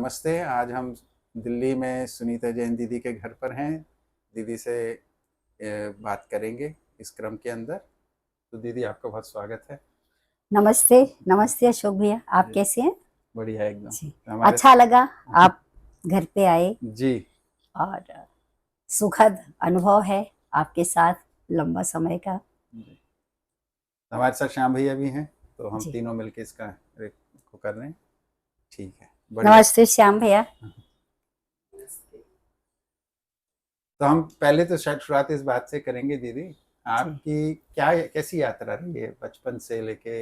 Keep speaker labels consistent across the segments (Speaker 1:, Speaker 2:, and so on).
Speaker 1: नमस्ते। आज हम दिल्ली में सुनीता जैन दीदी के घर पर हैं। दीदी से बात करेंगे इस क्रम के अंदर। तो दीदी आपका बहुत स्वागत है।
Speaker 2: नमस्ते। नमस्ते अशोक भैया, आप
Speaker 1: जी,
Speaker 2: कैसे हैं?
Speaker 1: बढ़िया एकदम।
Speaker 2: जी,
Speaker 1: तो हमारे
Speaker 2: अच्छा लगा आप घर पे आए
Speaker 1: जी
Speaker 2: और सुखद अनुभव है आपके साथ लंबा समय का।
Speaker 1: जी। तो हमारे साथ श्याम भैया भी हैं, तो हम
Speaker 2: जी,
Speaker 1: तीनों मिलके इसका को कर रहे हैं। ठीक है, बढ़िया।
Speaker 2: नमस्ते श्याम भैया।
Speaker 1: तो हम पहले तो शायद शुरुआत इस बात से करेंगे दीदी,
Speaker 2: जी,
Speaker 1: आपकी क्या कैसी यात्रा रही है बचपन से लेके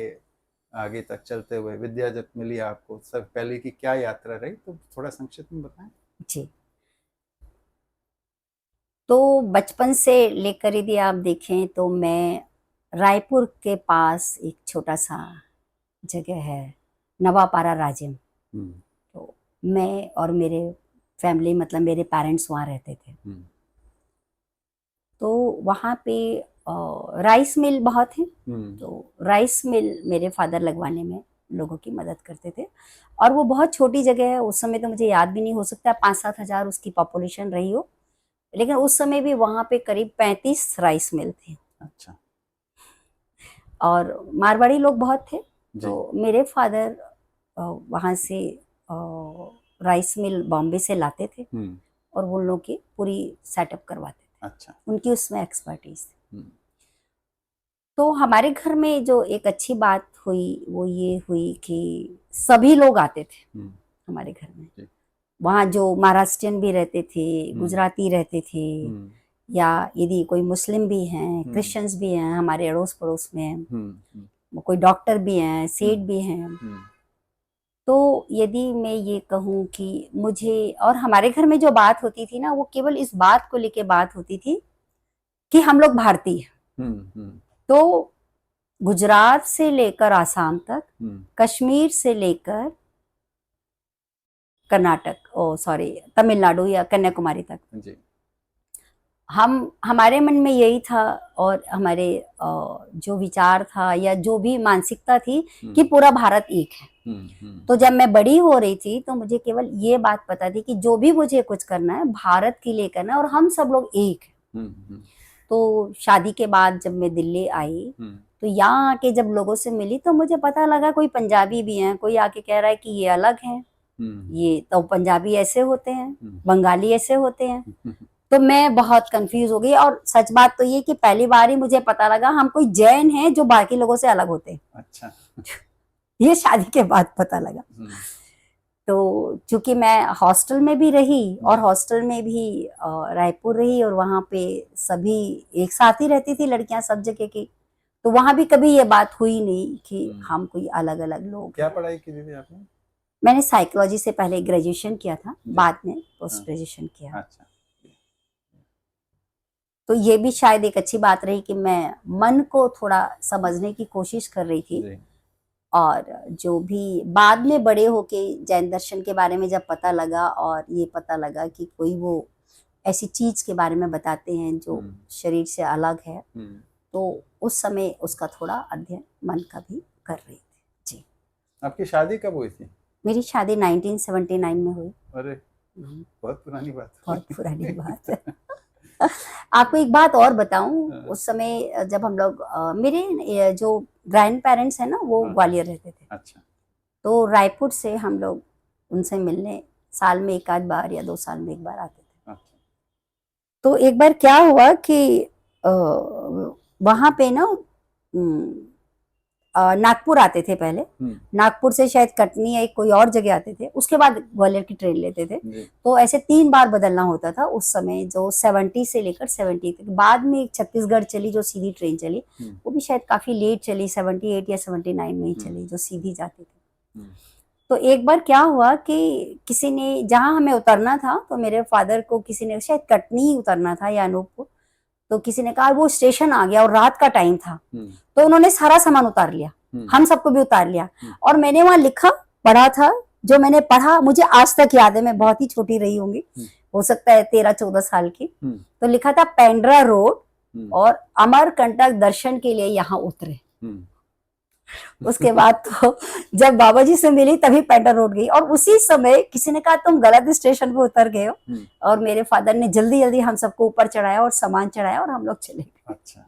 Speaker 1: आगे तक चलते हुए? विद्या जब मिली आपको, सब पहले की क्या यात्रा रही, तो थोड़ा संक्षिप्त में बताएं।
Speaker 2: जी। तो बचपन से लेकर यदि आप देखें तो मैं रायपुर के पास एक छोटा सा जगह है, नवापारा राजिम।
Speaker 1: हम्म
Speaker 2: तो मैं और मेरे फैमिली मतलब मेरे पेरेंट्स वहाँ रहते थे।
Speaker 1: हम्म
Speaker 2: तो वहाँ पे राइस मिल बहुत है।
Speaker 1: हम्म
Speaker 2: तो राइस मिल मेरे फादर लगवाने में लोगों की मदद करते थे। और वो बहुत छोटी जगह है, उस समय तो मुझे याद भी नहीं, हो सकता है 5-7 हज़ार उसकी पॉपुलेशन रही हो, लेकिन उस समय भी वहाँ पे करीब 35 राइस मिल थे
Speaker 1: अच्छा।
Speaker 2: और मारवाड़ी लोग बहुत थे।
Speaker 1: जी।
Speaker 2: तो मेरे फादर वहाँ से राइस मिल बॉम्बे से लाते थे
Speaker 1: हम्म
Speaker 2: और वो लोग की पूरी सेटअप करवाते थे,
Speaker 1: अच्छा।
Speaker 2: उनकी उसमें एक्सपर्टीज थी।
Speaker 1: हम्म
Speaker 2: तो हमारे घर में जो एक अच्छी बात हुई वो ये हुई कि सभी लोग आते थे
Speaker 1: हम्म
Speaker 2: हमारे घर में।
Speaker 1: जी।
Speaker 2: वहाँ जो महाराष्ट्रियन भी रहते थे,
Speaker 1: हम्म
Speaker 2: गुजराती रहते थे,
Speaker 1: हम्म
Speaker 2: या यदि कोई मुस्लिम भी हैं,
Speaker 1: हम्म
Speaker 2: क्रिश्चियंस भी हैं हमारे अड़ोस पड़ोस में,
Speaker 1: हम्म
Speaker 2: कोई डॉक्टर भी हैं, सेठ
Speaker 1: हम्म
Speaker 2: भी हैं।
Speaker 1: हम्म
Speaker 2: तो यदि मैं ये कहूँ कि मुझे और हमारे घर में जो बात होती थी ना, वो केवल इस बात को लेके बात होती थी कि हम लोग भारतीय हैं।
Speaker 1: हम्म
Speaker 2: तो गुजरात से लेकर आसाम तक,
Speaker 1: हम्म
Speaker 2: कश्मीर से लेकर कर्नाटक, ओ सॉरी, तमिलनाडु या कन्याकुमारी तक,
Speaker 1: जी।
Speaker 2: हम हमारे मन में यही था। और हमारे जो विचार था या जो भी मानसिकता थी कि
Speaker 1: हम्म
Speaker 2: पूरा भारत एक है। तो
Speaker 1: हम्म
Speaker 2: जब मैं बड़ी हो रही थी तो मुझे केवल ये बात पता थी कि जो भी मुझे कुछ करना है भारत के लिए करना है और हम सब लोग एक हैं।
Speaker 1: हम्म
Speaker 2: तो शादी के बाद जब मैं दिल्ली आई
Speaker 1: हम्म
Speaker 2: तो यहाँ आके जब लोगों से मिली तो मुझे पता लगा कोई पंजाबी भी हैं, कोई आके कह रहा है कि ये अलग है,
Speaker 1: हम्म
Speaker 2: ये तो पंजाबी ऐसे होते हैं,
Speaker 1: हम्म
Speaker 2: बंगाली ऐसे होते हैं।
Speaker 1: हम्म
Speaker 2: तो मैं बहुत कंफ्यूज हो गई। और सच बात तो ये कि पहली बार ही मुझे पता लगा हम कोई जैन हैं जो बाकी लोगों से अलग होते हैं।
Speaker 1: अच्छा।
Speaker 2: ये शादी के बाद पता लगा।
Speaker 1: हम्म
Speaker 2: तो चूंकि मैं हॉस्टल में भी रही और
Speaker 1: जी।
Speaker 2: हॉस्टल में भी रायपुर रही और वहाँ पे सभी एक साथ ही रहती थी लड़कियां सब जगह की। तो वहाँ भी कभी ये बात हुई नहीं कि
Speaker 1: हम्म
Speaker 2: हम कोई अलग अलग लोग
Speaker 1: क्या
Speaker 2: हैं।
Speaker 1: पढ़ाई की दीदी आपने?
Speaker 2: मैंने साइकोलॉजी से पहले ग्रेजुएशन किया था,
Speaker 1: जी।
Speaker 2: बाद में पोस्ट
Speaker 1: हाँ।
Speaker 2: ग्रेजुएशन किया।
Speaker 1: अच्छा।
Speaker 2: तो ये भी शायद एक अच्छी बात रही कि मैं मन को थोड़ा समझने की कोशिश कर रही थी।
Speaker 1: जी।
Speaker 2: और जो भी बाद में बड़े होके जैन दर्शन के बारे में जब पता लगा और ये पता लगा कि कोई वो ऐसी चीज के बारे में बताते हैं जो
Speaker 1: हम्म
Speaker 2: शरीर से अलग है,
Speaker 1: हम्म
Speaker 2: तो उस समय उसका थोड़ा अध्ययन मन का भी कर रही थी। जी,
Speaker 1: आपकी शादी कब हुई थी?
Speaker 2: मेरी शादी 1979 में हुई।
Speaker 1: अरे, बहुत पुरानी बात हो
Speaker 2: बहुत पुरानी
Speaker 1: गई।
Speaker 2: बात है। आपको एक बात और बताऊं,
Speaker 1: हाँ
Speaker 2: उस समय जब हम लोग मेरे जो ग्रैंड पेरेंट्स हैं ना वो
Speaker 1: हाँ,
Speaker 2: ग्वालियर रहते थे।
Speaker 1: अच्छा।
Speaker 2: तो रायपुर से हम लोग उनसे मिलने साल में एक आध बार या 2 साल में एक बार आते थे।
Speaker 1: अच्छा।
Speaker 2: तो एक बार क्या हुआ कि वहां पे ना नागपुर आते थे पहले।
Speaker 1: हम्म
Speaker 2: नागपुर से शायद कटनी या एक कोई और जगह आते थे, उसके बाद ग्वालियर की ट्रेन लेते थे।
Speaker 1: जी।
Speaker 2: तो ऐसे 3 बार बदलना होता था उस समय, जो 70 से लेकर 70 तक। बाद में एक छत्तीसगढ़ चली जो सीधी ट्रेन चली,
Speaker 1: हम्म
Speaker 2: वो भी शायद काफी लेट चली, 78 या 79 में ही
Speaker 1: हम्म
Speaker 2: चली, जो सीधी जाती थी।
Speaker 1: हम्म
Speaker 2: तो एक बार क्या हुआ कि किसी ने, जहां हमें उतरना था, तो मेरे फादर को किसी ने, शायद कटनी ही उतरना था या अनूपपुर, तो किसी ने कहा वो स्टेशन आ गया और रात का टाइम था।
Speaker 1: हम्म
Speaker 2: तो उन्होंने सारा सामान उतार लिया,
Speaker 1: हम्म
Speaker 2: हम सबको भी उतार लिया।
Speaker 1: हम्म
Speaker 2: और मैंने वहां लिखा, पढ़ा था, जो मैंने पढ़ा मुझे आज तक याद है, मैं बहुत ही छोटी रही होंगी,
Speaker 1: हम्म
Speaker 2: हो सकता है 13-14 साल की।
Speaker 1: हम्म
Speaker 2: तो लिखा था पेंड्रा रोड
Speaker 1: हम्म
Speaker 2: और अमरकंटक दर्शन के लिए यहाँ उतरे।
Speaker 1: हम्म
Speaker 2: उसके बाद तो जब बाबा जी से मिली तभी पेंटर रोड गई, और उसी समय किसी ने कहा तुम गलत स्टेशन पे उतर गए हो, और मेरे फादर ने जल्दी जल्दी हम सबको ऊपर चढ़ाया और सामान चढ़ाया और हम लोग चले गए।
Speaker 1: अच्छा।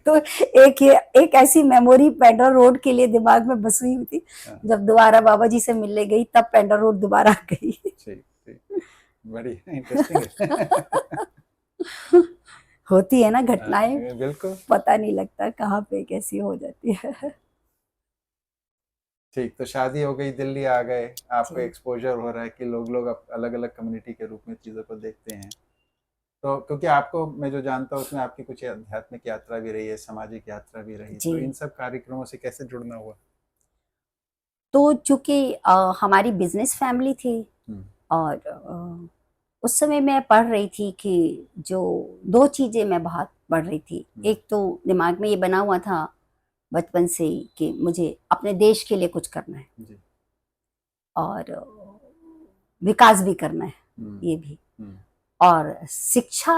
Speaker 2: तो एक ऐसी मेमोरी पेंटर रोड के लिए दिमाग में बसी हुई थी। जब दोबारा बाबा जी से मिलने गई तब पेंटर रोड दोबारा गई।
Speaker 1: ठीक ठीक, बड़ी इंटरेस्टिंग है।
Speaker 2: होती है ना घटनाएं,
Speaker 1: बिल्कुल।
Speaker 2: पता नहीं लगता कहाँ पे कैसी हो जाती है।
Speaker 1: ठीक, तो शादी हो गई, दिल्ली आ गए, आपको
Speaker 2: जी।
Speaker 1: एक्सपोजर हो रहा है कि लोग अलग अलग कम्युनिटी के रूप में चीज़ों को देखते हैं। तो क्योंकि आपको मैं जो जानता हूँ उसमें आपकी कुछ आध्यात्मिक यात्रा भी रही है, सामाजिक यात्रा भी रही,
Speaker 2: जी।
Speaker 1: तो इन सब कार्यक्रमों से कैसे जुड़ना हुआ?
Speaker 2: तो चूंकि हमारी बिजनेस फैमिली थी,
Speaker 1: हम्म,
Speaker 2: और उस समय मैं पढ़ रही थी कि जो दो चीजें मैं बहुत पढ़ रही थी। एक तो दिमाग में ये बना हुआ था बचपन से ही कि मुझे अपने देश के लिए कुछ करना है,
Speaker 1: जी,
Speaker 2: और विकास भी करना है, ये भी। और शिक्षा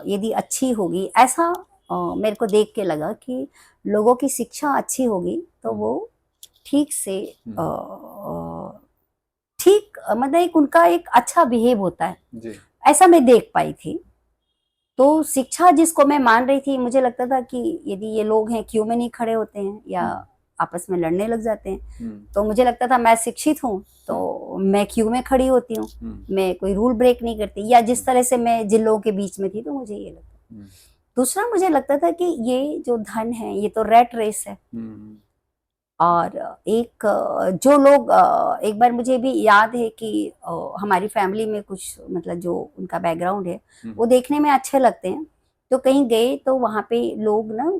Speaker 2: यदि अच्छी होगी, ऐसा मेरे को देख के लगा कि लोगों की शिक्षा अच्छी होगी तो वो ठीक से ठीक मतलब एक उनका एक अच्छा बिहेव होता है,
Speaker 1: जी,
Speaker 2: ऐसा मैं देख पाई थी। तो शिक्षा जिसको मैं मान रही थी, मुझे लगता था कि यदि ये लोग हैं क्यों में नहीं खड़े होते हैं या आपस में लड़ने लग जाते हैं। तो मुझे लगता था मैं शिक्षित हूँ तो मैं क्यों में खड़ी होती हूँ, मैं कोई रूल ब्रेक नहीं करती, या जिस तरह से मैं जिन लोगों के बीच में थी तो मुझे ये लगता। दूसरा मुझे लगता था कि ये जो धन है ये तो रैट रेस है, और एक जो लोग एक बार मुझे भी याद है कि हमारी फैमिली में कुछ मतलब जो उनका बैकग्राउंड है वो देखने में अच्छे लगते हैं, तो कहीं गए तो वहाँ पे लोग ना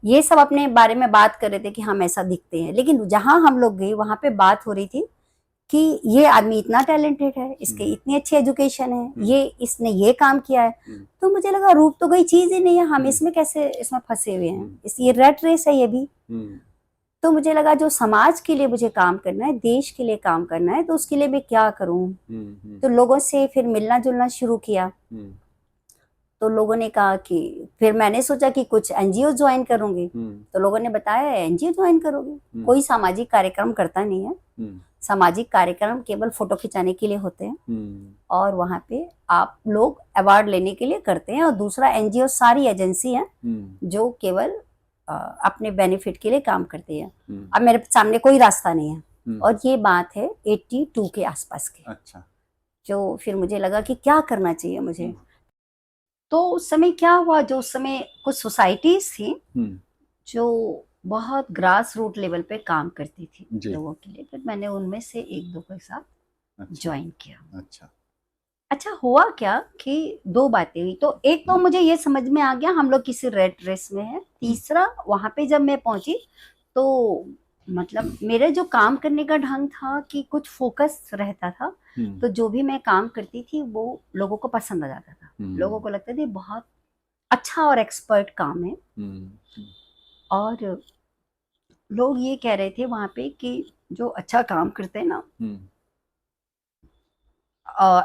Speaker 2: ये सब अपने बारे में बात कर रहे थे कि हम ऐसा दिखते हैं, लेकिन जहाँ हम लोग गए वहाँ पे बात हो रही थी कि ये आदमी इतना टैलेंटेड है, इसके इतनी अच्छी एजुकेशन है, ये इसने ये काम किया है। तो मुझे लगा रूप तो कोई चीज ही नहीं है, हम इसमें कैसे इसमें फंसे हुए हैं, इस ये रेट रेस है ये भी। तो मुझे लगा जो समाज के लिए मुझे काम करना है, देश के लिए काम करना है, तो उसके लिए मैं क्या करूं। तो लोगों से फिर मिलना जुलना शुरू किया। तो लोगों ने कहा कि फिर मैंने सोचा कि कुछ एनजीओ ज्वाइन करूंगी। तो लोगों ने बताया एनजीओ ज्वाइन करोगे, कोई सामाजिक कार्यक्रम करता नहीं है, सामाजिक कार्यक्रम केवल फोटो खिंचाने के लिए होते हैं, और वहां पे आप लोग अवार्ड लेने के लिए करते हैं। और दूसरा एनजीओ सारी एजेंसी है जो केवल अपने बेनिफिट के लिए काम करती है। अब मेरे सामने कोई रास्ता नहीं है, और ये बात है 82 के आसपास की।
Speaker 1: अच्छा।
Speaker 2: जो फिर मुझे लगा कि क्या करना चाहिए मुझे। तो उस समय क्या हुआ, जो उस समय कुछ सोसाइटीज थी जो बहुत ग्रास रूट लेवल पे काम करती थी लोगों के लिए, फिर मैंने उनमें से एक दो के साथ ज्वाइन किया। अच्छा हुआ क्या कि दो बातें हुई। तो एक तो मुझे ये समझ में आ गया हम लोग किसी रेड रेस में है। तीसरा वहां पे जब मैं पहुंची तो मतलब मेरे जो काम करने का ढंग था कि कुछ फोकस रहता था, तो जो भी मैं काम करती थी वो लोगों को पसंद आ जाता था। लोगों को लगता था बहुत अच्छा और एक्सपर्ट काम है, और लोग ये कह रहे थे वहां पे कि जो अच्छा काम करते हैं ना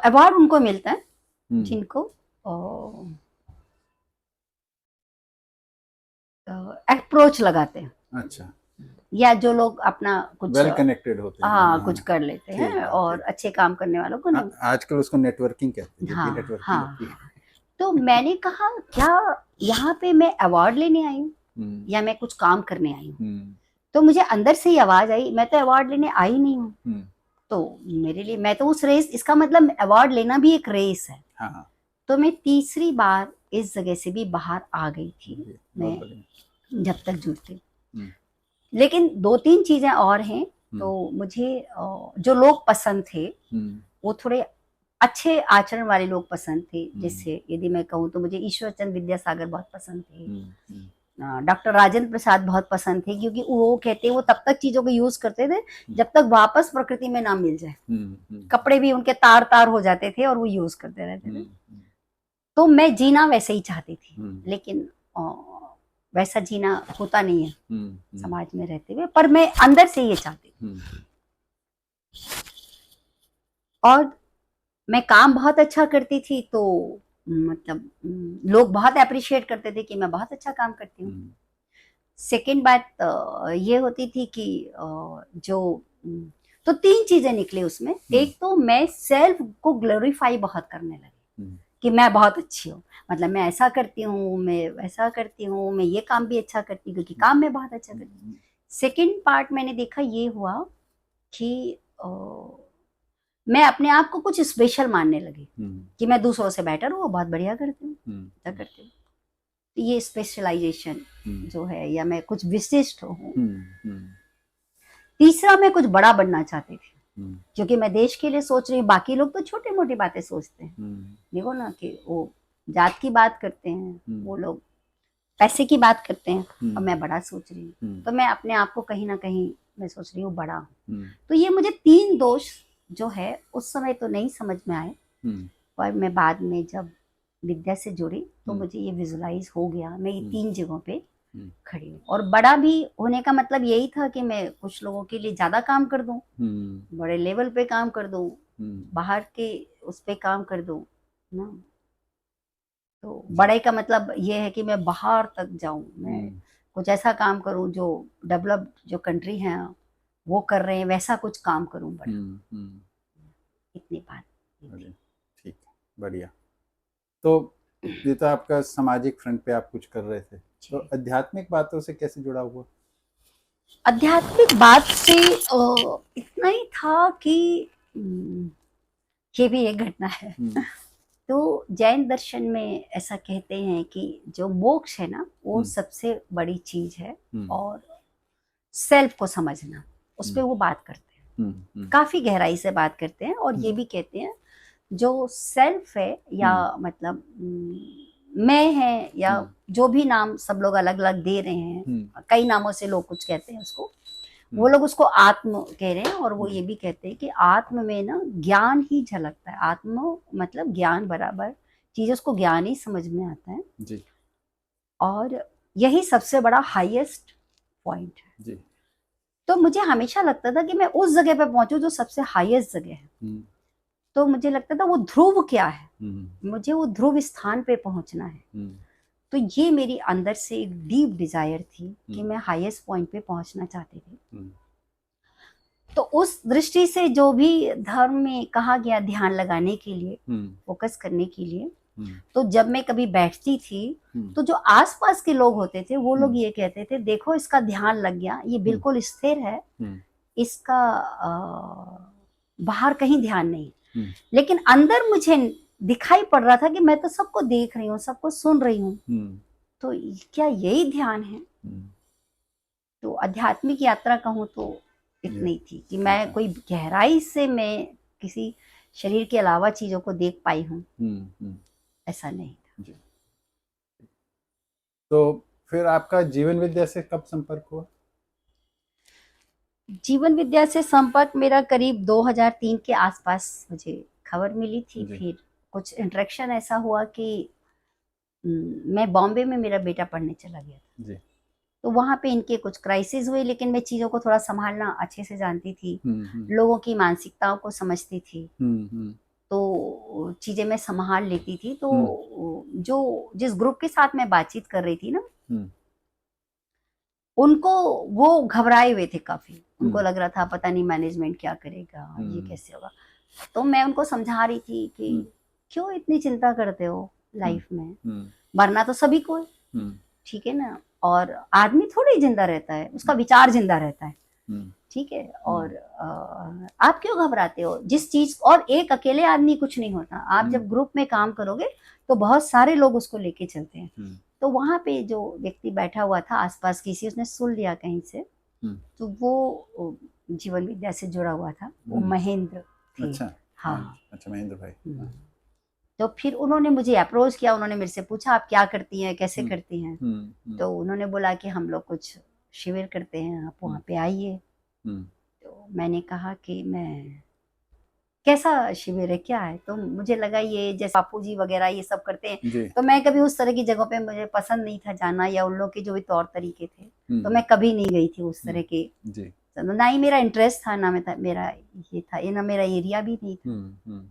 Speaker 2: अवार्ड उनको मिलता है जिनको अप्रोच लगाते हैं।
Speaker 1: अच्छा।
Speaker 2: या जो लोग अपना कुछ
Speaker 1: वेल कनेक्टेड होते हैं।
Speaker 2: हाँ कुछ कर लेते हैं, और अच्छे काम करने वालों को नहीं।
Speaker 1: आजकल उसको नेटवर्किंग कहते हैं।
Speaker 2: हाँ,
Speaker 1: नेटवर्किंग
Speaker 2: हाँ। तो मैंने कहा क्या यहाँ पे मैं अवार्ड लेने आई हूँ या मैं कुछ काम करने आई हूँ। तो मुझे अंदर से ही आवाज आई मैं तो अवार्ड लेने आई नहीं हूँ। तो मेरे लिए मैं तो उस रेस, इसका मतलब अवार्ड लेना भी एक रेस है। हाँ। तो मैं तीसरी बार इस जगह से भी बाहर आ गई थी मैं जब तक जुड़ती। लेकिन दो तीन चीजें और हैं। तो मुझे जो लोग पसंद थे वो थोड़े अच्छे आचरण वाले लोग पसंद थे। जैसे यदि मैं कहूँ तो मुझे ईश्वर चंद्र विद्यासागर बहुत पसंद थे, डॉक्टर राजेंद्र प्रसाद बहुत पसंद थे, क्योंकि वो कहते वो तब तक चीजों को यूज करते थे जब तक वापस प्रकृति में ना मिल जाए। कपड़े भी उनके तार तार हो जाते थे और वो यूज करते रहते थे। तो मैं जीना वैसे ही चाहती थी, लेकिन वैसा जीना होता नहीं है समाज में रहते हुए, पर मैं अंदर से ये चाहती थी। और मैं काम बहुत अच्छा करती थी, तो मतलब लोग बहुत अप्रिशिएट करते थे कि मैं बहुत अच्छा काम करती हूँ। सेकंड बात ये होती थी कि तो 3 चीजें निकली उसमें। एक तो मैं सेल्फ को ग्लोरीफाई बहुत करने लगी कि मैं बहुत अच्छी हूँ, मतलब मैं ऐसा करती हूँ, मैं वैसा करती हूँ, मैं ये काम भी अच्छा करती हूँ क्योंकि काम मैं बहुत अच्छा करती हूँ। सेकंड पार्ट मैंने देखा ये हुआ कि मैं अपने आप को कुछ स्पेशल मानने लगी कि मैं दूसरों से बेटर हूँ, बहुत बढ़िया करती हूँ, अच्छा करती हूँ। तो ये स्पेशलाइजेशन जो है, या मैं कुछ विशिष्ट हूँ। तीसरा, मैं कुछ बड़ा बनना चाहती थी क्योंकि मैं देश के लिए सोच रही हूँ, बाकी लोग तो छोटी मोटी बातें सोचते हैं। देखो ना कि वो जात की बात करते हैं, वो लोग पैसे की बात करते हैं, और मैं बड़ा सोच रही हूँ। तो मैं अपने आप को कहीं ना कहीं मैं सोच रही हूँ बड़ा हूँ। तो ये मुझे 3 दोष जो है उस समय तो नहीं समझ में आए, पर मैं बाद में जब विद्या से जुड़ी तो मुझे ये विजुलाइज हो गया, मैं ये 3 जगहों पे खड़ी हूँ। और बड़ा भी होने का मतलब यही था कि मैं कुछ लोगों के लिए ज्यादा काम कर दूं, बड़े लेवल पे काम कर दूं, बाहर के उस पे काम कर दूं ना। तो बड़े का मतलब ये है कि मैं बाहर तक जाऊं, मैं कुछ ऐसा काम करूं जो डेवलप्ड जो कंट्री हैं वो कर रहे हैं, वैसा कुछ काम करूं बड़ा। इतनी बात।
Speaker 1: ठीक है, बढ़िया। तो ये तो आपका सामाजिक फ्रंट पे आप कुछ कर रहे थे, तो आध्यात्मिक बातों से कैसे जुड़ा हुआ?
Speaker 2: आध्यात्मिक बात से इतना ही था कि ये भी एक घटना है। तो जैन दर्शन में ऐसा कहते हैं कि जो मोक्ष है ना, वो सबसे बड़ी चीज है, और सेल्फ को समझना, उस पर वो बात करते हैं, काफी गहराई से बात करते हैं। और ये भी कहते हैं जो सेल्फ है, या मतलब मैं है, या जो भी नाम सब लोग अलग अलग दे रहे हैं, कई नामों से लोग कुछ कहते हैं उसको, वो लोग उसको आत्म कह रहे हैं। और वो ये भी कहते हैं कि आत्म में ना ज्ञान ही झलकता है, आत्म मतलब ज्ञान बराबर चीज, उसको ज्ञान ही समझ में आता है जी। और यही सबसे बड़ा हाईएस्ट पॉइंट है जी। तो मुझे हमेशा लगता था कि मैं उस जगह पे पहुंचू जो सबसे हाईएस्ट जगह है। तो मुझे लगता था वो ध्रुव क्या है, मुझे वो ध्रुव स्थान पे पहुंचना है। तो ये मेरी अंदर से एक डीप डिजायर थी कि मैं हाईएस्ट पॉइंट पे पहुंचना चाहती थी। तो उस दृष्टि से जो भी धर्म में कहा गया ध्यान लगाने के लिए, फोकस करने के लिए, तो जब मैं कभी बैठती थी तो जो आसपास के लोग होते थे वो लोग ये कहते थे, देखो इसका ध्यान लग गया, ये बिल्कुल स्थिर है, इसका बाहर कहीं ध्यान नहीं। लेकिन अंदर मुझे दिखाई पड़ रहा था कि मैं तो सबको देख रही हूँ, सबको सुन रही हूँ, तो क्या यही ध्यान है? तो आध्यात्मिक यात्रा कहूँ तो इतनी थी कि मैं कोई गहराई से मैं किसी शरीर के अलावा चीजों को देख पाई हूँ, ऐसा नहीं था।
Speaker 1: तो फिर आपका जीवन विद्या से कब संपर्क हुआ?
Speaker 2: जीवन विद्या से संपर्क मेरा करीब 2003 के आसपास मुझे खबर मिली थी। फिर कुछ इंटरेक्शन ऐसा हुआ कि मैं बॉम्बे में मेरा बेटा पढ़ने चला गया था जी। तो वहां पे इनके कुछ क्राइसिस हुए, लेकिन मैं चीजों को थोड़ा संभालना अच्छे से जानती थी, लोगों की मानसिकताओं को समझती थी, तो चीजें मैं संभाल लेती थी। तो जो जिस ग्रुप के साथ मैं बातचीत कर रही थी ना, उनको वो घबराए हुए थे काफी, उनको लग रहा था पता नहीं मैनेजमेंट क्या करेगा, ये कैसे होगा। तो मैं उनको समझा रही थी कि क्यों इतनी चिंता करते हो लाइफ में, मरना तो सभी को है, ठीक है ना, और आदमी थोड़ी जिंदा रहता है, उसका विचार जिंदा रहता है, ठीक है। और आप क्यों घबराते हो जिस चीज, और एक अकेले आदमी कुछ नहीं होता, आप जब ग्रुप में काम करोगे तो बहुत सारे लोग उसको लेके चलते हैं। तो वहां पे जो व्यक्ति बैठा हुआ था आसपास किसी, उसने सुन लिया कहीं से, तो वो जीवन विद्या से जुड़ा हुआ था, वो महेंद्र थे।
Speaker 1: अच्छा,
Speaker 2: हाँ,
Speaker 1: अच्छा, महेंद्र भाई।
Speaker 2: तो फिर उन्होंने मुझे अप्रोच किया, उन्होंने मेरे से पूछा आप क्या करती हैं, कैसे करती हैं। तो उन्होंने बोला कि हम लोग कुछ शिविर करते हैं, आप वहाँ पे आइए। तो मैंने कहा कि मैं, कैसा शिविर है, क्या है? तो मुझे लगा ये जैसे बापू जी वगैरह ये सब करते हैं, तो मैं कभी उस तरह की जगहों पे मुझे पसंद नहीं था जाना, या उन लोग के जो भी तौर तरीके थे, तो मैं कभी नहीं गई थी उस तरह के, ना ही मेरा इंटरेस्ट था, ना मेरा ये था, ये ना मेरा एरिया भी नहीं था।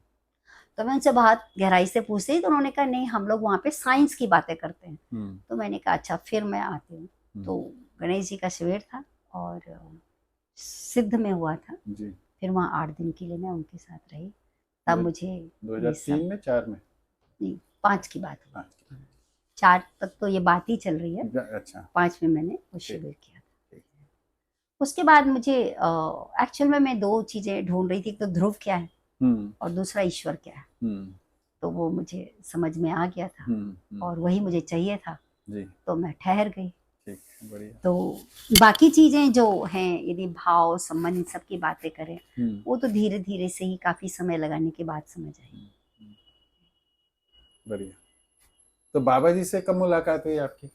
Speaker 2: तो मैं उनसे बहुत गहराई से पूछी, तो उन्होंने कहा नहीं हम लोग वहाँ पे साइंस की बातें करते हैं। तो मैंने कहा अच्छा, फिर मैं आती हूँ। तो गणेश जी का शिविर था और सिद्ध में हुआ था।
Speaker 1: जी।
Speaker 2: फिर वहाँ 8 दिन के लिए मैं उनके साथ रही। तब
Speaker 1: दो-
Speaker 2: मुझे ये सब
Speaker 1: 2003 में 4 में
Speaker 2: नहीं, 5 की बात हुई।
Speaker 1: 5
Speaker 2: 4 तक तो ये बात ही चल रही है,
Speaker 1: अच्छा
Speaker 2: 5 में मैंने वो
Speaker 1: ठीक
Speaker 2: शिविर किया था।
Speaker 1: ठीक।
Speaker 2: उसके बाद मुझे एक्चुअल में मैं 2 चीज़ें ढूँढ रही थी, एक तो ध्रुव क्या है और दूसरा ईश्वर क्या है।
Speaker 1: हम्म
Speaker 2: तो वो मुझे समझ में आ गया था
Speaker 1: हम्म
Speaker 2: और वही मुझे चाहिए था,
Speaker 1: जी
Speaker 2: तो मैं ठहर गई।
Speaker 1: ठीक बढ़िया।
Speaker 2: तो बाकी चीज़ें जो हैं, यदि भाव, संबंध, इन सब की बातें करें, वो तो धीरे-धीरे से ही काफ़ी समय लगाने के बाद समझ आई।
Speaker 1: बढ़िया। तो बाबा जी से कब मुलाकात हुई आपकी?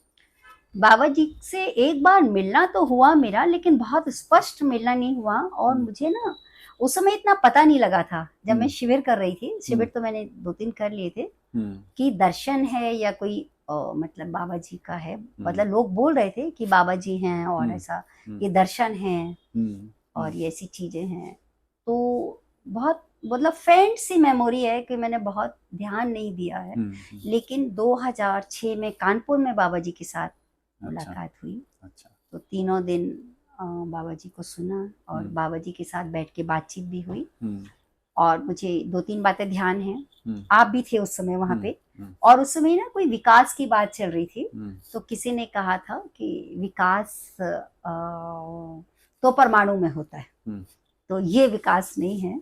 Speaker 2: बाबा जी से एक बार मिलना तो हुआ मेरा, लेकिन बहुत स्पष्ट मिलना नहीं हुआ। और मुझे ना उस समय इतना पता नहीं लगा था, जब मैं शिविर कर रही थी, शिविर तो मैंने 2-3 कर लिए थे, कि दर्शन है या कोई मतलब बाबा जी का है। मतलब लोग बोल रहे थे कि बाबा जी हैं और ऐसा, ये दर्शन है और ये ऐसी चीजें हैं। तो बहुत मतलब फेंट सी मेमोरी है कि मैंने बहुत ध्यान नहीं दिया है। लेकिन 2006 में कानपुर में बाबा जी के साथ मुलाकात हुई।
Speaker 1: अच्छा
Speaker 2: तो तीनों दिन बाबा जी को सुना और बाबा जी के साथ बैठ के बातचीत भी हुई। और मुझे 2-3 बातें ध्यान हैं। आप भी थे उस समय वहां पे, और उस समय ना कोई विकास की बात चल रही थी। तो किसी ने कहा था कि विकास तो परमाणु में होता है, तो ये विकास नहीं है।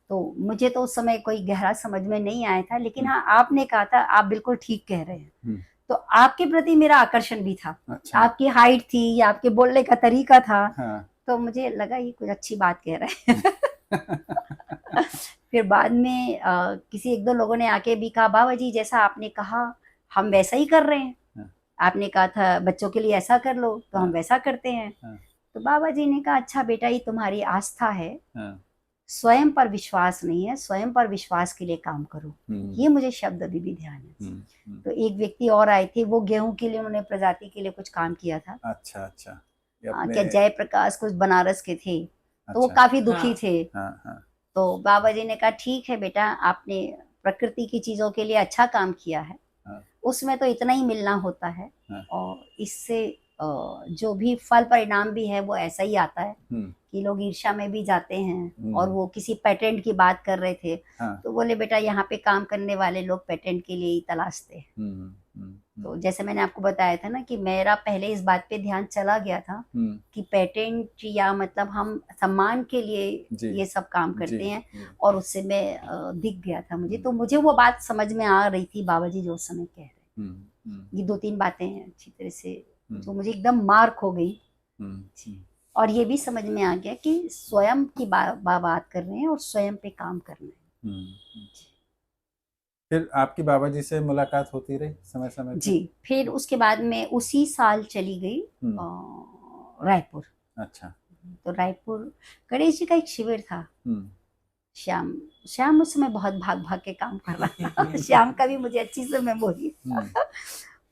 Speaker 2: तो मुझे तो उस समय कोई गहरा समझ में नहीं आया था, लेकिन हाँ, आपने कहा था आप बिल्कुल ठीक कह रहे हैं। तो आपके प्रति मेरा आकर्षण भी था। अच्छा। आपकी हाइट थी या आपके बोलने का तरीका था। हाँ। तो मुझे लगा ये कुछ अच्छी बात कह रहे हैं। फिर बाद में किसी 1-2 लोगों ने आके भी कहा, बाबा जी जैसा आपने कहा हम वैसा ही कर रहे हैं। हाँ। आपने कहा था बच्चों के लिए ऐसा कर लो, तो हाँ। हम वैसा करते हैं। हाँ। तो बाबा जी ने कहा, अच्छा बेटा, ये तुम्हारी आस्था है। हाँ। स्वयं पर विश्वास नहीं है, स्वयं पर विश्वास के लिए काम करो। ये मुझे शब्द अभी भी ध्यान है। तो एक व्यक्ति और आए थे, वो गेहूं के लिए, उन्होंने प्रजाति के लिए कुछ काम किया था।
Speaker 1: अच्छा अच्छा।
Speaker 2: क्या जयप्रकाश कुछ बनारस के थे। अच्छा। तो वो काफी दुखी थे। हाँ, हाँ। तो बाबा जी ने कहा, ठीक है बेटा, आपने प्रकृति की चीजों के लिए अच्छा काम किया है। हाँ। उसमें तो इतना ही मिलना होता है। हाँ। और इससे जो भी फल परिणाम भी है वो ऐसा ही आता है कि लोग ईर्ष्या में भी जाते हैं। और वो किसी पेटेंट की बात कर रहे थे। हाँ। तो बोले, बेटा यहाँ पे काम करने वाले लोग पेटेंट के लिए ही तलाशते हैं। तो जैसे मैंने आपको बताया था ना कि मेरा पहले इस बात पे ध्यान चला गया था कि पेटेंट या मतलब हम सम्मान के लिए ये सब काम करते हैं, और उससे मैं दिख गया था मुझे। तो मुझे वो बात समझ में आ रही थी, बाबा जी जो उस समय कह रहे। ये 2-3 बातें हैं अच्छी तरह से जो मुझे एकदम मार्क हो गई। और ये भी समझ में आ गया कि स्वयं की बात कर रहे हैं और स्वयं पे काम करना है।
Speaker 1: फिर आपकी बाबा जी से मुलाकात होती रही समय समय पे?
Speaker 2: जी। फिर उसके बाद मैं उसी साल चली गई रायपुर।
Speaker 1: अच्छा।
Speaker 2: तो रायपुर गणेश जी का एक शिविर था। श्याम श्याम उस समय बहुत भाग भाग के काम कर रहा था। श्याम का भी मुझे अच्छी से मेमोरी।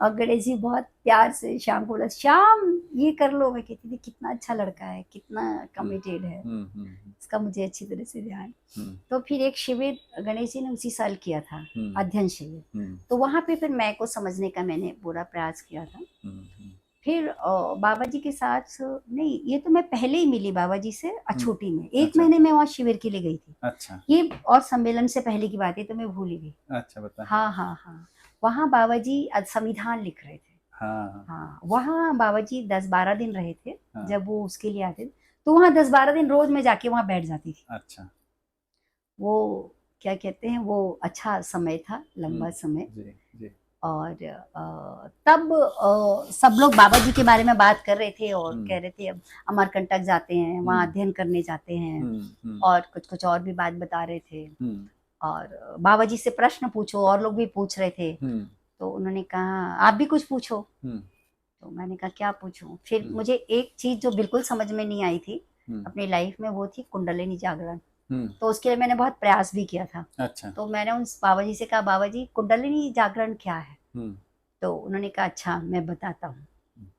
Speaker 2: और गणेश जी बहुत प्यार से श्याम को बोला, श्याम ये कर लो। मैं कहती थी कितना अच्छा लड़का है, कितना कमिटेड है। इसका मुझे अच्छी तरह से ध्यान। तो फिर एक शिविर गणेश जी ने उसी साल किया था, अध्ययन शिविर। तो वहां पे फिर मैं को समझने का मैंने पूरा प्रयास किया था। फिर बाबा जी के साथ नहीं, ये तो मैं पहले ही मिली बाबा जी से अछूटी में। 1 महीने में वहाँ शिविर के लिए गई थी। अच्छा। ये और सम्मेलन से पहले की बात है, तो मैं भूल ही गई। अच्छा, बता। हाँ हाँ हाँ। वहाँ बाबा जी संविधान लिख रहे थे। हाँ हाँ। वहाँ बाबा जी 10-12 दिन रहे थे। हाँ। जब वो उसके लिए आते थे, तो वहाँ 10-12 दिन रोज मैं जाके वहाँ बैठ जाती थी। अच्छा। वो क्या कहते हैं, वो अच्छा समय था, लंबा समय। जी जी। और तब सब लोग बाबा जी के बारे में बात कर रहे थे और कह रहे थे अब अमरकंटक जाते हैं, वहाँ अध्ययन करने जाते हैं। और कुछ कुछ और भी बात बता रहे थे। और बाबा जी से प्रश्न पूछो, और लोग भी पूछ रहे थे। तो उन्होंने कहा आप भी कुछ पूछो। तो मैंने कहा क्या पूछूं। फिर मुझे एक चीज जो बिल्कुल समझ में नहीं आई थी अपनी लाइफ में, वो थी कुंडलिनी जागरण। तो उसके लिए मैंने बहुत प्रयास भी किया था। अच्छा। तो मैंने उस बाबा जी से कहा, बाबा जी कुंडलिनी जागरण क्या है? तो उन्होंने कहा अच्छा मैं बताता हूँ।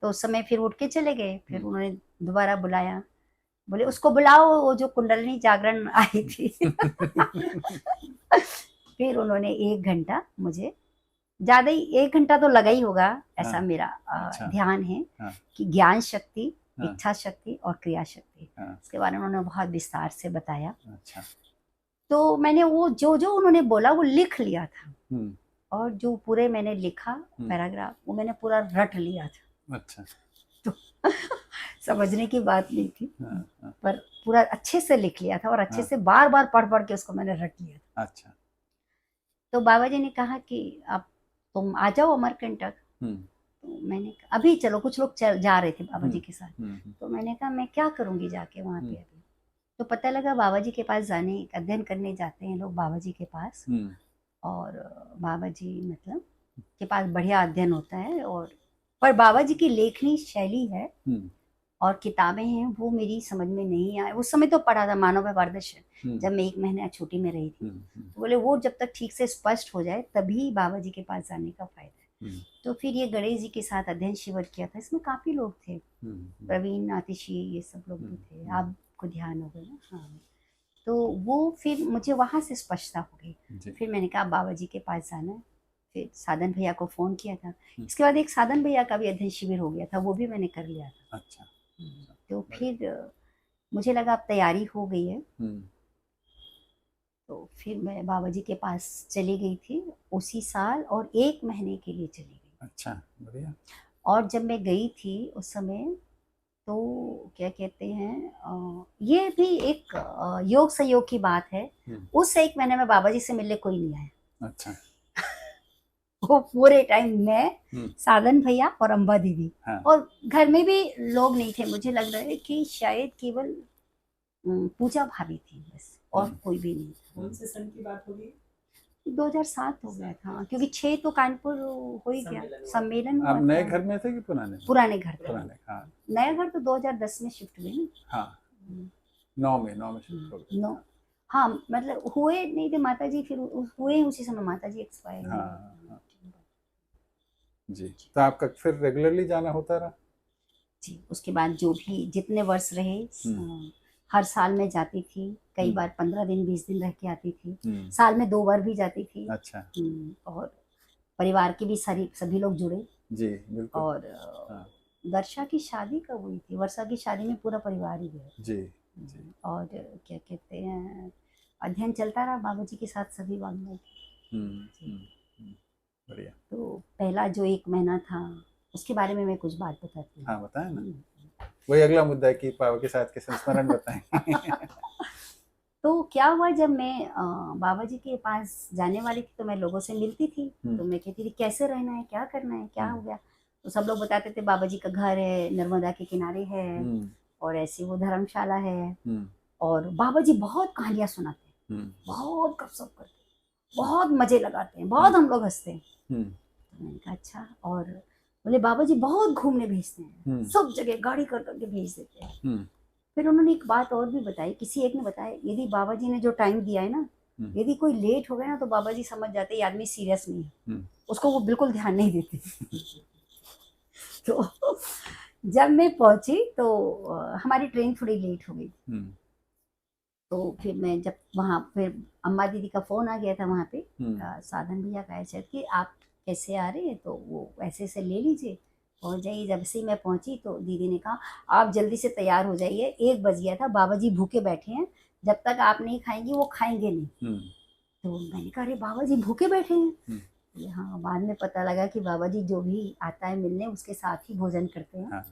Speaker 2: तो उस समय फिर उठ के चले गए। फिर उन्होंने दोबारा बुलाया, बोले उसको बुलाओ, वो जो कुंडलिनी जागरण आई थी। फिर उन्होंने 1 घंटा मुझे ज्यादा ही 1 घंटा तो लगा ही होगा, ऐसा
Speaker 1: हाँ,
Speaker 2: मेरा
Speaker 1: अच्छा,
Speaker 2: ध्यान है
Speaker 1: हाँ,
Speaker 2: कि ज्ञान शक्ति,
Speaker 1: हाँ,
Speaker 2: इच्छा शक्ति और क्रिया शक्ति,
Speaker 1: हाँ,
Speaker 2: इसके बारे में उन्होंने बहुत विस्तार से बताया।
Speaker 1: अच्छा,
Speaker 2: तो मैंने वो जो जो उन्होंने बोला वो लिख लिया था,
Speaker 1: हुँ,
Speaker 2: और जो पूरे मैंने लिखा
Speaker 1: हुँ,
Speaker 2: पैराग्राफ वो मैंने पूरा रट लिया था।
Speaker 1: अच्छा,
Speaker 2: तो समझने की बात नहीं थी,
Speaker 1: हाँ, हाँ,
Speaker 2: पर पूरा अच्छे से लिख लिया था और अच्छे
Speaker 1: हाँ,
Speaker 2: से बार बार पढ़ पढ़ के उसको मैंने रट लिया था।
Speaker 1: अच्छा,
Speaker 2: तो बाबा जी ने कहा कि अब तुम आ जाओ अमरकंटक।
Speaker 1: हुँ,
Speaker 2: तो मैंने कहा, अभी चलो, कुछ लोग जा रहे थे बाबा जी
Speaker 1: हुँ,
Speaker 2: के साथ।
Speaker 1: हुँ,
Speaker 2: तो मैंने कहा मैं क्या करूँगी जाके वहाँ
Speaker 1: हुँ,
Speaker 2: पे अभी। तो पता लगा बाबा जी के पास जाने, अध्ययन करने जाते हैं लोग बाबा जी के पास,
Speaker 1: हुँ,
Speaker 2: और बाबा जी मतलब के पास बढ़िया अध्ययन होता है। और पर बाबा जी की लेखनी शैली है
Speaker 1: हुँ,
Speaker 2: और किताबें हैं वो मेरी समझ में नहीं आए। उस समय तो पढ़ा था मानव व्यवहार दर्शन,
Speaker 1: हुँ,
Speaker 2: जब मैं 1 महीना छुट्टी में रही थी।
Speaker 1: हुँ, हुँ,
Speaker 2: तो बोले वो जब तक ठीक से स्पष्ट हो जाए तभी बाबा जी के पास जाने का फायदा है।
Speaker 1: हुँ,
Speaker 2: तो फिर ये गणेश जी के साथ अध्ययन शिविर किया था, इसमें काफ़ी लोग थे,
Speaker 1: हुँ, हुँ,
Speaker 2: प्रवीण आतिशी ये सब लोग
Speaker 1: हुँ,
Speaker 2: भी थे,
Speaker 1: हुँ,
Speaker 2: आपको ध्यान होगा ना। हाँ, तो वो फिर मुझे वहाँ से स्पष्टता हो गई।
Speaker 1: जी,
Speaker 2: फिर मैंने कहा बाबा जी के पास जाना है। फिर साधन भैया को फ़ोन किया था।
Speaker 1: हुँ,
Speaker 2: इसके बाद एक साधन भैया का भी अध्ययन शिविर हो गया था, वो भी मैंने कर लिया था।
Speaker 1: अच्छा, अच्छा,
Speaker 2: तो
Speaker 1: बढ़िया,
Speaker 2: फिर मुझे लगा अब तैयारी हो गई है,
Speaker 1: हुँ,
Speaker 2: तो फिर मैं बाबा जी के पास चली गई थी उसी साल, और 1 महीने के लिए चली गई।
Speaker 1: अच्छा, बढ़िया,
Speaker 2: और जब मैं गई थी उस समय, तो क्या कहते हैं, ये भी एक योग संयोग की बात है।
Speaker 1: हुँ,
Speaker 2: उस 1 महीने में बाबा जी से मिलने कोई नहीं आया।
Speaker 1: अच्छा,
Speaker 2: वो पूरे टाइम मैं,
Speaker 1: हुँ,
Speaker 2: साधन भैया और अम्बा दीदी,
Speaker 1: हाँ,
Speaker 2: और घर में भी लोग नहीं थे। मुझे लग रहा है कि शायद केवल पूजा भाभी थी बस, और
Speaker 1: हुँ,
Speaker 2: कोई भी नहीं था।
Speaker 3: कौन से सन की बात होगी?
Speaker 2: 2007 हो गया था, क्योंकि 6 तो कानपुर हो ही गया,
Speaker 3: सम्मेलन हुआ।
Speaker 2: सम्मेलन
Speaker 1: आप
Speaker 2: हुआ
Speaker 1: नए
Speaker 2: था।
Speaker 1: घर में थे कि पुराने में?
Speaker 2: पुराने घर था।
Speaker 1: पुराने, हाँ,
Speaker 2: नया घर तो 2010 में शिफ्ट हुए ना।
Speaker 1: हाँ,
Speaker 2: हम्म,
Speaker 1: 9 में शिफ्ट हो गए,
Speaker 2: नो,
Speaker 1: हाँ,
Speaker 2: हाँ मतलब हुए नहीं थे माता जी, फिर हुए उसी समय माता जी एक्सपायर
Speaker 1: हाँ,
Speaker 2: हुए।
Speaker 1: हाँ, जी, तो आपका फिर रेगुलरली जाना होता रहा?
Speaker 2: जी, उसके बाद जो भी जितने वर्ष रहे,
Speaker 1: हुँ,
Speaker 2: हर साल में जाती थी, कई
Speaker 1: हुँ,
Speaker 2: बार 15 दिन 20 दिन रह के आती थी,
Speaker 1: हुँ,
Speaker 2: साल में 2 बार भी जाती थी।
Speaker 1: अच्छा,
Speaker 2: और परिवार के भी सारी सभी लोग जुड़े।
Speaker 1: जी, बिल्कुल,
Speaker 2: और
Speaker 1: हाँ,
Speaker 2: वर्षा की शादी कब हुई थी, वर्षा की शादी में पूरा परिवार ही गया।
Speaker 1: जी, जी,
Speaker 2: और क्या कहते हैं, अध्ययन चलता रहा बाबा जी के साथ सभी वांगमय
Speaker 1: हुँ,
Speaker 2: जी।
Speaker 1: हुँ, हुँ, बढ़िया,
Speaker 2: तो पहला जो 1 महीना था उसके बारे में मैं कुछ बात बताती
Speaker 1: हाँ, बताएँ ना?
Speaker 2: हूँ।
Speaker 1: वही अगला मुद्दा है कि पापा के साथ के संस्मरण बताएँ।
Speaker 2: तो क्या हुआ, जब मैं बाबा जी के पास जाने वाली थी तो मैं लोगों से मिलती थी।
Speaker 1: हुँ,
Speaker 2: तो मैं कहती थी कैसे रहना है, क्या करना है, क्या
Speaker 1: हुँ,
Speaker 2: हो गया। तो सब लोग बताते थे बाबा जी का घर है, नर्मदा के किनारे है,
Speaker 1: हुँ,
Speaker 2: और ऐसी वो धर्मशाला है।
Speaker 1: हुँ,
Speaker 2: और बाबा जी बहुत कहानियां सुनाते हैं,
Speaker 1: हुँ,
Speaker 2: बहुत गपशप करते हैं, बहुत मजे लगाते हैं,
Speaker 1: हुँ,
Speaker 2: बहुत हम लोग हंसते हैं।
Speaker 1: हुँ,
Speaker 2: तो मैंने कहा अच्छा। और बोले बाबा जी बहुत घूमने भेजते हैं,
Speaker 1: हुँ,
Speaker 2: सब जगह गाड़ी कर करके भेज देते हैं।
Speaker 1: हुँ,
Speaker 2: फिर उन्होंने एक बात और भी बताई, किसी एक ने बताया, यदि बाबा जी ने जो टाइम दिया है ना,
Speaker 1: हुँ,
Speaker 2: यदि कोई लेट हो गया ना तो बाबा जी समझ जाते ये आदमी सीरियस नहीं है,
Speaker 1: हुँ,
Speaker 2: उसको वो बिल्कुल ध्यान नहीं देते। तो जब मैं पहुंची तो हमारी ट्रेन थोड़ी लेट हो गई।
Speaker 1: हुँ,
Speaker 2: तो फिर मैं जब वहाँ, फिर अम्मा दीदी का फ़ोन आ गया था वहाँ पे,
Speaker 1: हुँ,
Speaker 2: साधन भैया का शायद कि आप कैसे आ रहे हैं, तो वो ऐसे से ले लीजिए, पहुँच जाइए। जब से मैं पहुँची तो दीदी ने कहा आप जल्दी से तैयार हो जाइए, 1 बज गया था, बाबा जी भूखे बैठे हैं, जब तक आप नहीं खाएंगी वो खाएंगे नहीं।
Speaker 1: हुँ,
Speaker 2: तो मैंने कहा अरे बाबा जी भूखे बैठे हैं।
Speaker 1: हुँ,
Speaker 2: बोले हाँ, बाद में पता लगा कि बाबा जी जो भी आता है मिलने उसके साथ ही भोजन करते हैं।
Speaker 1: हाँ,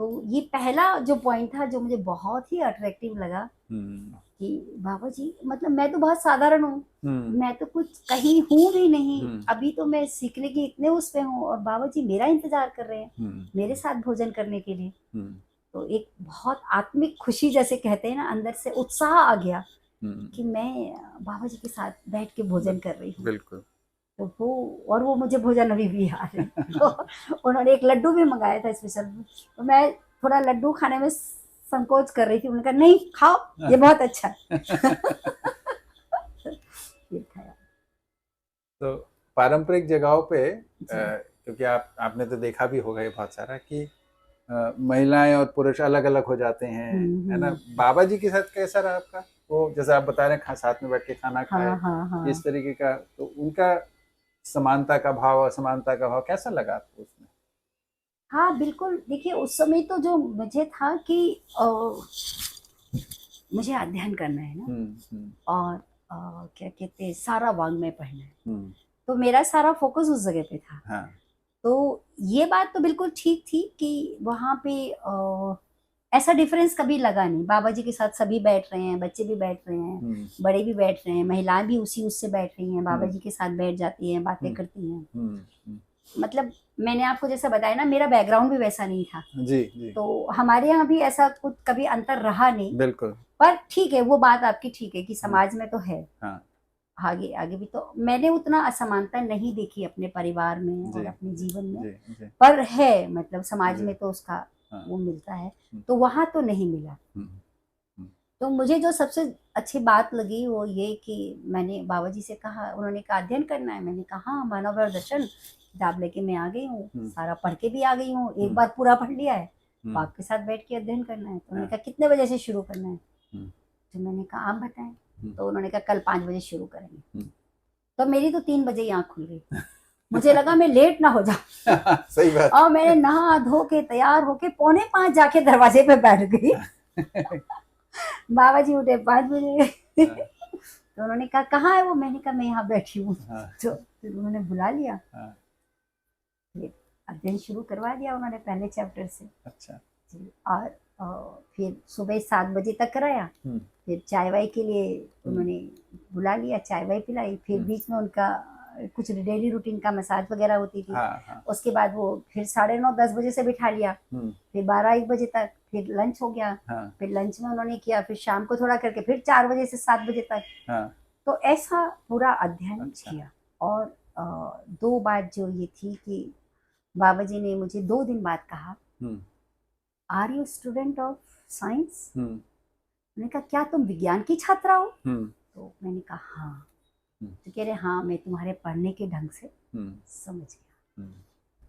Speaker 2: तो ये पहला जो पॉइंट था जो मुझे बहुत ही अट्रैक्टिव लगा,
Speaker 1: हुँ,
Speaker 2: कि बाबा जी मतलब मैं तो बहुत साधारण हूँ,
Speaker 1: हुँ,
Speaker 2: मैं तो कुछ कहीं हूँ भी नहीं,
Speaker 1: हुँ,
Speaker 2: अभी तो मैं सीखने की इतने उस पे हूँ, और बाबा जी मेरा इंतजार कर रहे हैं
Speaker 1: हुँ,
Speaker 2: मेरे साथ भोजन करने के लिए।
Speaker 1: हुँ,
Speaker 2: तो एक बहुत आत्मिक खुशी, जैसे कहते हैं ना, अंदर से उत्साह आ गया
Speaker 1: हुँ,
Speaker 2: कि मैं बाबा जी के साथ बैठ के भोजन कर रही हूँ।
Speaker 1: बिल्कुल,
Speaker 2: तो वो, और वो मुझे भोजन अभी भी याद है। तो उन्होंने एक लड्डू भी मंगाया था स्पेशल, तो मैं थोड़ा लड्डू खाने में संकोच कर रही थी, उन्होंने कहा नहीं खाओ, ये बहुत अच्छा है। ये खाया
Speaker 1: तो पारंपरिक जगहों पे
Speaker 2: जी।
Speaker 1: क्योंकि आपने तो देखा भी होगा ये बहुत सारा कि महिलाएं और पुरुष अलग अलग हो जाते हैं, है ना?
Speaker 2: हम्म।
Speaker 1: बाबा जी के साथ कैसा रहा आपका? वो जैसे आप बता रहे हैं साथ में बैठ के खाना खाए,
Speaker 2: हाँ हाँ हाँ।
Speaker 1: इस तरीके का, तो उनका समानता का भाव, असमानता का भाव कैसा लगा आपको उसमें?
Speaker 2: हाँ बिल्कुल, देखिए उस समय तो जो मुझे था कि मुझे अध्ययन करना है ना,
Speaker 1: हम्म।
Speaker 2: और क्या कहते हैं, सारा वाङ्मय पढ़ना है,
Speaker 1: हम्म।
Speaker 2: तो मेरा सारा फोकस उस जगह पे था।
Speaker 1: हाँ।
Speaker 2: तो ये बात तो बिल्कुल ठीक थी कि वहाँ पे ऐसा डिफरेंस कभी लगा नहीं। बाबा जी के साथ सभी बैठ रहे हैं, बच्चे भी बैठ रहे हैं,
Speaker 1: हम्म।
Speaker 2: बड़े भी बैठ रहे हैं, महिलाएं भी उसी उससे बैठ रही हैं, बाबा
Speaker 1: हम्म।
Speaker 2: जी के साथ बैठ जाती हैं, बातें
Speaker 1: हम्म।
Speaker 2: करती हैं।
Speaker 1: हम्म।
Speaker 2: मतलब मैंने आपको जैसा बताया ना, मेरा बैकग्राउंड भी वैसा नहीं था,
Speaker 1: जी जी।
Speaker 2: तो हमारे यहाँ भी ऐसा कुछ कभी अंतर रहा नहीं।
Speaker 1: बिल्कुल।
Speaker 2: पर ठीक है, वो बात आपकी ठीक है कि
Speaker 1: हम्म।
Speaker 2: समाज में तो है,
Speaker 1: हाँ।
Speaker 2: आगे आगे भी तो मैंने उतना असमानता नहीं देखी अपने परिवार में और
Speaker 1: जी
Speaker 2: अपने जीवन में।
Speaker 1: जी जी
Speaker 2: पर है, मतलब समाज
Speaker 1: जी।
Speaker 2: में तो उसका
Speaker 1: हाँ।
Speaker 2: वो मिलता है,
Speaker 1: हम्म।
Speaker 2: तो वहां तो नहीं मिला।
Speaker 1: हम्म। हम्म।
Speaker 2: तो मुझे जो सबसे अच्छी बात लगी वो ये कि मैंने बाबा जी से कहा, उन्होंने कहा अध्ययन करना है, मैंने कहा हाँ, मानव और दर्शन किताब लेके मैं आ गई हूँ,
Speaker 1: हम्म।
Speaker 2: सारा पढ़ के भी आ गई हूँ, एक
Speaker 1: हम्म।
Speaker 2: बार पूरा पढ़ लिया है,
Speaker 1: हम्म।
Speaker 2: बाप के साथ बैठ के अध्ययन करना है। तो उन्होंने
Speaker 1: हाँ।
Speaker 2: कहा कितने बजे से शुरू करना है?
Speaker 1: हम्म।
Speaker 2: तो मैंने कहा आप बताएं।
Speaker 1: हम्म।
Speaker 2: तो उन्होंने कहा कल 5 बजे शुरू करेंगे।
Speaker 1: हम्म।
Speaker 2: तो मेरी तो 3 बजे ही आँख खुल गई, मुझे लगा मैं लेट ना हो जाऊं।
Speaker 1: सही बात।
Speaker 2: और मैंने नहा धो के तैयार होके 4:45 जाके दरवाजे पे बैठ गई। बाबा जी उठे 5 बजे। तो उन्होंने कहा कहाँ है वो? मैंने कहा मैं यहाँ बैठी हूँ।
Speaker 1: हाँ।
Speaker 2: तो फिर उन्होंने बुला लिया,
Speaker 1: हाँ।
Speaker 2: फिर अध्ययन शुरू करवा दिया उन्होंने पहले चैप्टर से
Speaker 1: अच्छा।
Speaker 2: जी। और फिर सुबह 7 बजे तक कराया।
Speaker 1: हम्म।
Speaker 2: फिर चाय वाय के लिए उन्होंने बुला लिया, चाय वाय पिलाई। फिर बीच में उनका कुछ डेली रूटीन का मसाज वगैरह होती थी।
Speaker 1: हाँ हाँ।
Speaker 2: उसके बाद वो फिर 9:30-10 बजे से बिठा लिया, फिर 12-1 बजे तक, फिर लंच हो गया।
Speaker 1: हाँ।
Speaker 2: फिर लंच में उन्होंने किया, फिर शाम को थोड़ा करके फिर 4 बजे से 7 बजे तक।
Speaker 1: हाँ।
Speaker 2: तो ऐसा पूरा अध्ययन
Speaker 1: अच्छा।
Speaker 2: किया। और 2 बात जो ये थी कि बाबा जी ने मुझे 2 दिन बाद कहा, are you student of science? मैंने कहा क्या तुम विज्ञान की छात्रा हो? तो मैंने कहा हाँ। तो कह रहे हाँ, मैं तुम्हारे पढ़ने के ढंग से समझ गया।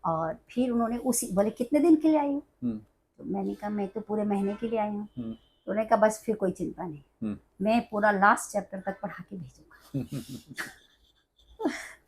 Speaker 2: और फिर उन्होंने उसी बोले कितने दिन के लिए आई हो? तो मैंने कहा मैं तो पूरे महीने के लिए आई हूँ। तो उन्होंने कहा बस फिर कोई चिंता नहीं, मैं पूरा लास्ट चैप्टर तक पढ़ा के भेजूंगा।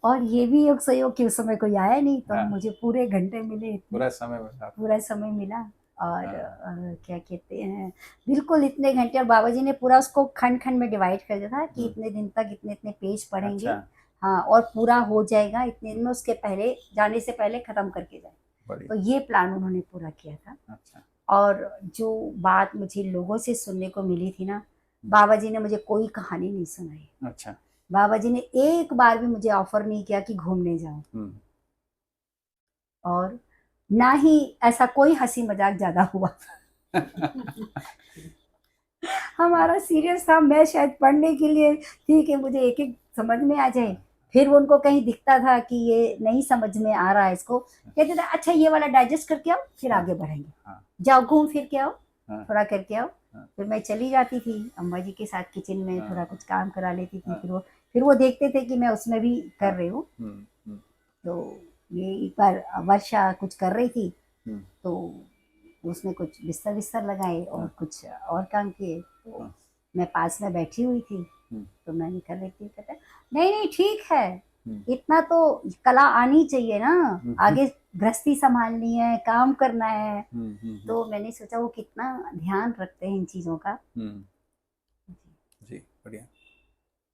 Speaker 2: और ये भी एक सहयोग कि उस समय कोई आया नहीं, तो
Speaker 1: हाँ।
Speaker 2: मुझे पूरे घंटे मिले,
Speaker 1: पूरा समय मिला।
Speaker 2: पूरा समय मिला। और
Speaker 1: हाँ।
Speaker 2: क्या कहते हैं, बिल्कुल इतने घंटे। और बाबा जी ने पूरा उसको खंड खंड में डिवाइड कर दिया था कि इतने दिन तक इतने इतने पेज पढ़ेंगे।
Speaker 1: अच्छा।
Speaker 2: हाँ, और पूरा हो जाएगा इतने दिन में, उसके पहले जाने से पहले खत्म करके जाए।
Speaker 1: बढ़िया।
Speaker 2: तो ये प्लान उन्होंने पूरा किया था।
Speaker 1: अच्छा।
Speaker 2: और जो बात मुझे लोगों से सुनने को मिली थी ना, बाबा जी ने मुझे कोई कहानी नहीं सुनाई।
Speaker 1: अच्छा।
Speaker 2: बाबा जी ने एक बार भी मुझे ऑफर नहीं किया कि घूमने जाओ, और ना ही ऐसा कोई हंसी मजाक ज्यादा हुआ। हमारा सीरियस था, मैं शायद पढ़ने के लिए थी कि मुझे एक एक समझ में आ जाए। फिर उनको कहीं दिखता था कि ये नहीं समझ में आ रहा है इसको, कहते थे अच्छा ये वाला डाइजेस्ट करके आओ, फिर आगे बढ़ेंगे, जाओ घूम फिर के आओ, थोड़ा करके आओ। फिर मैं चली जाती थी अम्बा जी के साथ किचन में, थोड़ा कुछ काम करा लेती थी। फिर वो देखते थे कि मैं उसमें भी कर रही हूँ। तो ये एक बार वर्षा कुछ कर रही थी, तो उसने कुछ बिस्तर विस्तर लगाए और कुछ और काम किए। तो मैं पास में बैठी हुई थी, तो मैंने कर रही थी, कहते नहीं नहीं ठीक है, इतना तो कला आनी चाहिए ना, आगे गृहस्थी संभालनी है, काम करना है। तो मैंने सोचा वो कितना ध्यान रखते हैं इन चीजों का।
Speaker 1: जी बढ़िया।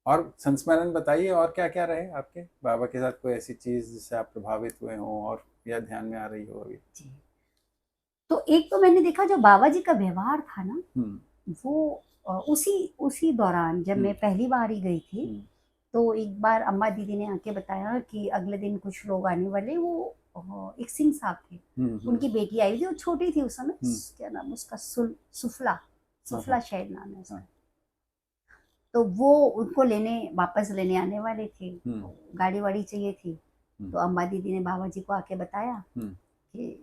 Speaker 1: और संस्मरण बताइए, और क्या क्या रहे आपके बाबा के साथ? कोई ऐसी चीज जिससे आप प्रभावित हुए हो और या ध्यान में आ रही हो अभी?
Speaker 2: जी, तो एक तो मैंने देखा जो बाबा जी का व्यवहार था ना, वो उसी दौरान जब मैं पहली बार ही गई थी, तो एक बार अम्मा दीदी ने आके बताया कि अगले दिन कुछ लोग आने वाले। वो एक सिंह साहब थे, उनकी बेटी आई थी, वो छोटी थी उस समय, क्या नाम उसका, सुफला शायद नाम है उसका। तो वो उनको वापस लेने आने वाले थे, तो गाड़ी वाड़ी चाहिए थी। तो अम्मा दीदी ने बाबा जी को आके बताया कि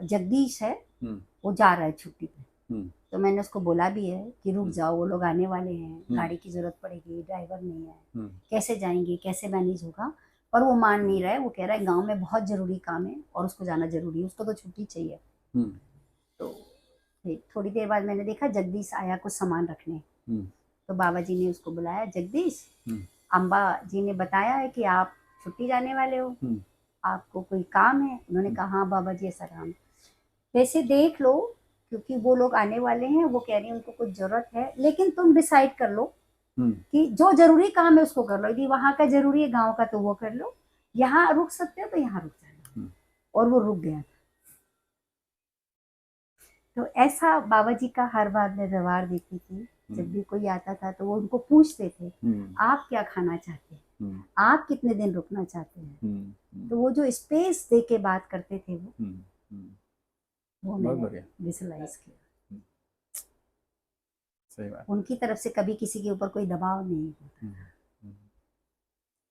Speaker 2: जगदीश है, वो जा रहा है छुट्टी पे। तो मैंने उसको बोला भी है कि रुक जाओ, वो लोग आने वाले हैं, गाड़ी की जरूरत पड़ेगी, ड्राइवर नहीं है, कैसे जाएंगे, कैसे मैनेज होगा। पर वो मान नहीं रहा है, वो कह रहा है गांव में बहुत जरूरी काम है और उसको जाना जरूरी है, उसको तो छुट्टी चाहिए। तो थोड़ी देर बाद मैंने देखा जगदीश आया कुछ सामान रखने। तो बाबा जी ने उसको बुलाया, जगदीश, अम्बा जी ने बताया है कि आप छुट्टी जाने वाले हो, आपको कोई काम है? उन्होंने कहा हाँ बाबा जी ऐसा काम है। वैसे देख लो, क्योंकि वो लोग आने वाले हैं, वो कह रही हैं उनको कुछ जरूरत है, लेकिन तुम डिसाइड कर लो कि जो जरूरी काम है उसको कर लो। यदि वहां का जरूरी है गांव का तो वो कर लो, यहाँ रुक सकते हो तो यहाँ रुक जाना। और वो रुक गया। तो ऐसा बाबा जी का हर बार मैं व्यवहार देखती थी। जब भी कोई आता था तो वो उनको पूछते थे आप क्या खाना चाहते हैं, आप कितने दिन रुकना चाहते हैं। तो वो जो स्पेस दे के बात करते थे वो मैंने विजुअलाइज किया।
Speaker 1: सही बात।
Speaker 2: उनकी तरफ से कभी किसी के ऊपर कोई दबाव नहीं होता।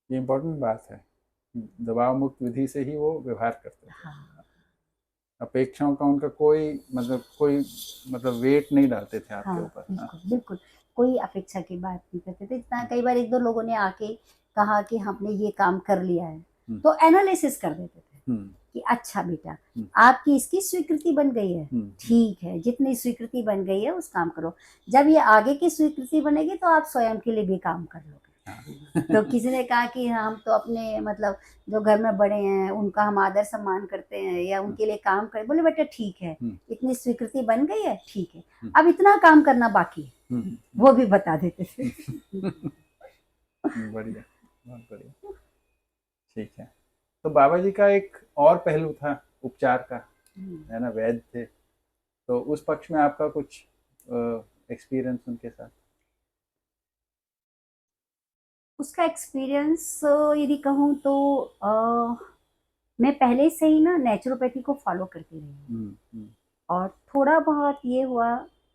Speaker 1: ये इम्पोर्टेंट बात है, दबाव मुक्त विधि से ही वो व्यवहार करते थे।
Speaker 2: हाँ।
Speaker 1: अपेक्षाओं का उनका कोई मतलब वेट नहीं डालते थे आपके ऊपर।
Speaker 2: बिल्कुल बिल्कुल, कोई अपेक्षा की बात नहीं करते थे। इतना कई बार एक दो लोगों ने आके कहा कि हमने ये काम कर लिया है, तो एनालिसिस कर देते थे कि अच्छा बेटा आपकी इसकी स्वीकृति बन गई है, ठीक है, जितनी स्वीकृति बन गई है उस काम करो। जब ये आगे की स्वीकृति बनेगी तो आप स्वयं के लिए भी काम कर लोगे। तो किसी ने कहा कि हम तो अपने मतलब जो घर में बड़े हैं उनका हम आदर सम्मान करते हैं या उनके लिए काम करें। बोले बेटा ठीक है, इतनी स्वीकृति बन गई है, ठीक है, अब इतना काम करना बाकी है, वो भी बता देते थे।
Speaker 1: बढ़िया, बहुत बढ़िया। ठीक है, तो बाबा जी का एक और पहलू था उपचार का, है ना, वैद्य थे, तो उस पक्ष में आपका कुछ एक्सपीरियंस उनके साथ?
Speaker 2: उसका एक्सपीरियंस यदि कहूँ तो मैं पहले से ही ना नेचुरोपैथी को फॉलो करती रही। और थोड़ा बहुत ये हुआ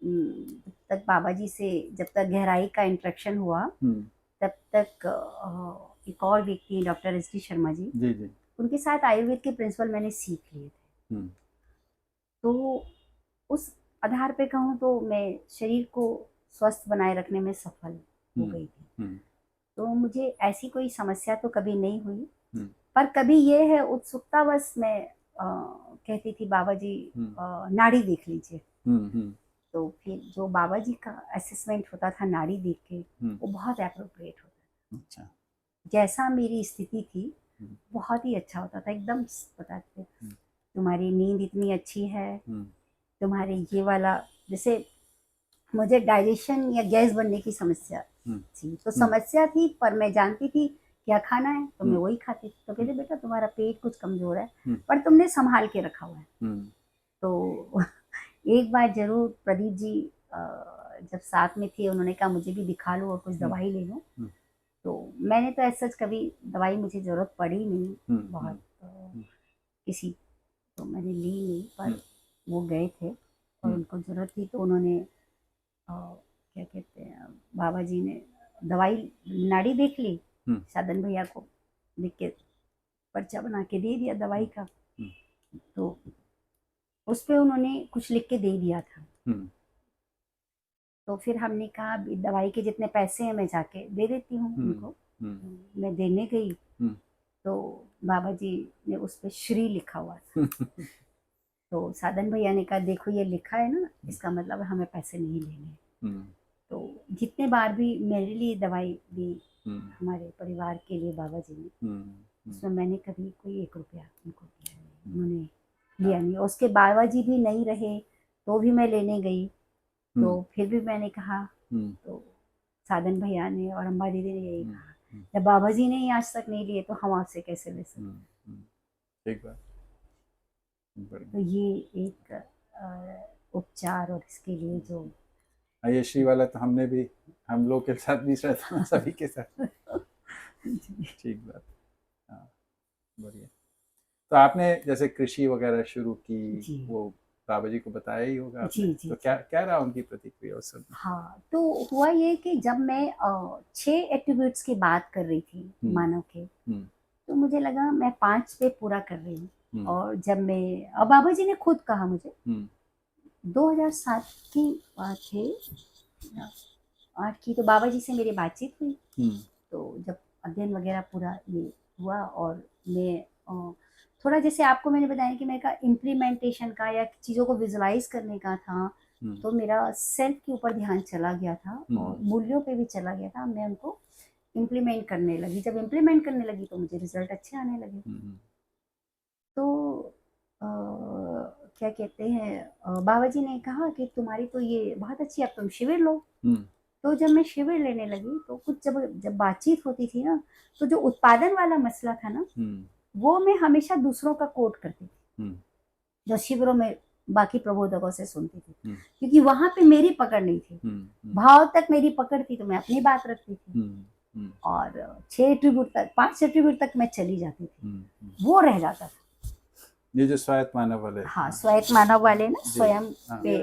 Speaker 2: जब तक बाबा जी से जब तक गहराई का इंटरेक्शन हुआ तब तक एक और व्यक्ति doctor S D Sharma ji, उनके साथ आयुर्वेद के प्रिंसिपल मैंने सीख लिए थे। तो उस आधार पे कहूँ तो मैं शरीर को स्वस्थ बनाए रखने में सफल हो गई थी। तो मुझे ऐसी कोई समस्या तो कभी नहीं हुई, पर कभी ये है उत्सुकता बस मैं कहती थी बाबा जी नाड़ी देख लीजिए। तो फिर जो बाबा जी का असेसमेंट होता था नाड़ी देख के वो बहुत एप्रोप्रिएट होता था। अच्छा। जैसा मेरी स्थिति थी बहुत ही अच्छा होता था, एकदम बताते तुम्हारी नींद इतनी अच्छी है, तुम्हारे ये वाला, जैसे मुझे डाइजेशन या गैस बनने की समस्या थी, तो समस्या थी पर मैं जानती थी क्या खाना है तो मैं वही खाती थी। तो कहते बेटा तुम्हारा पेट कुछ कमजोर है पर तुमने संभाल के रखा हुआ है। तो एक बार जरूर प्रदीप जी जब साथ में थे उन्होंने कहा मुझे भी दिखा लो और कुछ दवाई ले लो। तो मैंने तो ऐसा कभी दवाई मुझे जरूरत पड़ी नहीं, बहुत किसी तो मैंने ली नहीं, पर वो गए थे और उनको जरूरत थी तो उन्होंने क्या कहते हैं बाबा जी ने दवाई नाड़ी देख ली, साधन भैया को लिख के पर्चा बना के दे दिया दवाई का। तो उस पे उन्होंने कुछ लिख के दे दिया था। तो फिर हमने कहा दवाई के जितने पैसे हैं मैं जाके दे देती हूँ उनको। मैं देने गई तो बाबा जी ने उस पे श्री लिखा हुआ था। तो साधन भैया ने कहा देखो ये लिखा है ना, इसका मतलब हमें पैसे नहीं लेने। तो जितने बार भी मेरे लिए दवाई दी हमारे परिवार के लिए बाबा जी ने, उसमें मैंने कभी कोई 1 रुपया उनको दिया नहीं, उन्होंने लिया नहीं। उसके बाबा जी भी नहीं रहे तो भी मैं लेने गई तो फिर भी मैंने कहा, तो साधन भैया ने और अम्बा दीदी ने यही कहा जब बाबा जी ने ही आज तक नहीं लिए तो हम आपसे कैसे ले सकते।
Speaker 1: ठीक बात।
Speaker 2: तो ये एक उपचार और इसके लिए जो
Speaker 1: ये श्री वाला तो हमने भी, हम लोग के साथ भी रहता सभी के साथ। ठीक बात। हाँ, बढ़िया। तो आपने जैसे कृषि वगैरह शुरू की, वो बाबा जी को बताया ही होगा आपने। तो क्या रहा उनकी प्रतिक्रिया उस समय?
Speaker 2: हाँ, तो हुआ ये कि जब मैं 6 एट्रीब्यूट्स की बात कर रही थी मानव के, तो मुझे लगा मैं 5 पे पूरा कर रही हूँ। और जब मैं बाबा जी ने खुद कहा मुझे 2007 की बात है, 8 की, तो बाबा जी से मेरी बातचीत हुई। तो जब अध्ययन वगैरह पूरा ये हुआ और मैं थोड़ा जैसे आपको मैंने बताया कि मेरे का इम्प्लीमेंटेशन का या चीज़ों को विजुलाइज करने का था, तो मेरा सेल्फ के ऊपर ध्यान चला गया था और मूल्यों पे भी चला गया था। मैं उनको इम्प्लीमेंट करने लगी। जब इम्प्लीमेंट करने लगी तो मुझे रिजल्ट अच्छे आने लगे। तो क्या कहते हैं, बाबा जी ने कहा कि तुम्हारी तो ये बहुत अच्छी, अब तुम शिविर लो। तो जब मैं शिविर लेने लगी तो कुछ जब जब बातचीत होती थी ना, तो जो उत्पादन वाला मसला था ना, वो मैं हमेशा दूसरों का कोट करती थी, जो शिविरों में बाकी प्रबोधकों से सुनती थी, क्योंकि वहां पे मेरी पकड़ नहीं थी। भाव तक मेरी पकड़ थी तो मैं अपनी बात रखती थी, और 6 एट्रीब्यूट तक, 5 एट्रीब्यूट तक मैं चली जाती थी, वो रह जाता था।
Speaker 1: ये जो स्वायत्त मानव वाले,
Speaker 2: हाँ, स्वायत्त मानव वाले ना,
Speaker 1: जी,
Speaker 2: स्वयं
Speaker 1: हाँ,
Speaker 2: पे,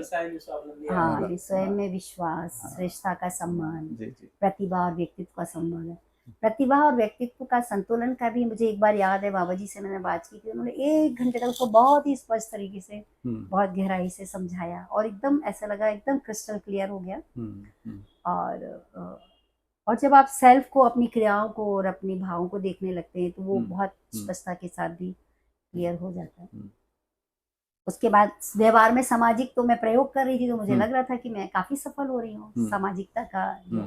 Speaker 2: हाँ,
Speaker 1: हाँ,
Speaker 2: ये स्वयं में विश्वास,
Speaker 1: हाँ,
Speaker 2: श्रेष्ठता का सम्मान,
Speaker 1: जी जी,
Speaker 2: प्रतिभा और व्यक्तित्व का सम्मान है। प्रतिभा और व्यक्तित्व का संतुलन का भी मुझे एक बार याद है, बाबा जी से मैंने बात की थी, उन्होंने 1 घंटे तक उसको बहुत ही स्पष्ट तरीके से, बहुत गहराई से समझाया, और एकदम ऐसा लगा एकदम क्रिस्टल क्लियर हो गया। और जब आप सेल्फ को, अपनी क्रियाओं को और अपनी भावों को देखने लगते हैं तो वो बहुत स्पष्टता के साथ भी क्लियर हो जाता है। उसके बाद व्यवहार में सामाजिक तो मैं प्रयोग कर रही थी, तो मुझे लग रहा था कि मैं काफी सफल हो रही हूँ। सामाजिकता का जो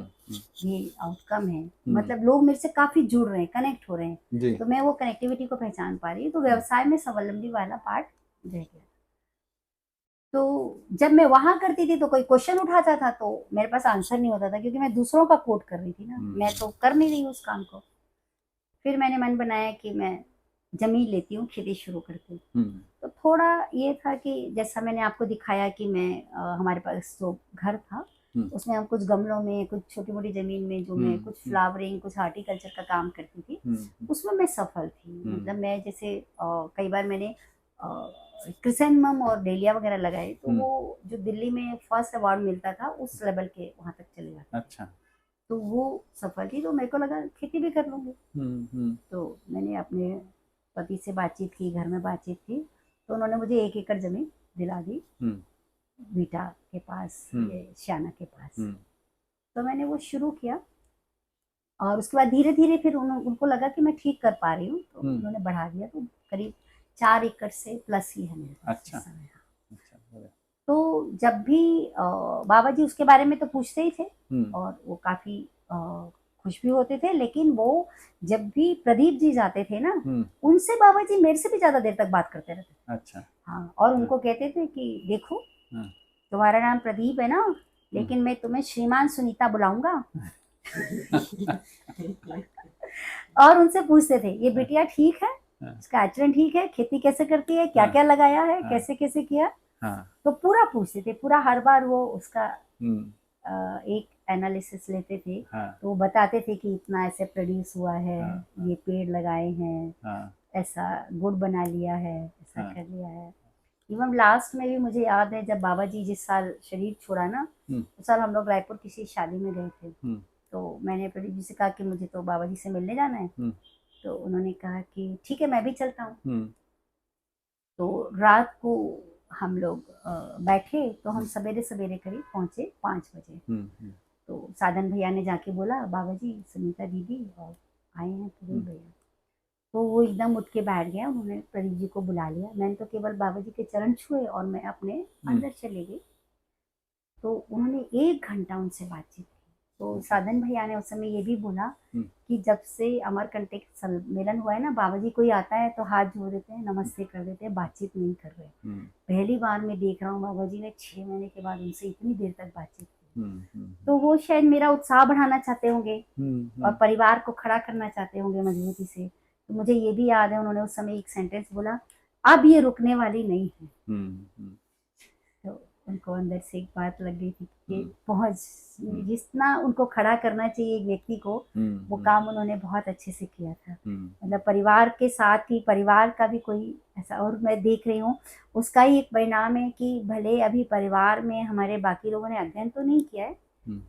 Speaker 2: ये आउटकम है, मतलब लोग मेरे से काफी जुड़ रहे हैं, कनेक्ट हो रहे हैं, तो मैं वो कनेक्टिविटी को पहचान पा रही हूँ। तो व्यवसाय में स्वावलंबी वाला पार्ट रह गया। तो जब मैं वहां करती थी तो कोई क्वेश्चन उठाता था तो मेरे पास आंसर नहीं होता था, क्योंकि मैं दूसरों का कोट कर रही थी ना, मैं तो कर नहीं रही हूँ उस काम को। फिर मैंने मन बनाया कि मैं जमीन लेती हूँ, खेती शुरू करती हूँ। तो थोड़ा ये था कि जैसा मैंने आपको दिखाया कि मैं हमारे पास जो घर था उसमें हम कुछ गमलों में, कुछ छोटी मोटी जमीन में जो मैं कुछ फ्लावरिंग, कुछ हार्टिकल्चर का काम करती थी, उसमें मैं सफल थी। मतलब मैं जैसे कई बार मैंने क्रिसेंटमम और डेलिया वगैरह लगाए, तो वो जो दिल्ली में फर्स्ट अवार्ड मिलता था उस लेवल के वहां तक चले जाते।
Speaker 1: अच्छा,
Speaker 2: तो वो सफल थी, तो मेरे को लगा खेती भी कर लूंगी। तो मैंने अपने पति से बातचीत की, घर में बातचीत की, तो उन्होंने मुझे 1 एकड़ जमीन दिला दी, बीटा के पास, ये श्याना के पास। तो मैंने वो शुरू किया, और उसके बाद धीरे धीरे फिर उनको लगा कि मैं ठीक कर पा रही हूँ, तो उन्होंने बढ़ा दिया। तो करीब 4 एकड़ से प्लस ही है मेरे पास।
Speaker 1: अच्छा,
Speaker 2: अच्छा। तो जब भी बाबा जी उसके बारे में तो पूछते ही थे, और वो काफी खुश भी होते थे, लेकिन वो जब भी प्रदीप जी जाते थे ना, उनसे बाबा जी मेरे से भी ज्यादा देर तक बात करते रहते।
Speaker 1: अच्छा,
Speaker 2: हाँ, और उनको कहते थे कि देखो, तुम्हारा नाम प्रदीप है ना, लेकिन मैं तुम्हें श्रीमान सुनीता बुलाऊंगा। और उनसे पूछते थे, ये बिटिया ठीक है, इसका आचरण ठीक है, खेती कैसे करती है, क्या क्या लगाया है, कैसे कैसे किया। तो पूरा पूछते थे, पूरा हर बार वो उसका एक एनालिसिस लेते थे। तो वो बताते थे कि इतना ऐसे प्रोड्यूस हुआ है, ये पेड़ लगाए हैं, ऐसा गुड़ बना लिया है, ऐसा कर लिया है। इवन लास्ट में भी मुझे याद है, जब बाबा जी जिस साल शरीर छोड़ा ना, उस साल हम लोग रायपुर किसी शादी में गए थे। तो मैंने प्रदीप जी से कहा कि मुझे तो बाबा जी से मिलने जाना है। तो उन्होंने कहा कि ठीक है, मैं भी चलता हूँ। तो रात को हम लोग बैठे, तो हम सवेरे सवेरे करीब पहुंचे 5 बजे। तो साधन भैया ने जाके बोला, बाबा जी सुनीता दीदी और आए हैं प्रदीप भैया। तो वो एकदम उठ के बैठ गया, उन्होंने प्रदीप जी को बुला लिया। मैंने तो केवल बाबा जी के चरण छुए और मैं अपने अंदर चले गई। तो उन्होंने 1 घंटा उनसे बातचीत की। तो साधन भैया ने उस समय ये भी बोला कि जब से अमरकंटक सम्मेलन हुआ है ना, बाबा जी कोई आता है तो हाथ जोड़ देते हैं, नमस्ते कर देते हैं, बातचीत नहीं कर रहे। पहली बार मैं देख रहा हूँ बाबा जी ने 6 महीने के बाद उनसे इतनी देर तक बातचीत की। तो वो शायद मेरा उत्साह बढ़ाना चाहते होंगे और परिवार को खड़ा करना चाहते होंगे मजबूती से। तो मुझे ये भी याद है, उन्होंने उस समय एक सेंटेंस बोला, अब ये रुकने वाली नहीं है। तो उनको अंदर से एक बात लग गई थी कि पहुंच, जितना उनको खड़ा करना चाहिए एक व्यक्ति को, वो काम उन्होंने बहुत अच्छे से किया था। मतलब परिवार के साथ ही, परिवार का भी कोई ऐसा, और मैं देख रही हूँ उसका ही एक परिणाम है कि भले अभी परिवार में हमारे बाकी लोगों ने अध्ययन तो नहीं किया है,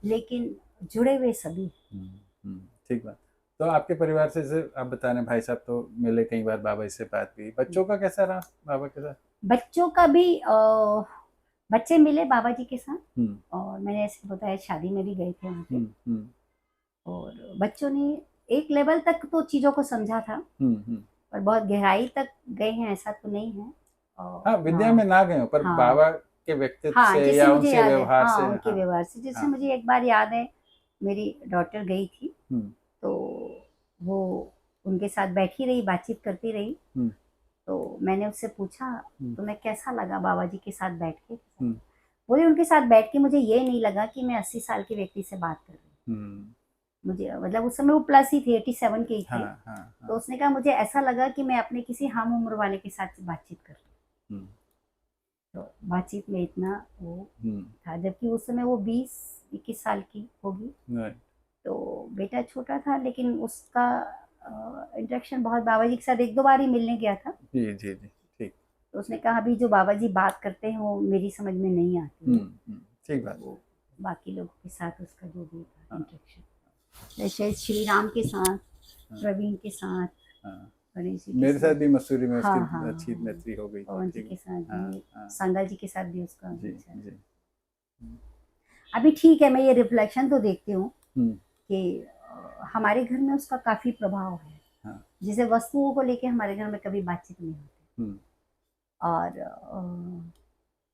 Speaker 2: लेकिन जुड़े हुए सभी।
Speaker 1: ठीक बात। तो आपके परिवार से आप बता रहे, भाई साहब तो मिले कई बार, बाबा से बात हुई, बच्चों का कैसा रहा बाबा के साथ?
Speaker 2: बच्चों का भी बच्चे मिले बाबा जी के साथ, और मैंने ऐसे बताया शादी में भी गए थे वहाँ पे। और बच्चों ने एक लेवल तक तो चीजों को समझा था, पर बहुत गहराई तक गए हैं ऐसा तो नहीं है।
Speaker 1: हाँ, विद्या में ना गए हो, पर बाबा के व्यक्तित्व से या
Speaker 2: मुझे
Speaker 1: उनसे व्यवहार से,
Speaker 2: उनके व्यवहार से, जैसे मुझे एक बार याद है, मेरी डॉटर गई थी तो वो उनके साथ बैठी रही, बातचीत करती रही। तो मैंने उससे पूछा तुम्हें कैसा लगा बाबा जी के साथ बैठ के? बोले उनके साथ बैठ के मुझे ये नहीं लगा कि मैं 80 साल के व्यक्ति से बात कर रही हूँ। मुझे मतलब उस समय वो प्लस ही थे, 87 के ही थे। तो उसने कहा मुझे ऐसा लगा कि मैं अपने किसी हम उम्र वाले के साथ बातचीत कर रही हूँ। तो बातचीत में इतना वो था, जबकि उस समय वो 20-21 साल की होगी। तो बेटा छोटा था, लेकिन उसका इंटरेक्शन बहुत, बाबा जी के साथ 1-2 बार ही मिलने गया था।
Speaker 1: जी जी जी, ठीक।
Speaker 2: तो उसने कहा अभी जो बाबा जी बात करते हैं वो मेरी समझ में नहीं आती है।
Speaker 1: ठीक बात।
Speaker 2: वो बाकी लोगों के साथ उसका जो भी था इंटरेक्शन, जैसे श्री राम के साथ, प्रवीण के साथ, गणेश जी
Speaker 1: मेरे साथ भी मसूरी में उसकी
Speaker 2: हाँ,
Speaker 1: अच्छी मैत्री हो गई।
Speaker 2: पवन जी के साथ भी,
Speaker 1: हाँ।
Speaker 2: संगल जी के साथ भी उसका।
Speaker 1: जी जी।
Speaker 2: अभी ठीक है, मैं ये रिफ्लेक्शन तो देखती हूँ कि हमारे घर में उसका काफी प्रभाव है। जैसे वस्तुओं को लेके हमारे घर में कभी बातचीत नहीं होती, और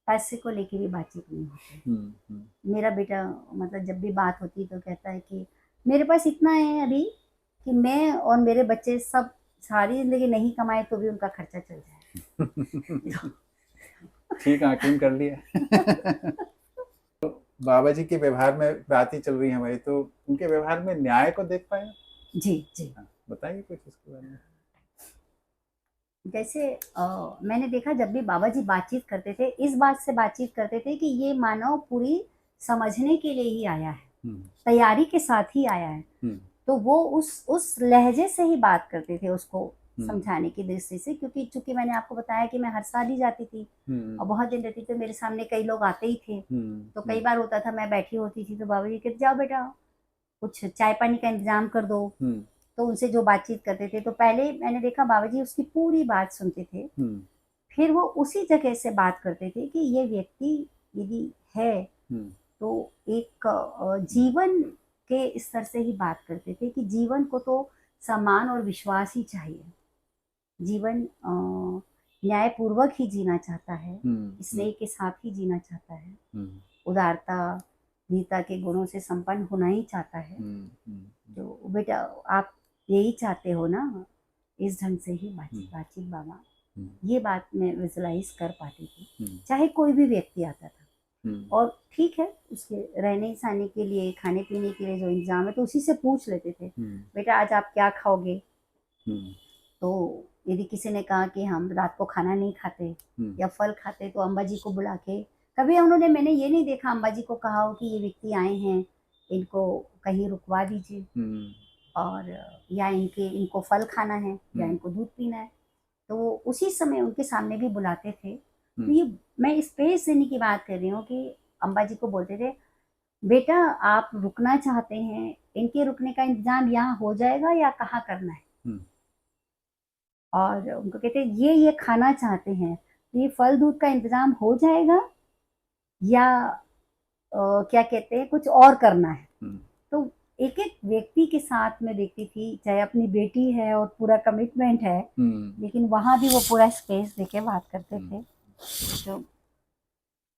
Speaker 2: पैसे को लेके भी बातचीत नहीं होती। मेरा बेटा मतलब जब भी बात होती तो कहता है कि मेरे पास इतना है अभी कि मैं और मेरे बच्चे सब सारी जिंदगी नहीं कमाए तो भी उनका खर्चा चल जाए।
Speaker 1: ठीक आकिम कर लिया। तो बाबा जी के व्यवहार में बात ही चल रही है हमारी, तो उनके व्यवहार में न्याय को देख पाए?
Speaker 2: जी जी,
Speaker 1: बताइए कुछ इसके बारे में।
Speaker 2: जैसे मैंने देखा जब भी बाबा जी बातचीत करते थे, इस बात से बातचीत करते थे कि ये मानव पूरी समझने के लिए ही आया है, तैयारी के साथ ही आया है। तो वो उस लहजे से ही बात करते थे उसको समझाने की दृष्टि से, क्योंकि चूंकि मैंने आपको बताया कि मैं हर साल ही जाती थी और बहुत दिन रहती थी, तो मेरे सामने कई लोग आते ही थे। तो कई बार होता था मैं बैठी होती थी तो बाबा जी कहते जाओ बेटा कुछ चाय पानी का इंतजाम कर दो। तो उनसे जो बातचीत करते थे, तो पहले मैंने देखा बाबा जी उसकी पूरी बात सुनते थे, फिर वो उसी जगह से बात करते थे कि ये व्यक्ति यदि है तो एक जीवन के स्तर से ही बात करते थे कि जीवन को तो सम्मान और विश्वास ही चाहिए। जीवन न्यायपूर्वक ही जीना चाहता है, स्नेह के साथ ही जीना चाहता है, उदारता नीता के गुणों से संपन्न होना ही चाहता है। तो बेटा आप यही चाहते हो ना, इस ढंग से ही बातचीत बाबा, ये बात मैं विजुलाइज कर पाती थी। चाहे कोई भी व्यक्ति आता था, और ठीक है उसके रहने सहने के लिए, खाने पीने के लिए जो इंतजाम है तो उसी से पूछ लेते थे बेटा आज आप क्या खाओगे। तो यदि किसी ने कहा कि हम रात को खाना नहीं खाते या फल खाते, तो अम्बा जी को बुला के, कभी उन्होंने, मैंने ये नहीं देखा अम्बा जी को कहा हो कि ये व्यक्ति आए हैं इनको कहीं रुकवा दीजिए, और या इनको फल खाना है या इनको दूध पीना है, तो वो उसी समय उनके सामने भी बुलाते थे। तो ये मैं स्पेस देने की बात कर रही हूँ कि अम्बा जी को बोलते थे बेटा आप रुकना चाहते हैं, इनके रुकने का इंतजाम यहाँ हो जाएगा या कहाँ करना है। और उनको कहते ये खाना चाहते हैं तो ये फल दूध का इंतजाम हो जाएगा या क्या कहते हैं कुछ और करना है। तो एक एक व्यक्ति के साथ में देखती थी, चाहे अपनी बेटी है और पूरा कमिटमेंट है, लेकिन वहां भी वो पूरा स्पेस देके बात करते थे। तो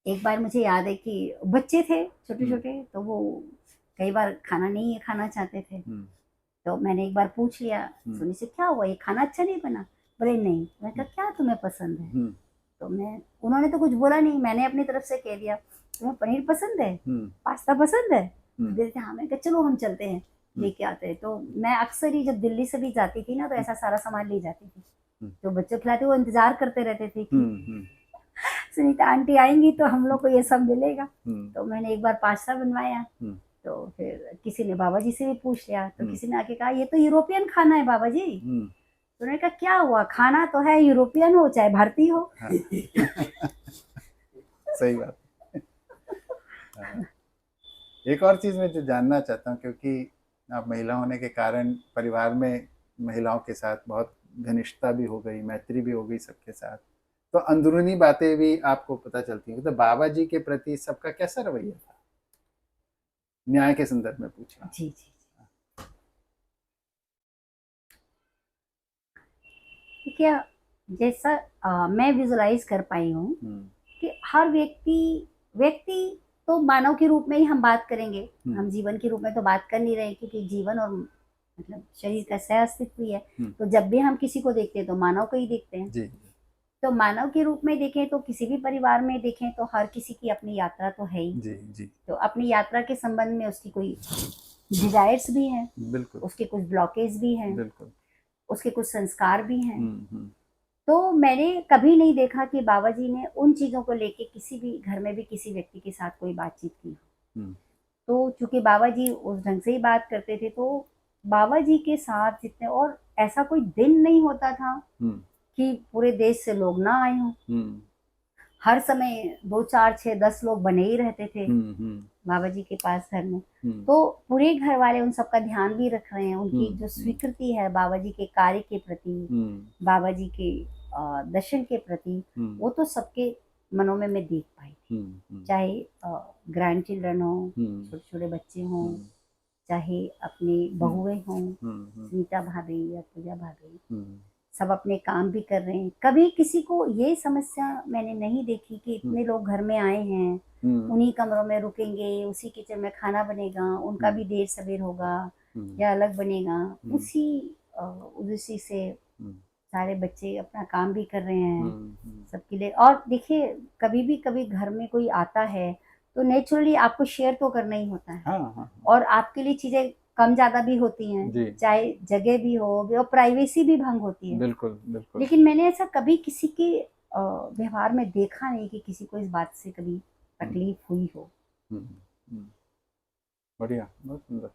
Speaker 2: एक बार मुझे याद है कि बच्चे थे छोटे छोटे, तो वो कई बार खाना नहीं खाना चाहते थे। तो मैंने एक बार पूछ लिया सुनी से क्या हुआ, ये खाना अच्छा नहीं बना? बोले नहीं। मैं कहा क्या तुम्हें पसंद है? तो उन्होंने तो कुछ बोला नहीं, मैंने अपनी तरफ से कह दिया तुम्हें पनीर पसंद है, पास्ता पसंद है? बोलते हाँ। मैं कहा चलो हम चलते हैं लेके आते हैं। तो मैं अक्सर ही जब दिल्ली से भी जाती थी ना, तो ऐसा सारा सामान ले जाती थी, तो बच्चों खिलाते वो इंतजार करते रहते थे कि सुनीता आंटी आएंगी तो हम लोग को ये सब मिलेगा। तो मैंने एक बार पास्ता बनवाया, तो फिर किसी ने बाबा जी से भी पूछ लिया, तो किसी ने आके कहा ये तो यूरोपियन खाना है बाबा जी। तो उन्होंने कहा क्या हुआ, खाना तो है, यूरोपियन हो चाहे भारतीय हो।
Speaker 1: सही बात। एक और चीज मैं जो जानना चाहता हूँ, क्योंकि आप महिला होने के कारण परिवार में महिलाओं के साथ बहुत घनिष्ठता भी हो गई, मैत्री भी हो गई सबके साथ, तो अंदरूनी बातें भी आपको पता चलती हैं। तो बाबा जी के प्रति सबका कैसा रवैया था, न्याय के संदर्भ में पूछा?
Speaker 2: जी जी, क्या जैसा मैं विजुलाइज कर पाई हूँ कि हर व्यक्ति तो मानव के रूप में ही हम बात करेंगे, हम जीवन के रूप में तो बात कर नहीं रहे, क्योंकि जीवन और मतलब शरीर का सह अस्तित्व ही है।
Speaker 1: हम्म।
Speaker 2: तो जब भी हम किसी को देखते हैं तो मानव को ही देखते हैं।
Speaker 1: जी
Speaker 2: तो मानव के रूप में देखें तो किसी भी परिवार में देखें तो हर किसी की अपनी यात्रा तो है ही।
Speaker 1: जी जी
Speaker 2: तो अपनी यात्रा के संबंध में उसकी कोई डिजायर्स भी हैं,
Speaker 1: बिल्कुल
Speaker 2: उसके कुछ ब्लॉकेज भी हैं,
Speaker 1: बिल्कुल।
Speaker 2: उसके कुछ संस्कार भी हैं।
Speaker 1: हम्म।
Speaker 2: तो मैंने कभी नहीं देखा कि बाबा जी ने उन चीज़ों को लेके किसी भी घर में भी किसी व्यक्ति के साथ कोई बातचीत की।
Speaker 1: हम्म
Speaker 2: तो चूंकि बाबा जी उस ढंग से ही बात करते थे, तो बाबा जी के साथ जितने और ऐसा कोई दिन नहीं होता था
Speaker 1: हम्म
Speaker 2: कि पूरे देश से लोग ना आए हों।
Speaker 1: हम्म
Speaker 2: हर समय 2 4 6 10 लोग बने ही रहते थे
Speaker 1: हम्म
Speaker 2: बाबा जी के पास घर में।
Speaker 1: हम्म
Speaker 2: तो पूरे घर वाले उन सबका ध्यान भी रख रहे हैं, उनकी जो
Speaker 1: हम्म
Speaker 2: स्वीकृति है बाबा जी के कार्य के प्रति,
Speaker 1: हम्म
Speaker 2: बाबा जी के दर्शन के प्रति,
Speaker 1: हम्म
Speaker 2: वो तो सबके मनों में मैं देख पाई थी। चाहे ग्रैंड चिल्ड्रन हो,
Speaker 1: हम्म
Speaker 2: छोटे छोटे बच्चे हों,
Speaker 1: हम्म
Speaker 2: चाहे अपनी बहुएं हों,
Speaker 1: हम्म
Speaker 2: नीता भाभी या पूजा भाभी,
Speaker 1: हम्म
Speaker 2: सब अपने काम भी कर रहे हैं। कभी किसी को ये समस्या मैंने नहीं देखी कि इतने लोग घर में आए हैं, उन्हीं कमरों में रुकेंगे, उसी किचन में खाना बनेगा, उनका भी देर सवेर होगा या अलग बनेगा, उसी उसी से सारे बच्चे अपना काम भी कर रहे हैं सबके लिए। और देखिए कभी घर में कोई आता है तो नेचुरली आपको शेयर तो करना ही होता है।
Speaker 1: हाँ हाँ
Speaker 2: और आपके लिए चीजें कम ज्यादा भी होती हैं,
Speaker 1: जी
Speaker 2: चाहे जगह भी हो और प्राइवेसी भी भंग होती है।
Speaker 1: बिल्कुल बिल्कुल।
Speaker 2: लेकिन मैंने ऐसा कभी किसी के व्यवहार में देखा नहीं कि किसी को इस बात से कभी तकलीफ हुई हो।
Speaker 1: हम्म, बढ़िया, बहुत सुंदर।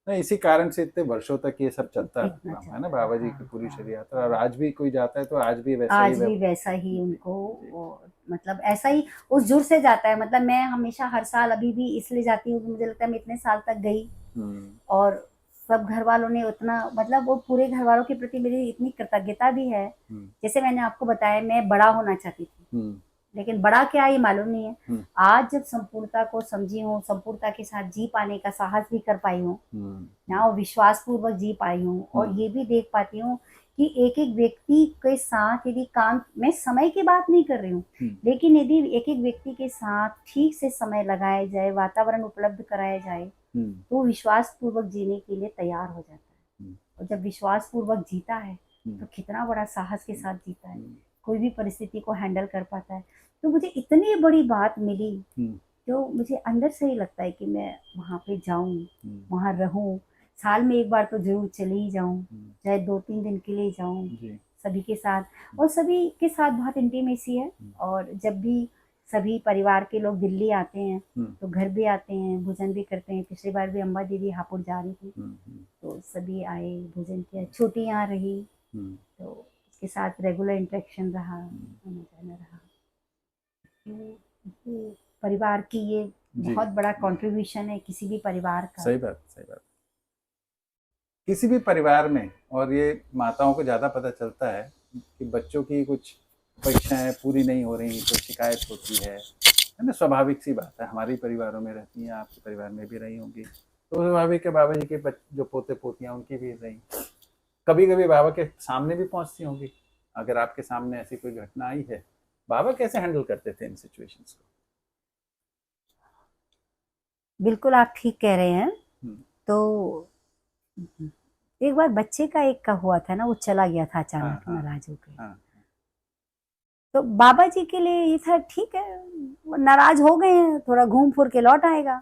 Speaker 1: नहीं, इसी कारण से इतने वर्षों तक ये सब चलता
Speaker 2: इतना
Speaker 1: रहा है ना,
Speaker 2: चलता
Speaker 1: बाबा जी
Speaker 2: रहा।
Speaker 1: की पूरी
Speaker 2: हाँ,
Speaker 1: शरीर यात्रा।
Speaker 2: हाँ।
Speaker 1: और आज भी कोई जाता है तो आज भी वैसा ही
Speaker 2: आज भी वैसा ही
Speaker 1: जी,
Speaker 2: उनको
Speaker 1: जी।
Speaker 2: मतलब ऐसा ही उस जुड़ से जाता है। मतलब मैं हमेशा हर साल अभी भी इसलिए जाती हूँ कि मुझे लगता है मैं इतने साल तक गई और सब घर वालों ने उतना मतलब वो पूरे घर वालों के प्रति मेरी इतनी कृतज्ञता भी है। जैसे मैंने आपको बताया मैं बड़ा होना चाहती थी, लेकिन बड़ा क्या ये मालूम नहीं है। आज जब संपूर्णता को समझी हूँ, संपूर्णता के साथ जी पाने का साहस भी कर पाई हूँ ना, और विश्वास पूर्वक जी पाई हूँ, और ये भी देख पाती हूँ कि एक एक व्यक्ति के साथ यदि काम, मैं समय की बात नहीं कर रही हूँ, लेकिन यदि एक एक व्यक्ति के साथ ठीक से समय लगाया जाए, वातावरण उपलब्ध कराया जाए, तो विश्वास पूर्वक जीने के लिए तैयार हो जाता है। और जब विश्वास पूर्वक जीता है तो कितना बड़ा साहस के साथ जीता है, कोई भी परिस्थिति को हैंडल कर पाता है। तो मुझे इतनी बड़ी बात मिली जो मुझे अंदर से ही लगता है कि मैं वहाँ पे जाऊं, वहाँ रहूं, साल में एक बार तो जरूर चले ही जाऊं, चाहे 2 3 दिन के लिए जाऊं सभी के साथ। और सभी के साथ बहुत इंटीमेसी है। और जब भी सभी परिवार के लोग दिल्ली आते हैं तो घर भी आते हैं, भोजन भी करते हैं। पिछली बार भी अम्बा दीदी हापुड़ जा रही थी तो सभी आए, भोजन किया, छोटी यहाँ रही, तो उसके साथ रेगुलर इंटरेक्शन रहा, आना जाना रहा। तो परिवार की ये बहुत बड़ा कंट्रीब्यूशन है किसी भी परिवार का।
Speaker 1: सही बात, सही बात। किसी भी परिवार में, और ये माताओं को ज़्यादा पता चलता है कि बच्चों की कुछ परीक्षाएं पूरी नहीं हो रही तो शिकायत होती है ना। स्वाभाविक सी बात है, हमारे परिवारों में रहती हैं, आपके परिवार में भी रही होंगी, तो स्वाभाविक है बाबा जी के जो पोते पोतियाँ उनकी भी रही, कभी कभी बाबा के सामने भी पहुंचती होंगी। अगर आपके सामने ऐसी कोई घटना आई है, बाबा कैसे हैंडल करते थे इन सिचुएशंस को?
Speaker 2: बिल्कुल आप ठीक कह रहे हैं। तो एक बार बच्चे का एक का हुआ था ना, वो चला गया था अचानक नाराज होकर। तो बाबा जी के लिए ये था ठीक है, वो नाराज हो गए हैं, थोड़ा घूम फिर के लौट आएगा,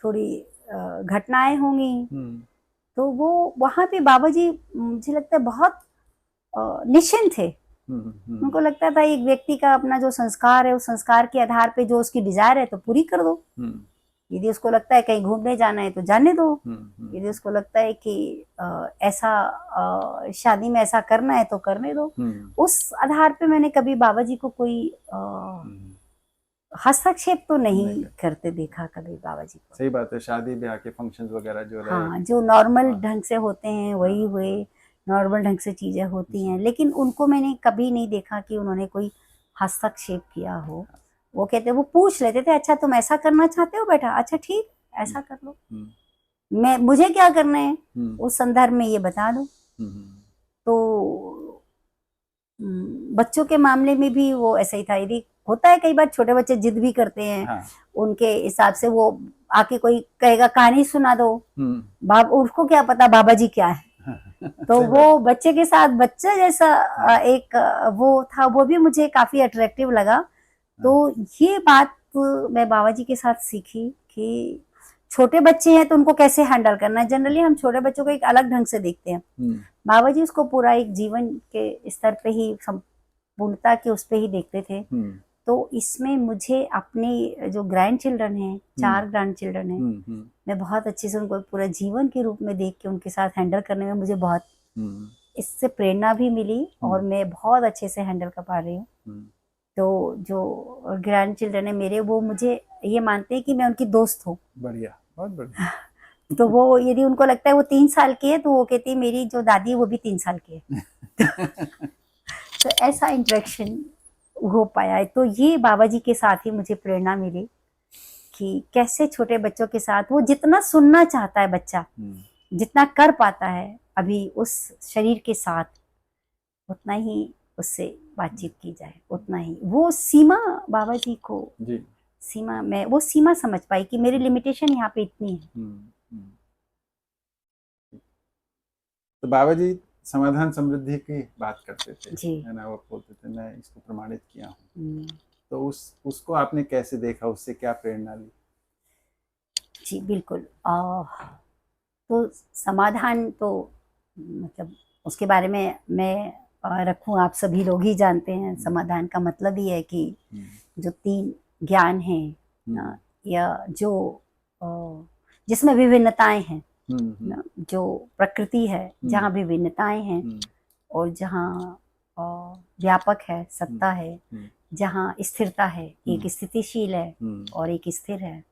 Speaker 2: थोड़ी घटनाएं होंगी। तो वो वहां पे बाबा जी मुझे लगता है बहुत निश्चिंत थे। उनको लगता था एक व्यक्ति का अपना जो संस्कार है, उस संस्कार के आधार पे जो उसकी डिजायर है तो पूरी कर दो। यदि उसको लगता है कहीं घूमने जाना है तो जाने दो, यदि उसको लगता है कि ऐसा शादी में ऐसा करना है तो करने दो। उस आधार पे मैंने कभी बाबा जी को कोई हस्तक्षेप तो नहीं करते देखा कभी बाबा जी को।
Speaker 1: सही बात है, शादी ब्याह के फंक्शंस वगैरह जो रहे,
Speaker 2: हाँ, जो नॉर्मल ढंग से होते हैं वही हुए, नॉर्मल ढंग से चीजें होती हैं, लेकिन उनको मैंने कभी नहीं देखा कि उन्होंने कोई हस्तक्षेप किया हो। वो कहते, वो पूछ लेते थे, अच्छा तुम ऐसा करना चाहते हो बेटा, अच्छा ठीक ऐसा कर लो, मैं मुझे क्या करना है उस संदर्भ में ये बता दो। तो बच्चों के मामले में भी वो ऐसा ही था। यदि होता है कई बार छोटे बच्चे जिद भी करते हैं,
Speaker 1: हाँ।
Speaker 2: उनके हिसाब से वो आके कोई कहेगा कहानी सुना दो, उसको क्या पता बाबा जी क्या है। तो
Speaker 1: सही
Speaker 2: वो बच्चे के साथ बच्चा जैसा एक वो था, वो भी मुझे काफी अट्रैक्टिव लगा। तो ये बात मैं बाबा जी के साथ सीखी कि छोटे बच्चे हैं तो उनको कैसे हैंडल करना है। जनरली हम छोटे बच्चों को एक अलग ढंग से देखते हैं, बाबा जी उसको पूरा एक जीवन के स्तर पे ही, संपूर्णता के उस पे ही देखते थे। तो इसमें मुझे अपने जो ग्रैंड चिल्ड्रन हैं, 4 ग्रैंड चिल्ड्रन हैं, मैं बहुत अच्छे से उनको पूरा जीवन के रूप में देख के उनके साथ हैंडल करने में मुझे बहुत इससे प्रेरणा भी मिली और मैं बहुत अच्छे से हैंडल कर पा रही हूँ। तो जो ग्रैंड चिल्ड्रन है मेरे, वो मुझे ये मानते हैं कि मैं उनकी दोस्त हूँ।
Speaker 1: बढ़िया, बहुत बढ़िया।
Speaker 2: तो वो यदि उनको लगता है वो 3 साल की है तो वो कहती है मेरी जो दादी है वो भी 3 साल की है। तो ऐसा इंटरेक्शन हो पाया है। तो ये बाबा जी के साथ ही मुझे प्रेरणा मिली कि कैसे छोटे बच्चों के साथ वो जितना सुनना चाहता है बच्चा, जितना कर पाता है अभी उस शरीर के साथ, उतना ही उससे बातचीत की जाए, उतना ही वो सीमा बाबा जी को सीमा, मैं वो सीमा समझ पाई कि मेरी लिमिटेशन यहाँ पे इतनी है।
Speaker 1: तो बाबा जी समाधान समृद्धि की बात करते थे,
Speaker 2: जी,
Speaker 1: है ना, वो बोलते थे मैं इसको प्रमाणित किया हूँ। तो उसको आपने कैसे देखा, उससे क्या प्रेरणा ली?
Speaker 2: जी बिल्कुल। तो समाधान तो मतलब उसके बारे में मैं रखूं, आप सभी लोग ही जानते हैं। समाधान का मतलब ही है कि जो 3 ज्ञान हैं या जो जिसमें विभिन्नताएं हैं, जो प्रकृति है जहाँ विभिन्नताएं हैं और जहाँ व्यापक है, सत्ता है, जहाँ स्थिरता है, एक स्थितिशील है और एक स्थिर है,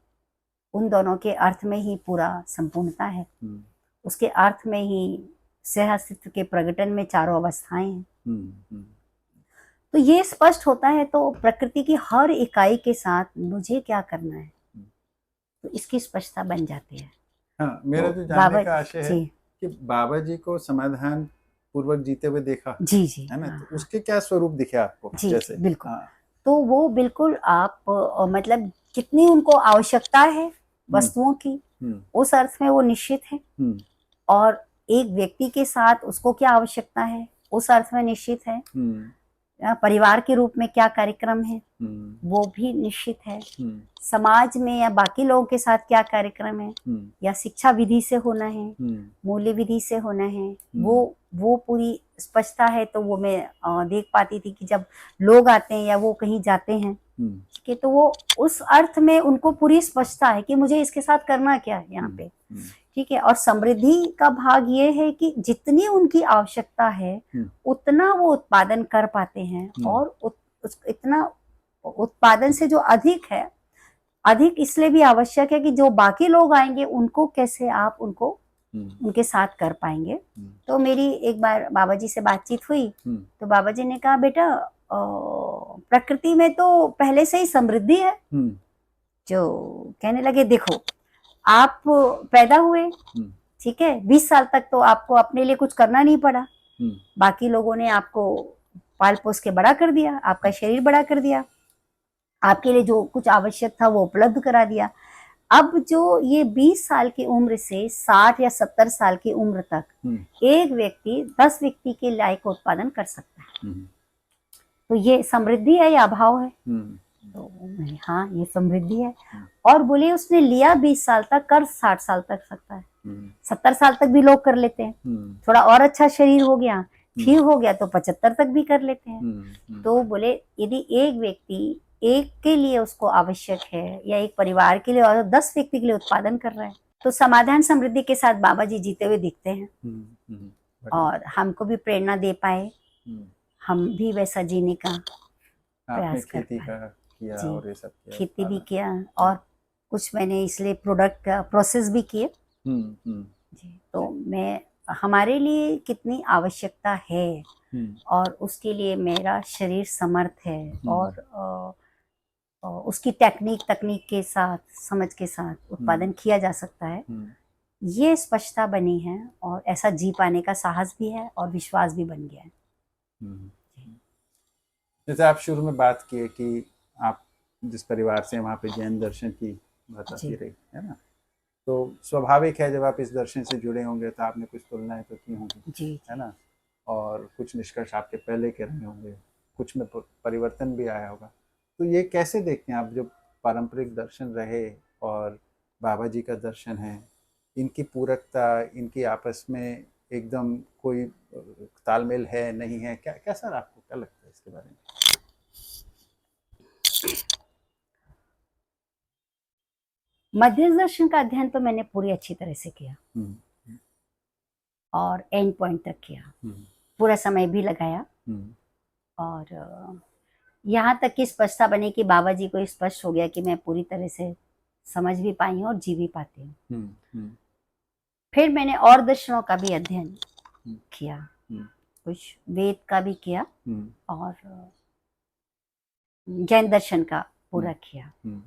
Speaker 2: उन दोनों के अर्थ में ही पूरा संपूर्णता है। उसके अर्थ में ही सह अस्तित्व के प्रकटन में चारों अवस्थाएं हैं। तो ये स्पष्ट होता है तो प्रकृति की हर इकाई के साथ मुझे क्या करना है, तो इसकी स्पष्टता बन जाती है।
Speaker 1: हाँ, मेरा
Speaker 2: तो
Speaker 1: जो जानने का आशय है कि बाबा जी को समाधान पूर्वक जीते हुए देखा,
Speaker 2: जी जी,
Speaker 1: है ना, तो उसके क्या स्वरूप दिखे आपको?
Speaker 2: जी,
Speaker 1: जैसे
Speaker 2: बिल्कुल। तो वो बिल्कुल आप मतलब कितनी उनको आवश्यकता है वस्तुओं की, उस अर्थ में वो निश्चित है, और एक व्यक्ति के साथ उसको क्या आवश्यकता है उस अर्थ में निश्चित है। परिवार के रूप में क्या कार्यक्रम है वो भी निश्चित है। समाज में या बाकी लोगों के साथ क्या कार्यक्रम है, या शिक्षा विधि से होना है, मूल्य विधि से होना है, वो पूरी स्पष्टता है। तो वो मैं देख पाती थी कि जब लोग आते हैं या वो कहीं जाते हैं, ठीक है, तो वो उस अर्थ में उनको पूरी स्पष्टता है कि मुझे इसके साथ करना क्या है यहाँ पे, ठीक है। और समृद्धि का भाग ये है कि जितनी उनकी आवश्यकता है उतना वो उत्पादन कर पाते हैं, और इतना उत्पादन से जो अधिक है, अधिक इसलिए भी आवश्यक है कि जो बाकी लोग आएंगे उनको कैसे आप उनको उनके साथ कर पाएंगे। तो मेरी एक बार बाबा जी से बातचीत हुई तो बाबा जी ने कहा बेटा प्रकृति में तो पहले से ही समृद्धि है। जो कहने लगे देखो आप पैदा हुए, ठीक है, 20 साल तक तो आपको अपने लिए कुछ करना नहीं पड़ा, बाकी लोगों ने आपको पाल पोस के बड़ा कर दिया, आपका शरीर बड़ा कर दिया, आपके लिए जो कुछ आवश्यक था वो उपलब्ध करा दिया। अब जो ये 20 साल की उम्र से 60 या 70 साल की उम्र तक एक व्यक्ति 10 व्यक्ति के लायक उत्पादन कर सकता है। तो ये समृद्धि है या अभाव है? तो हाँ ये समृद्धि है। और बोले उसने लिया 20 साल तक, कर 60 साल तक सकता है, 70 साल तक भी लोग कर लेते हैं, थोड़ा और अच्छा शरीर हो गया, ठीक हो गया तो 75 तक भी कर लेते हैं। तो बोले यदि एक व्यक्ति एक के लिए उसको आवश्यक है या एक परिवार के लिए और 10 व्यक्ति के लिए उत्पादन कर रहा है, तो समाधान समृद्धि के साथ बाबा जी जीते हुए दिखते हैं और हमको भी प्रेरणा दे पाए, हम भी वैसा जीने का प्रयास कर
Speaker 1: किया और ये सब किया,
Speaker 2: खेती भी किया और कुछ मैंने इसलिए प्रोडक्ट का प्रोसेस भी किए। जी, तो मैं हमारे लिए कितनी आवश्यकता है और उसके लिए मेरा शरीर समर्थ है और उसकी तकनीक के साथ, समझ के साथ उत्पादन किया जा सकता है, ये स्पष्टता बनी है और ऐसा जी पाने का साहस भी है और विश्वास भी बन गया है।
Speaker 1: जैसे आप शुरू में बात किए कि आप जिस परिवार से वहाँ पे जैन दर्शन की बात आती
Speaker 2: जी
Speaker 1: रही है ना, तो स्वाभाविक है जब आप इस दर्शन से जुड़े होंगे तो आपने कुछ तुलनाएं तो की होंगी,
Speaker 2: जी
Speaker 1: है ना, और कुछ निष्कर्ष आपके पहले के रहे होंगे, कुछ में परिवर्तन भी आया होगा। तो ये कैसे देखते हैं आप, जो पारंपरिक दर्शन रहे और बाबा जी का दर्शन है, इनकी पूरकता, इनकी आपस में एकदम कोई तालमेल है नहीं है, क्या क्या सर आपको क्या लगता है इसके बारे में?
Speaker 2: मध्यस्थ दर्शन का अध्ययन तो मैंने पूरी अच्छी तरह से किया
Speaker 1: हम्म,
Speaker 2: और एंड पॉइंट तक किया,
Speaker 1: हम्म,
Speaker 2: पूरा समय भी लगाया।
Speaker 1: हम्म,
Speaker 2: और यहाँ तक कि स्पष्टता बनी कि बाबा जी को स्पष्ट हो गया कि मैं पूरी तरह से समझ भी पाई हूँ और जी भी पाती हूँ।
Speaker 1: हम्म, हम्म,
Speaker 2: फिर मैंने और दर्शनों का भी अध्ययन
Speaker 1: हम्म,
Speaker 2: किया,
Speaker 1: हम्म,
Speaker 2: कुछ वेद का भी किया
Speaker 1: हम्म,
Speaker 2: और जैन दर्शन का पूरा किया।
Speaker 1: हम्म,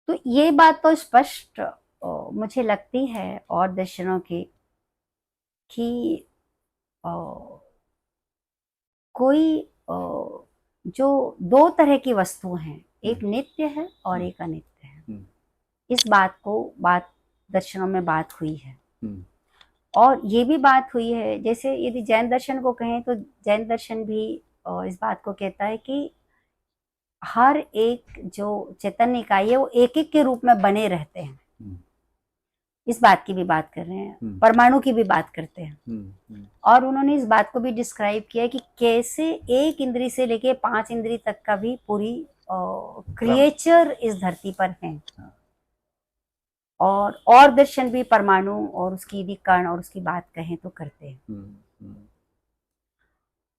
Speaker 2: तो ये बात तो स्पष्ट मुझे लगती है और दर्शनों की कि अ, कोई जो दो तरह की वस्तु हैं, एक नित्य है और एक अनित्य है,
Speaker 1: हम्म,
Speaker 2: इस बात दर्शनों में बात हुई है।
Speaker 1: हम्म,
Speaker 2: और ये भी बात हुई है, जैसे यदि जैन दर्शन को कहें तो जैन दर्शन भी इस बात को कहता है कि हर एक जो चैतन्य इकाई है वो एक एक के रूप में बने रहते हैं।
Speaker 1: हम्म,
Speaker 2: इस बात की भी बात कर रहे हैं,
Speaker 1: हम्म,
Speaker 2: परमाणु की भी बात करते हैं।
Speaker 1: हम्म,
Speaker 2: और उन्होंने इस बात को भी डिस्क्राइब किया है कि कैसे एक इंद्री से लेके 5 इंद्री तक का भी पूरी
Speaker 1: क्रम,
Speaker 2: क्रिएचर इस धरती पर है।
Speaker 1: हाँ,
Speaker 2: और दर्शन भी परमाणु और उसकी यदि कण और उसकी बात कहें तो करते हैं।
Speaker 1: हम्म, हम्म,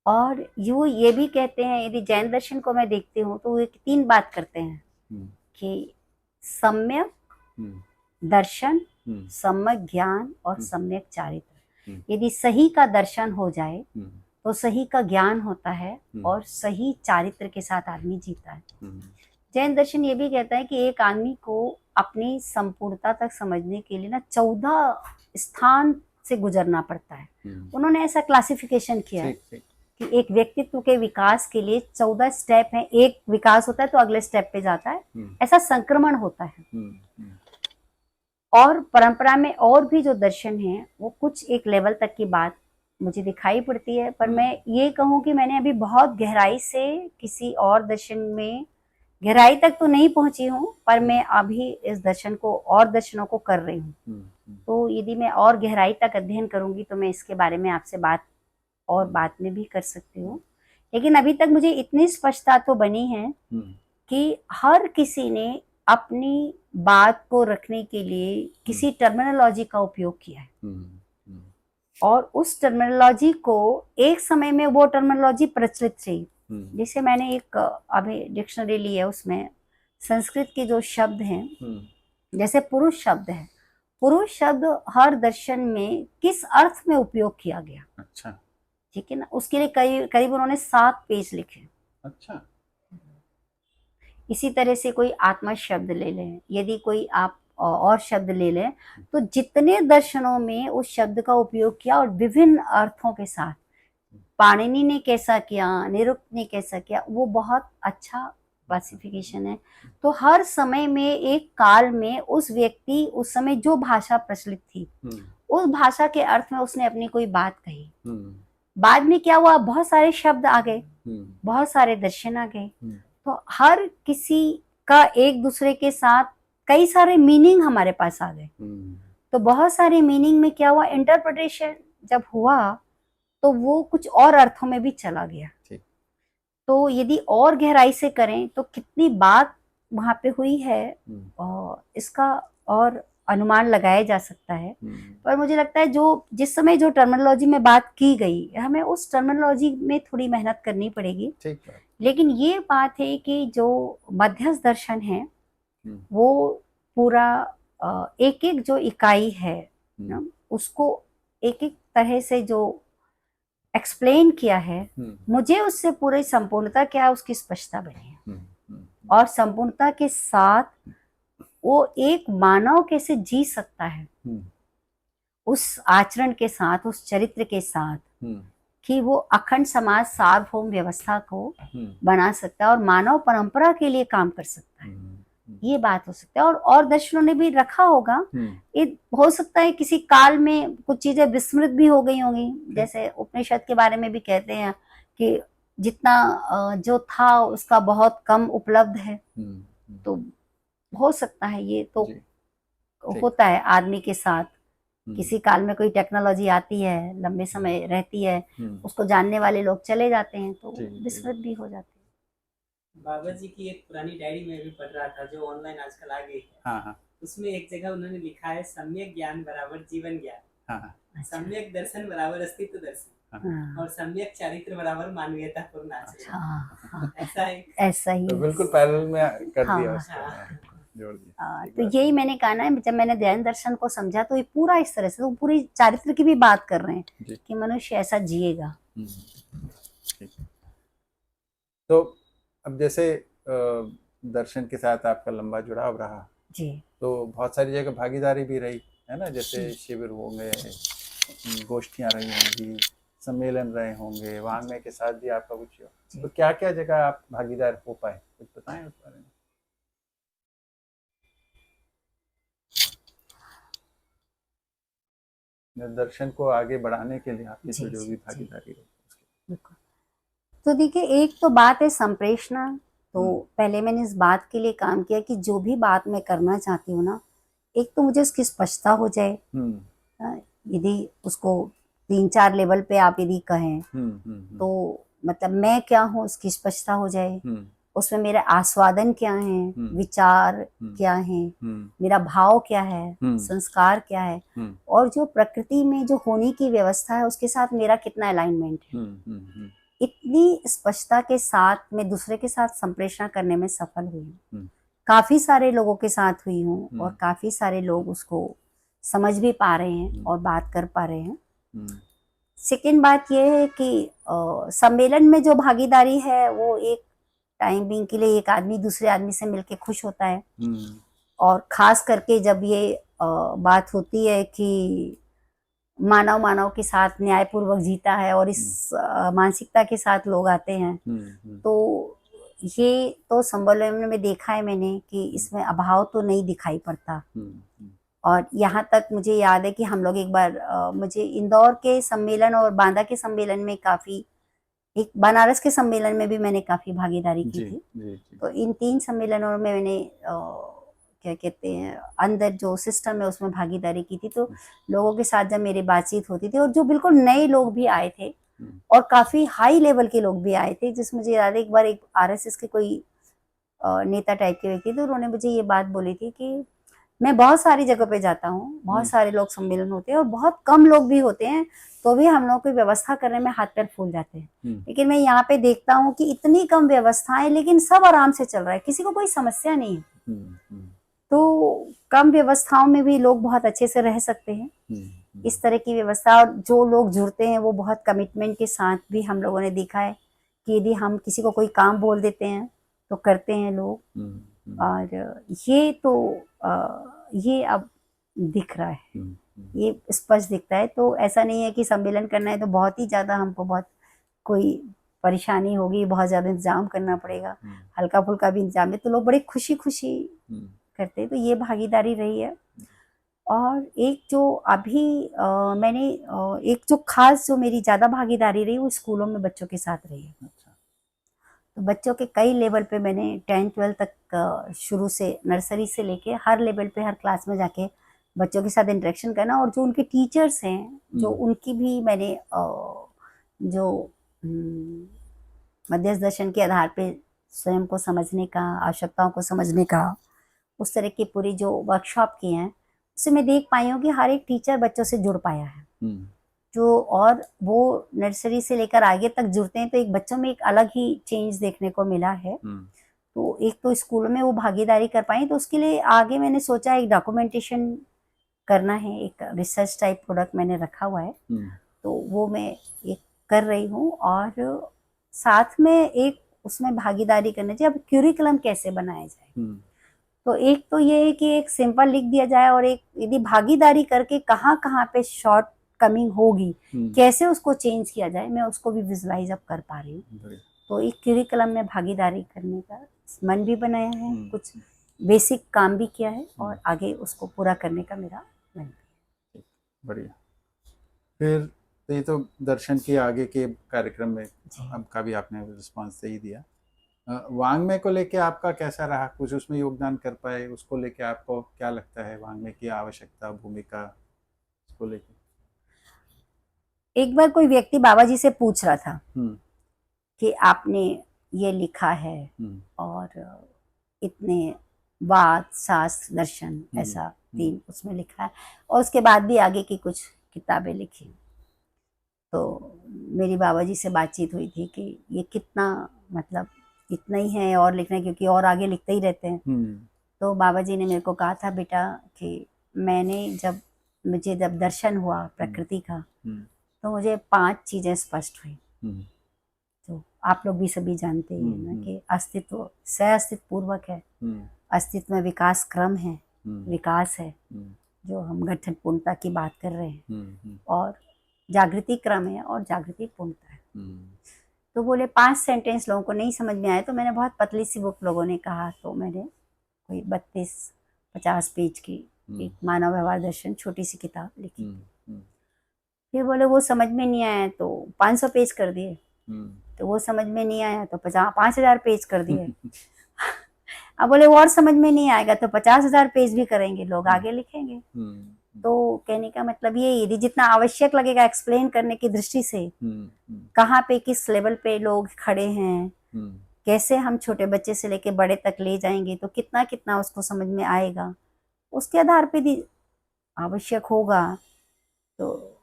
Speaker 2: और ये भी कहते हैं, यदि जैन दर्शन को मैं देखती हूँ तो वो 3 बात करते हैं
Speaker 1: हम्म,
Speaker 2: कि सम्यक
Speaker 1: हम्म,
Speaker 2: दर्शन,
Speaker 1: हम्म,
Speaker 2: सम्यक ज्ञान और
Speaker 1: हम्म,
Speaker 2: सम्यक चारित्र।
Speaker 1: हम्म,
Speaker 2: यदि सही का दर्शन हो जाए
Speaker 1: हम्म,
Speaker 2: तो सही का ज्ञान होता है
Speaker 1: हम्म,
Speaker 2: और सही चारित्र के साथ आदमी जीता है।
Speaker 1: हम्म,
Speaker 2: जैन दर्शन ये भी कहता है कि एक आदमी को अपनी संपूर्णता तक समझने के लिए ना 14 स्थान से गुजरना पड़ता है। उन्होंने ऐसा क्लासिफिकेशन किया है
Speaker 1: ठीक ठीक,
Speaker 2: कि एक व्यक्तित्व के विकास के लिए 14 स्टेप हैं। एक विकास होता है तो अगले स्टेप पे जाता है, ऐसा संक्रमण होता है। और परंपरा में और भी जो दर्शन हैं वो कुछ एक लेवल तक की बात मुझे दिखाई पड़ती है, पर मैं ये कहूँ कि मैंने अभी बहुत गहराई से किसी और दर्शन में गहराई तक तो नहीं पहुंची हूँ, पर मैं अभी इस दर्शन को और दर्शनों को कर रही हूँ। तो यदि मैं और गहराई तक अध्ययन करूंगी तो मैं इसके बारे में आपसे बात और बाद में भी कर सकती हूँ। लेकिन अभी तक मुझे इतनी स्पष्टता तो बनी है कि हर किसी ने अपनी बात को रखने के लिए किसी टर्मिनोलॉजी का उपयोग किया है और उस टर्मिनोलॉजी को एक समय में वो टर्मिनोलॉजी प्रचलित थी। जैसे मैंने एक अभी डिक्शनरी ली है, उसमें संस्कृत के जो शब्द हैं, जैसे पुरुष शब्द है, पुरुष शब्द हर दर्शन में किस अर्थ में उपयोग किया गया,
Speaker 1: अच्छा,
Speaker 2: ठीक है ना, उसके लिए करीब उन्होंने 7 पेज लिखे।
Speaker 1: अच्छा,
Speaker 2: इसी तरह से कोई आत्मा शब्द ले लें, यदि कोई आप और शब्द ले लें, तो जितने दर्शनों में उस शब्द का उपयोग किया और विभिन्न अर्थों के साथ, पाणिनि ने कैसा किया, निरुक्त ने कैसा किया, वो बहुत अच्छा क्लासिफिकेशन है। तो हर समय में एक काल में उस व्यक्ति उस समय जो भाषा प्रचलित थी उस भाषा के अर्थ में उसने अपनी कोई बात कही। बाद में क्या हुआ, बहुत सारे शब्द आ गए, बहुत सारे दर्शन आ गए, तो हर किसी का एक दूसरे के साथ कई सारे मीनिंग हमारे पास आ गए। तो बहुत सारे मीनिंग में क्या हुआ, इंटरप्रिटेशन जब हुआ तो वो कुछ और अर्थों में भी चला गया। तो यदि और गहराई से करें तो कितनी बात वहां पे हुई है और इसका और अनुमान लगाया जा सकता है। पर मुझे लगता है जो जिस समय जो टर्मिनोलॉजी में बात की गई, हमें उस टर्मिनोलॉजी में थोड़ी मेहनत करनी पड़ेगी। लेकिन ये बात है कि जो मध्यस्थ दर्शन है वो पूरा एक एक जो इकाई है ना, उसको एक एक तरह से जो एक्सप्लेन किया है, मुझे उससे पूरी संपूर्णता क्या है उसकी स्पष्टता बनी है। और संपूर्णता के साथ वो एक मानव कैसे जी सकता है उस आचरण के साथ, उस चरित्र के साथ, कि वो अखंड समाज सार्वभौम व्यवस्था को
Speaker 1: हम्म,
Speaker 2: बना सकता है और मानव परंपरा के लिए काम कर सकता है, ये बात हो सकता है। और दर्शनों ने भी रखा होगा, ये हो सकता है किसी काल में कुछ चीजें विस्मृत भी हो गई होंगी, जैसे उपनिषद के बारे में भी कहते हैं कि जितना जो था उसका बहुत कम उपलब्ध है, तो हो सकता है ये तो
Speaker 1: जी, ठीक।
Speaker 2: होता है आदमी के साथ।
Speaker 1: हम्म,
Speaker 2: किसी काल में कोई टेक्नोलॉजी आती है, लंबे समय रहती है, उसको जानने वाले लोग चले जाते हैं तो
Speaker 1: जी, जी।
Speaker 2: विस्मृत भी हो जाते हैं।
Speaker 3: बाबा जी की एक पुरानी डायरी में भी पढ़ रहा था जो ऑनलाइन आजकल आ गई है।
Speaker 1: हाँ हाँ
Speaker 3: उसमें एक जगह उन्होंने लिखा है सम्यक ज्ञान बराबर जीवन ज्ञान,
Speaker 1: हाँ हाँ
Speaker 2: अच्छा,
Speaker 3: सम्यक दर्शन बराबर अस्तित्व दर्शन,
Speaker 2: हाँ,
Speaker 3: और सम्यक चारित्र बराबर मानवीयता पूर्ण आचरण।
Speaker 2: हाँ, हाँ,
Speaker 3: ऐसा है।
Speaker 2: ऐसा ही
Speaker 1: तो
Speaker 2: है।
Speaker 1: बिल्कुल पैरेलल में कर दिया
Speaker 2: हाँ,
Speaker 1: उसको,
Speaker 3: हाँ।
Speaker 1: हाँ, जोड़ दिया। ठीक
Speaker 2: तो
Speaker 1: बात
Speaker 2: यही
Speaker 1: है।
Speaker 2: मैंने कहा ना, जब मैंने ध्यान दर्शन को समझा तो ये पूरा इस तरह से, तो पूरी चारित्र की भी बात कर रहे हैं
Speaker 1: जी।
Speaker 2: कि मनुष्य ऐसा जिएगा।
Speaker 1: ठीक। तो अब जैसे दर्शन के साथ आपका लंबा जुड़ाव रहा,
Speaker 2: जी
Speaker 1: तो बहुत सारी जगह भागीदारी भी रही है ना, जैसे शिविर होंगे, गोष्ठियां रही होंगी, सम्मेलन रहे होंगे, वाङ्मय के साथ भी आपका कुछ हो, तो क्या क्या जगह आप भागीदार हो पाए, कुछ बताएं उस बारे में। दर्शन को आगे बढ़ाने के लिए आपकी
Speaker 2: जी,
Speaker 1: तो जो
Speaker 2: जी,
Speaker 1: भी
Speaker 2: जी।
Speaker 1: भागीदारी रही उसके।
Speaker 2: बिल्कुल। तो देखिए, एक तो बात है संप्रेषणा। तो पहले मैंने इस बात के लिए काम किया कि जो भी बात मैं करना चाहती हूँ ना, एक तो मुझे उसकी स्पष्टता हो जाए। यदि उसको 3-4 लेवल पे आप यदि कहें तो मतलब मैं क्या हूँ उसकी स्पष्टता हो जाए, उसमें मेरे आस्वादन क्या हैं, विचार क्या हैं, मेरा भाव क्या है, संस्कार क्या है, और जो प्रकृति में जो होने की व्यवस्था है उसके साथ मेरा कितना अलाइनमेंट है। इतनी स्पष्टता के साथ मैं दूसरे के साथ संप्रेषण करने में सफल हुई हूँ। काफी सारे लोगों के साथ हुई हूँ और काफी सारे लोग उसको समझ भी पा रहे हैं और बात कर पा रहे हैं। सेकेंड बात यह है कि सम्मेलन में जो भागीदारी है वो एक टाइम बिंग के लिए एक आदमी दूसरे आदमी से मिलके खुश होता है, और खास करके जब ये बात होती है कि मानव मानव के साथ न्यायपूर्वक जीता है और इस मानसिकता के साथ लोग आते हैं, तो ये तो सम्मेलन में देखा है मैंने कि इसमें अभाव तो नहीं दिखाई पड़ता। और यहाँ तक मुझे याद है कि हम लोग एक बार मुझे इंदौर के सम्मेलन और बांदा के सम्मेलन में काफी, एक बनारस के सम्मेलन में भी मैंने काफी भागीदारी की थी। तो इन 3 सम्मेलनों में मैंने क्या कहते हैं अंदर जो सिस्टम है उसमें भागीदारी की थी। तो लोगों के साथ जब मेरी बातचीत होती थी, और जो बिल्कुल नए लोग भी आए थे और काफी हाई लेवल के लोग भी आए थे, जिस मुझे याद है एक बार एक आरएसएस के कोई नेता टाइप के व्यक्ति थे, तो उन्होंने मुझे ये बात बोली थी कि मैं बहुत सारी जगह पे जाता हूँ, बहुत सारे लोग सम्मेलन होते हैं और बहुत कम लोग भी होते हैं, तो भी हम लोग की व्यवस्था करने में हाथ पैर फूल जाते हैं। लेकिन मैं यहाँ पे देखता हूँ कि इतनी कम व्यवस्थाएं लेकिन सब आराम से चल रहा है, किसी को कोई समस्या नहीं है। तो कम व्यवस्थाओं में भी लोग बहुत अच्छे से रह सकते हैं। इस तरह की व्यवस्था, और जो लोग जुड़ते हैं वो बहुत कमिटमेंट के साथ भी हम लोगों ने देखा है कि यदि हम किसी को कोई काम बोल देते हैं तो करते हैं लोग। और ये तो ये अब दिख रहा है, ये स्पष्ट दिखता है। तो ऐसा नहीं है कि सम्मेलन करना है तो बहुत ही ज्यादा हमको बहुत कोई परेशानी होगी, बहुत ज्यादा इंतजाम करना पड़ेगा। हल्का फुल्का भी इंतजाम है तो लोग बड़े खुशी खुशी करते हैं। तो ये भागीदारी रही है। और एक जो अभी मैंने एक जो खास जो मेरी ज्यादा भागीदारी रही वो स्कूलों में बच्चों के साथ रही है। तो बच्चों के कई लेवल पे मैंने 10-12 तक शुरू से नर्सरी से लेके हर लेवल पे हर क्लास में जाके बच्चों के साथ इंटरेक्शन करना, और जो उनके टीचर्स हैं जो उनकी भी मैंने जो मध्यस्थ दर्शन के आधार पे स्वयं को समझने का, आवश्यकताओं को समझने का, उस तरह की पूरी जो वर्कशॉप की हैं उससे मैं देख पाई हूँ कि हर एक टीचर बच्चों से जुड़ पाया है। जो और वो नर्सरी से लेकर आगे तक जुड़ते हैं तो एक बच्चों में एक अलग ही चेंज देखने को मिला है। तो एक तो स्कूल में वो भागीदारी कर पाई, तो उसके लिए आगे मैंने सोचा एक डॉक्यूमेंटेशन करना है, एक रिसर्च टाइप प्रोडक्ट मैंने रखा हुआ है। तो वो मैं एक कर रही हूँ, और साथ में एक उसमें भागीदारी करना चाहिए। अब क्यूरिकुलम कैसे बनाया जाए, तो एक तो ये है कि एक सिंपल लिख दिया जाए, और एक यदि भागीदारी करके कहाँ कहाँ पे शॉर्ट कमिंग होगी,
Speaker 1: हम्म,
Speaker 2: कैसे उसको चेंज किया जाए, मैं उसको भी विजुलाइज अब कर पा रही हूँ।
Speaker 1: बढ़िया।
Speaker 2: तो एक करिकुलम में भागीदारी करने का मन भी बनाया है,
Speaker 1: हम्म,
Speaker 2: कुछ बेसिक काम भी किया है और
Speaker 1: हम्म,
Speaker 2: आगे उसको पूरा करने का मेरा मन भी है।
Speaker 1: बढ़िया। फिर तो ये तो दर्शन के आगे के कार्यक्रम में
Speaker 2: जी।
Speaker 1: आपका भी आपने रिस्पांस सही दिया। वांग्मय को लेके आपका कैसा रहा, कुछ उसमें योगदान कर पाए, उसको लेके आपको क्या लगता है, वांग्मय की आवश्यकता, भूमिका, उसको लेके?
Speaker 2: एक बार कोई व्यक्ति बाबा जी से पूछ रहा था
Speaker 1: हम्म,
Speaker 2: कि आपने ये लिखा है
Speaker 1: हम्म,
Speaker 2: और इतने वाद शास्त्र दर्शन ऐसा
Speaker 1: हम्म,
Speaker 2: 3 उसमें लिखा है और उसके बाद भी आगे की कुछ किताबें लिखी। तो मेरी बाबा जी से बातचीत हुई थी कि ये कितना, मतलब इतना ही है और लिखना है, क्योंकि और आगे लिखते ही रहते हैं।
Speaker 1: हम्म,
Speaker 2: तो बाबा जी ने मेरे को कहा था, बेटा कि मुझे जब दर्शन हुआ प्रकृति का,
Speaker 1: हम्म,
Speaker 2: तो मुझे 5 चीज़ें स्पष्ट हुई।
Speaker 1: हम्म,
Speaker 2: तो आप लोग भी सभी जानते ही हैं ना कि अस्तित्व सह अस्तित्व पूर्वक है,
Speaker 1: हम्म,
Speaker 2: अस्तित्व में विकास क्रम है,
Speaker 1: हम्म,
Speaker 2: विकास है,
Speaker 1: हम्म,
Speaker 2: जो हम गठन पूर्णता की बात कर रहे हैं,
Speaker 1: हम्म,
Speaker 2: और जागृति क्रम है और जागृति पूर्णता है।
Speaker 1: हम्म,
Speaker 2: तो बोले 5 सेंटेंस लोगों को नहीं समझ में आए, तो मैंने बहुत पतली सी बुक लोगों ने कहा, तो मैंने कोई 32-50 पेज की एक मानव व्यवहार दर्शन छोटी सी किताब लिखी। फिर बोले वो समझ में नहीं आया तो 500 पेज कर दिए, तो वो समझ में नहीं आया तो 5000 पेज कर दिए। अब बोले वो और समझ में नहीं आएगा तो 50,000 पेज भी करेंगे, लोग आगे लिखेंगे। तो कहने का मतलब ये, यदि जितना आवश्यक लगेगा एक्सप्लेन करने की दृष्टि से, कहाँ पे किस लेवल पे लोग खड़े हैं, कैसे हम छोटे बच्चे से लेके बड़े तक ले जाएंगे, तो कितना कितना उसको समझ में आएगा, उसके आधार पे भी आवश्यक होगा तो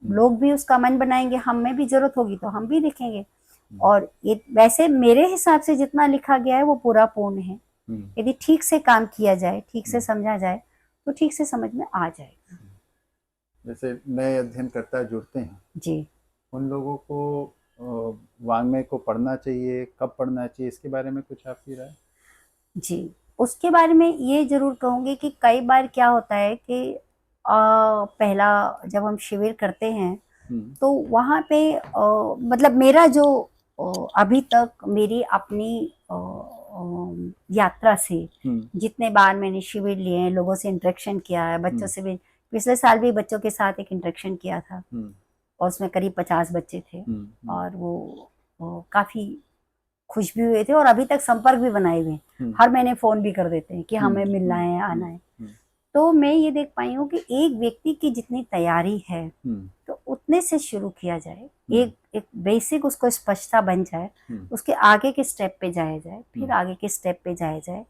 Speaker 2: लोग भी उसका मन बनाएंगे, हम में भी जरूरत होगी तो हम भी लिखेंगे। और ये वैसे मेरे हिसाब से जितना लिखा गया है वो पूरा पूर्ण है। यदि ठीक से काम किया जाए, ठीक से समझा जाए, तो ठीक से समझ में आ जाएगा।
Speaker 1: जैसे नए अध्ययनकर्ता जुड़ते हैं
Speaker 2: जी,
Speaker 1: उन लोगों को वांग्मय को पढ़ना चाहिए, कब पढ़ना चाहिए, इसके बारे में कुछ आपकी राय?
Speaker 2: जी, उसके बारे में ये जरूर कहूँगी कि कई बार क्या होता है कि पहला जब हम शिविर करते हैं तो वहाँ पे मतलब मेरा जो अभी तक मेरी अपनी यात्रा से जितने बार मैंने शिविर लिए हैं, लोगों से इंटरेक्शन किया है, बच्चों से भी, पिछले साल भी बच्चों के साथ एक इंटरेक्शन किया था और उसमें करीब 50 बच्चे थे और वो काफी खुश भी हुए थे और अभी तक संपर्क भी बनाए हुए हैं। हर महीने फोन भी कर देते हैं कि हमें मिलना है, आना है। तो मैं ये देख पाई हूँ कि एक व्यक्ति की जितनी तैयारी है तो उतने से शुरू किया जाए, एक बेसिक उसको स्पष्टता बन जाए, उसके आगे के स्टेप पे जाया जाए, फिर आगे के स्टेप पे जाया जाए।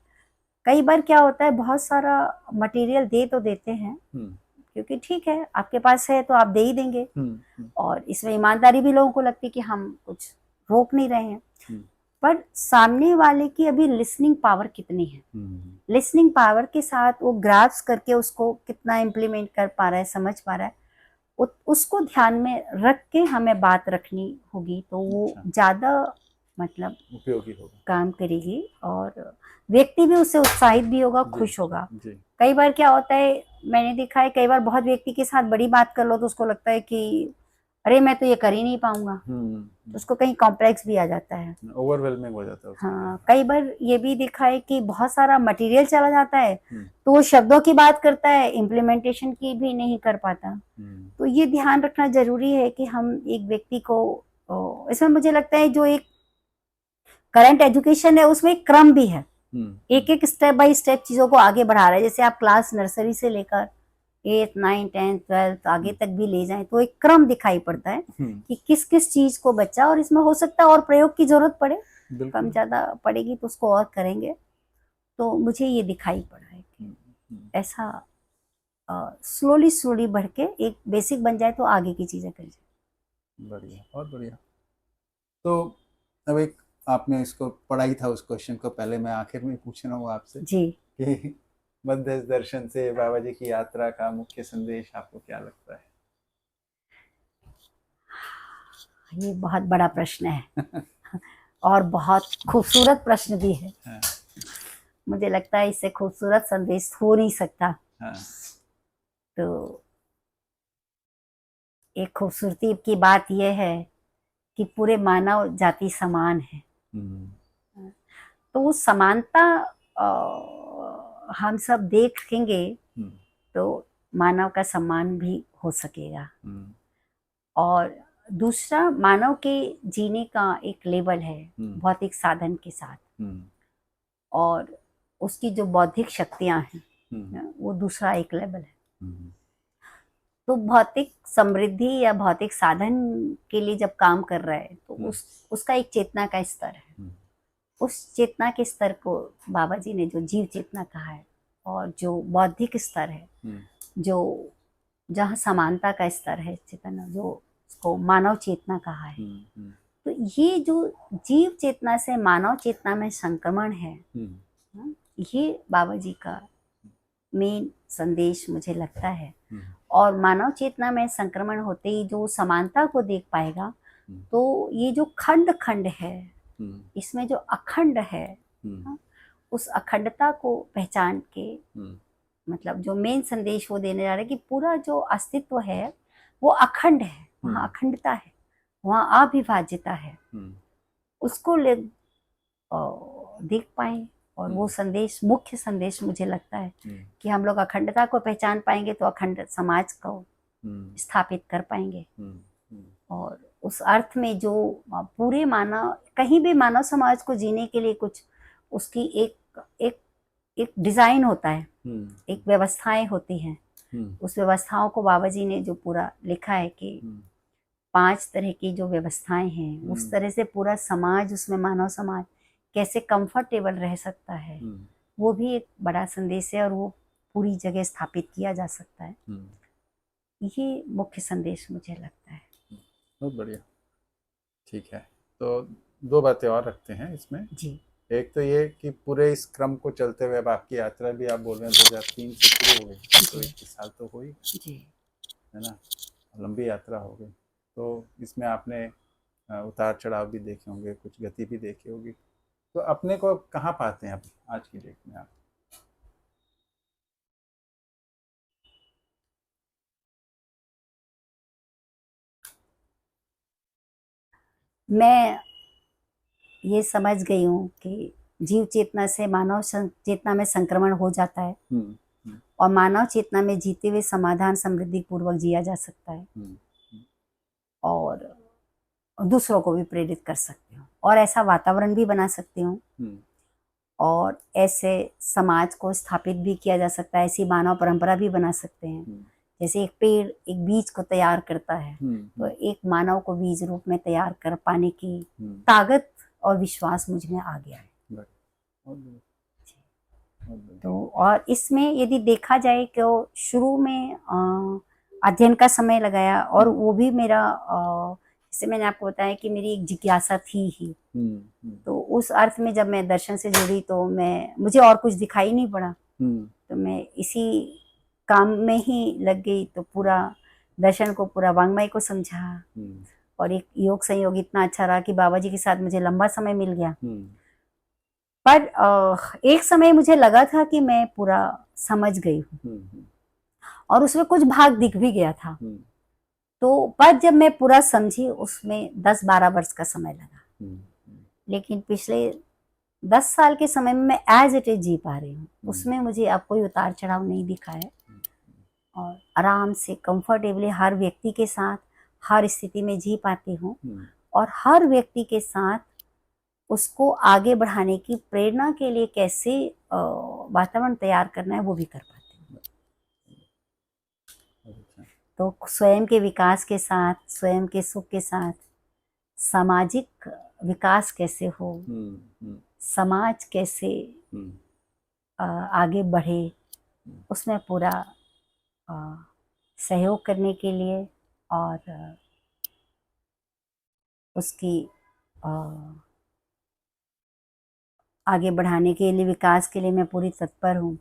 Speaker 2: कई बार क्या होता है, बहुत सारा मटेरियल दे तो देते हैं क्योंकि ठीक है आपके पास है तो आप दे ही देंगे, और इसमें ईमानदारी भी लोगों को लगती है कि हम कुछ रोक नहीं रहे हैं, पर सामने वाले की अभी लिसनिंग पावर कितनी है, लिसनिंग पावर के साथ वो ग्राफ्स करके उसको कितना इम्प्लीमेंट कर पा रहा है, समझ पा रहा है, उसको ध्यान में रख के हमें बात रखनी होगी तो वो ज्यादा मतलब
Speaker 1: उपयोगी होगा,
Speaker 2: काम करेगी और व्यक्ति भी उससे उत्साहित भी होगा, खुश होगा। कई बार क्या होता है, मैंने देखा है कई बार बहुत व्यक्ति के साथ बड़ी बात कर लो तो उसको लगता है कि अरे मैं तो ये कर ही नहीं पाऊंगा, तो उसको कहीं कॉम्प्लेक्स भी आ जाता है,
Speaker 1: ओवरवेलमिंग हो जाता है।
Speaker 2: हाँ, कई बार ये भी देखा है कि बहुत सारा मटेरियल चला जाता है तो वो शब्दों की बात करता है, इम्प्लीमेंटेशन की भी नहीं कर पाता। तो ये ध्यान रखना जरूरी है कि हम एक व्यक्ति को, इसमें मुझे लगता है जो एक करंट एजुकेशन है उसमें एक क्रम भी है, एक एक स्टेप बाय स्टेप चीजों को आगे बढ़ा रहा है। जैसे आप क्लास नर्सरी से लेकर 8, 9, 10, 12 आगे तक भी ले जाएं तो एक क्रम दिखाई पड़ता है कि किस किस चीज को बच्चा, और इसमें हो सकता है और प्रयोग की जरूरत पड़े, कम ज्यादा पड़ेगी तो उसको और करेंगे। तो मुझे ये दिखाई पड़ा है कि ऐसा स्लोली स्लोली बढ़ के एक बेसिक बन जाए तो आगे की चीजें कर जाए।
Speaker 1: बढ़िया, बहुत बढ़िया। तो अब एक आपने इसको पढ़ा ही था, उस क्वेश्चन को पहले मैं आखिर में पूछ रहा हूँ आपसे
Speaker 2: जी,
Speaker 1: कि मध्य दर्शन से बाबा जी की यात्रा का मुख्य संदेश आपको क्या लगता है?
Speaker 2: ये बहुत बड़ा प्रश्न है और बहुत खूबसूरत प्रश्न भी है।
Speaker 1: हाँ,
Speaker 2: मुझे लगता है इससे खूबसूरत संदेश हो नहीं सकता।
Speaker 1: हाँ,
Speaker 2: तो एक खूबसूरती की बात यह है कि पूरे मानव जाति समान है। तो वो समानता हम सब देखेंगे तो मानव का सम्मान भी हो सकेगा। और दूसरा, मानव के जीने का एक लेवल है भौतिक साधन के साथ, और उसकी जो बौद्धिक शक्तियां हैं वो दूसरा एक लेवल है। तो भौतिक समृद्धि या भौतिक साधन के लिए जब काम कर रहा है तो उसका एक चेतना का स्तर है। उस चेतना के स्तर को बाबा जी ने जो जीव चेतना कहा है, और जो बौद्धिक स्तर है, जो जहाँ समानता का स्तर है, चेतना जो उसको मानव चेतना कहा है, तो ये जो जीव चेतना से मानव चेतना में संक्रमण है, ये बाबा जी का मेन संदेश मुझे लगता है। और मानव चेतना में संक्रमण होते ही जो समानता को देख पाएगा, तो ये जो खंड खंड है, इसमें जो अखंड है, उस अखंडता को पहचान के, मतलब जो मेन संदेश वो देने जा रहे हैं कि पूरा जो अस्तित्व है वो अखंड है, वहाँ अखंडता है, वहाँ अविभाज्यता है, उसको देख पाए। और वो संदेश, मुख्य संदेश मुझे लगता है कि हम लोग अखंडता को पहचान पाएंगे तो अखंड समाज को स्थापित कर पाएंगे। और उस अर्थ में जो पूरे मानव, कहीं भी मानव समाज को जीने के लिए कुछ उसकी एक डिजाइन होता है, एक व्यवस्थाएं होती हैं। उस व्यवस्थाओं को बाबा जी ने जो पूरा लिखा है कि 5 तरह की जो व्यवस्थाएं हैं, उस तरह से पूरा समाज, उसमें मानव समाज कैसे कंफर्टेबल रह सकता है, वो भी एक बड़ा संदेश है, और वो पूरी जगह स्थापित किया जा सकता है। ये मुख्य संदेश मुझे लगता है।
Speaker 1: बहुत बढ़िया, ठीक है। तो 2 बातें और रखते हैं इसमें
Speaker 2: जी।
Speaker 1: एक तो ये कि पूरे इस क्रम को चलते हुए अब आपकी यात्रा भी आप बोल रहे हैं 2003 से शुरू हो गई, तो 21 साल तो हुई
Speaker 2: जी,
Speaker 1: है ना, लंबी यात्रा हो गई। तो इसमें आपने उतार चढ़ाव भी देखे होंगे, कुछ गति भी देखी होगी। तो अपने को कहाँ पाते हैं अब आज की डेट में आप?
Speaker 2: मैं ये समझ गई हूँ कि जीव चेतना से मानव चेतना में संक्रमण हो जाता है, और मानव चेतना में जीते हुए समाधान समृद्धि पूर्वक जिया जा सकता है, और दूसरों को भी प्रेरित कर सकती हूँ, और ऐसा वातावरण भी बना सकती हूँ, और ऐसे समाज को स्थापित भी किया जा सकता है। ऐसी मानव परंपरा भी बना सकते हैं। जैसे एक पेड़ एक बीज को तैयार करता है, तो एक मानव को बीज रूप में तैयार कर पाने की ताकत और विश्वास मुझ में आ गया है। तो और इसमें यदि देखा जाए तो शुरू में अध्ययन का समय लगाया, और वो भी मेरा, जैसे मैंने आपको बताया कि मेरी एक जिज्ञासा थी ही। तो उस अर्थ में जब मैं दर्शन से जुड़ी तो मुझे और कुछ दिखाई नहीं पड़ा, तो मैं इसी काम में ही लग गई। तो पूरा दर्शन को, पूरा वांग्मय को समझा, और एक योग संयोग इतना अच्छा रहा कि बाबा जी के साथ मुझे लंबा समय मिल गया। पर एक समय मुझे लगा था कि मैं पूरा समझ गई हूँ, और उसमें कुछ भाग दिख भी गया था। तो पर जब मैं पूरा समझी, उसमें 10-12 वर्ष का समय लगा। लेकिन पिछले 10 साल के समय में मैं एज इट इज जी पा रही हूँ। उसमें मुझे अब कोई उतार चढ़ाव नहीं दिखा है, और आराम से कंफर्टेबली हर व्यक्ति के साथ हर स्थिति में जी पाती हूँ, और हर व्यक्ति के साथ उसको आगे बढ़ाने की प्रेरणा के लिए कैसे वातावरण तैयार करना है वो भी कर पाती हूँ। तो स्वयं के विकास के साथ, स्वयं के सुख के साथ सामाजिक विकास कैसे हो, समाज कैसे आगे बढ़े, उसमें पूरा सहयोग करने के लिए, और उसकी आगे बढ़ाने के लिए, विकास के लिए मैं पूरी तत्पर हूँ।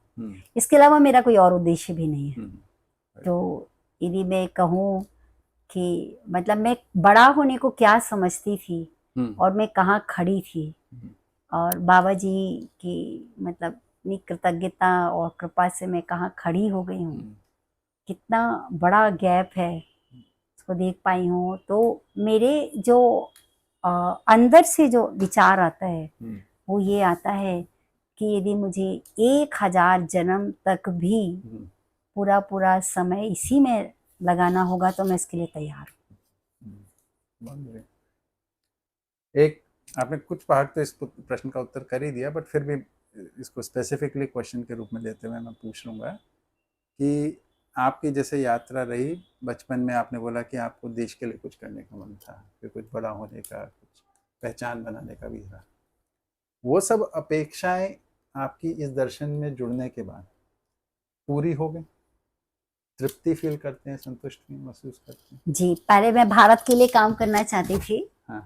Speaker 2: इसके अलावा मेरा कोई और उद्देश्य भी नहीं है। तो यदि मैं कहूँ कि मतलब मैं बड़ा होने को क्या समझती थी, और मैं कहाँ खड़ी थी, और बाबा जी की मतलब इतनी कृतज्ञता और कृपा से मैं कहाँ खड़ी हो गई हूँ, कितना बड़ा गैप है, उसको देख पाई हूँ, तो मेरे जो अंदर से जो विचार आता है वो ये आता है कि यदि मुझे 1000 जन्म तक भी पूरा पूरा समय इसी में लगाना होगा तो मैं इसके लिए तैयार हूँ।
Speaker 1: बहुत बढ़िया। एक आपने कुछ भाग तो इस प्रश्न का उत्तर कर ही दिया, बट फिर भी इसको स्पेसिफिकली क्वेश्चन के रूप में लेते हुए मैं पूछ लूँगा कि आपकी जैसे यात्रा रही, बचपन में आपने बोला कि आपको देश के लिए कुछ करने का मन था, फिर कुछ बड़ा होने का, कुछ पहचान बनाने का भी था। वो सब अपेक्षाएं आपकी इस दर्शन में जुड़ने के बाद पूरी हो गई? तृप्ति फील करते हैं, संतुष्टि महसूस करते हैं?
Speaker 2: जी, पहले मैं भारत के लिए काम करना चाहती थी।
Speaker 1: हाँ।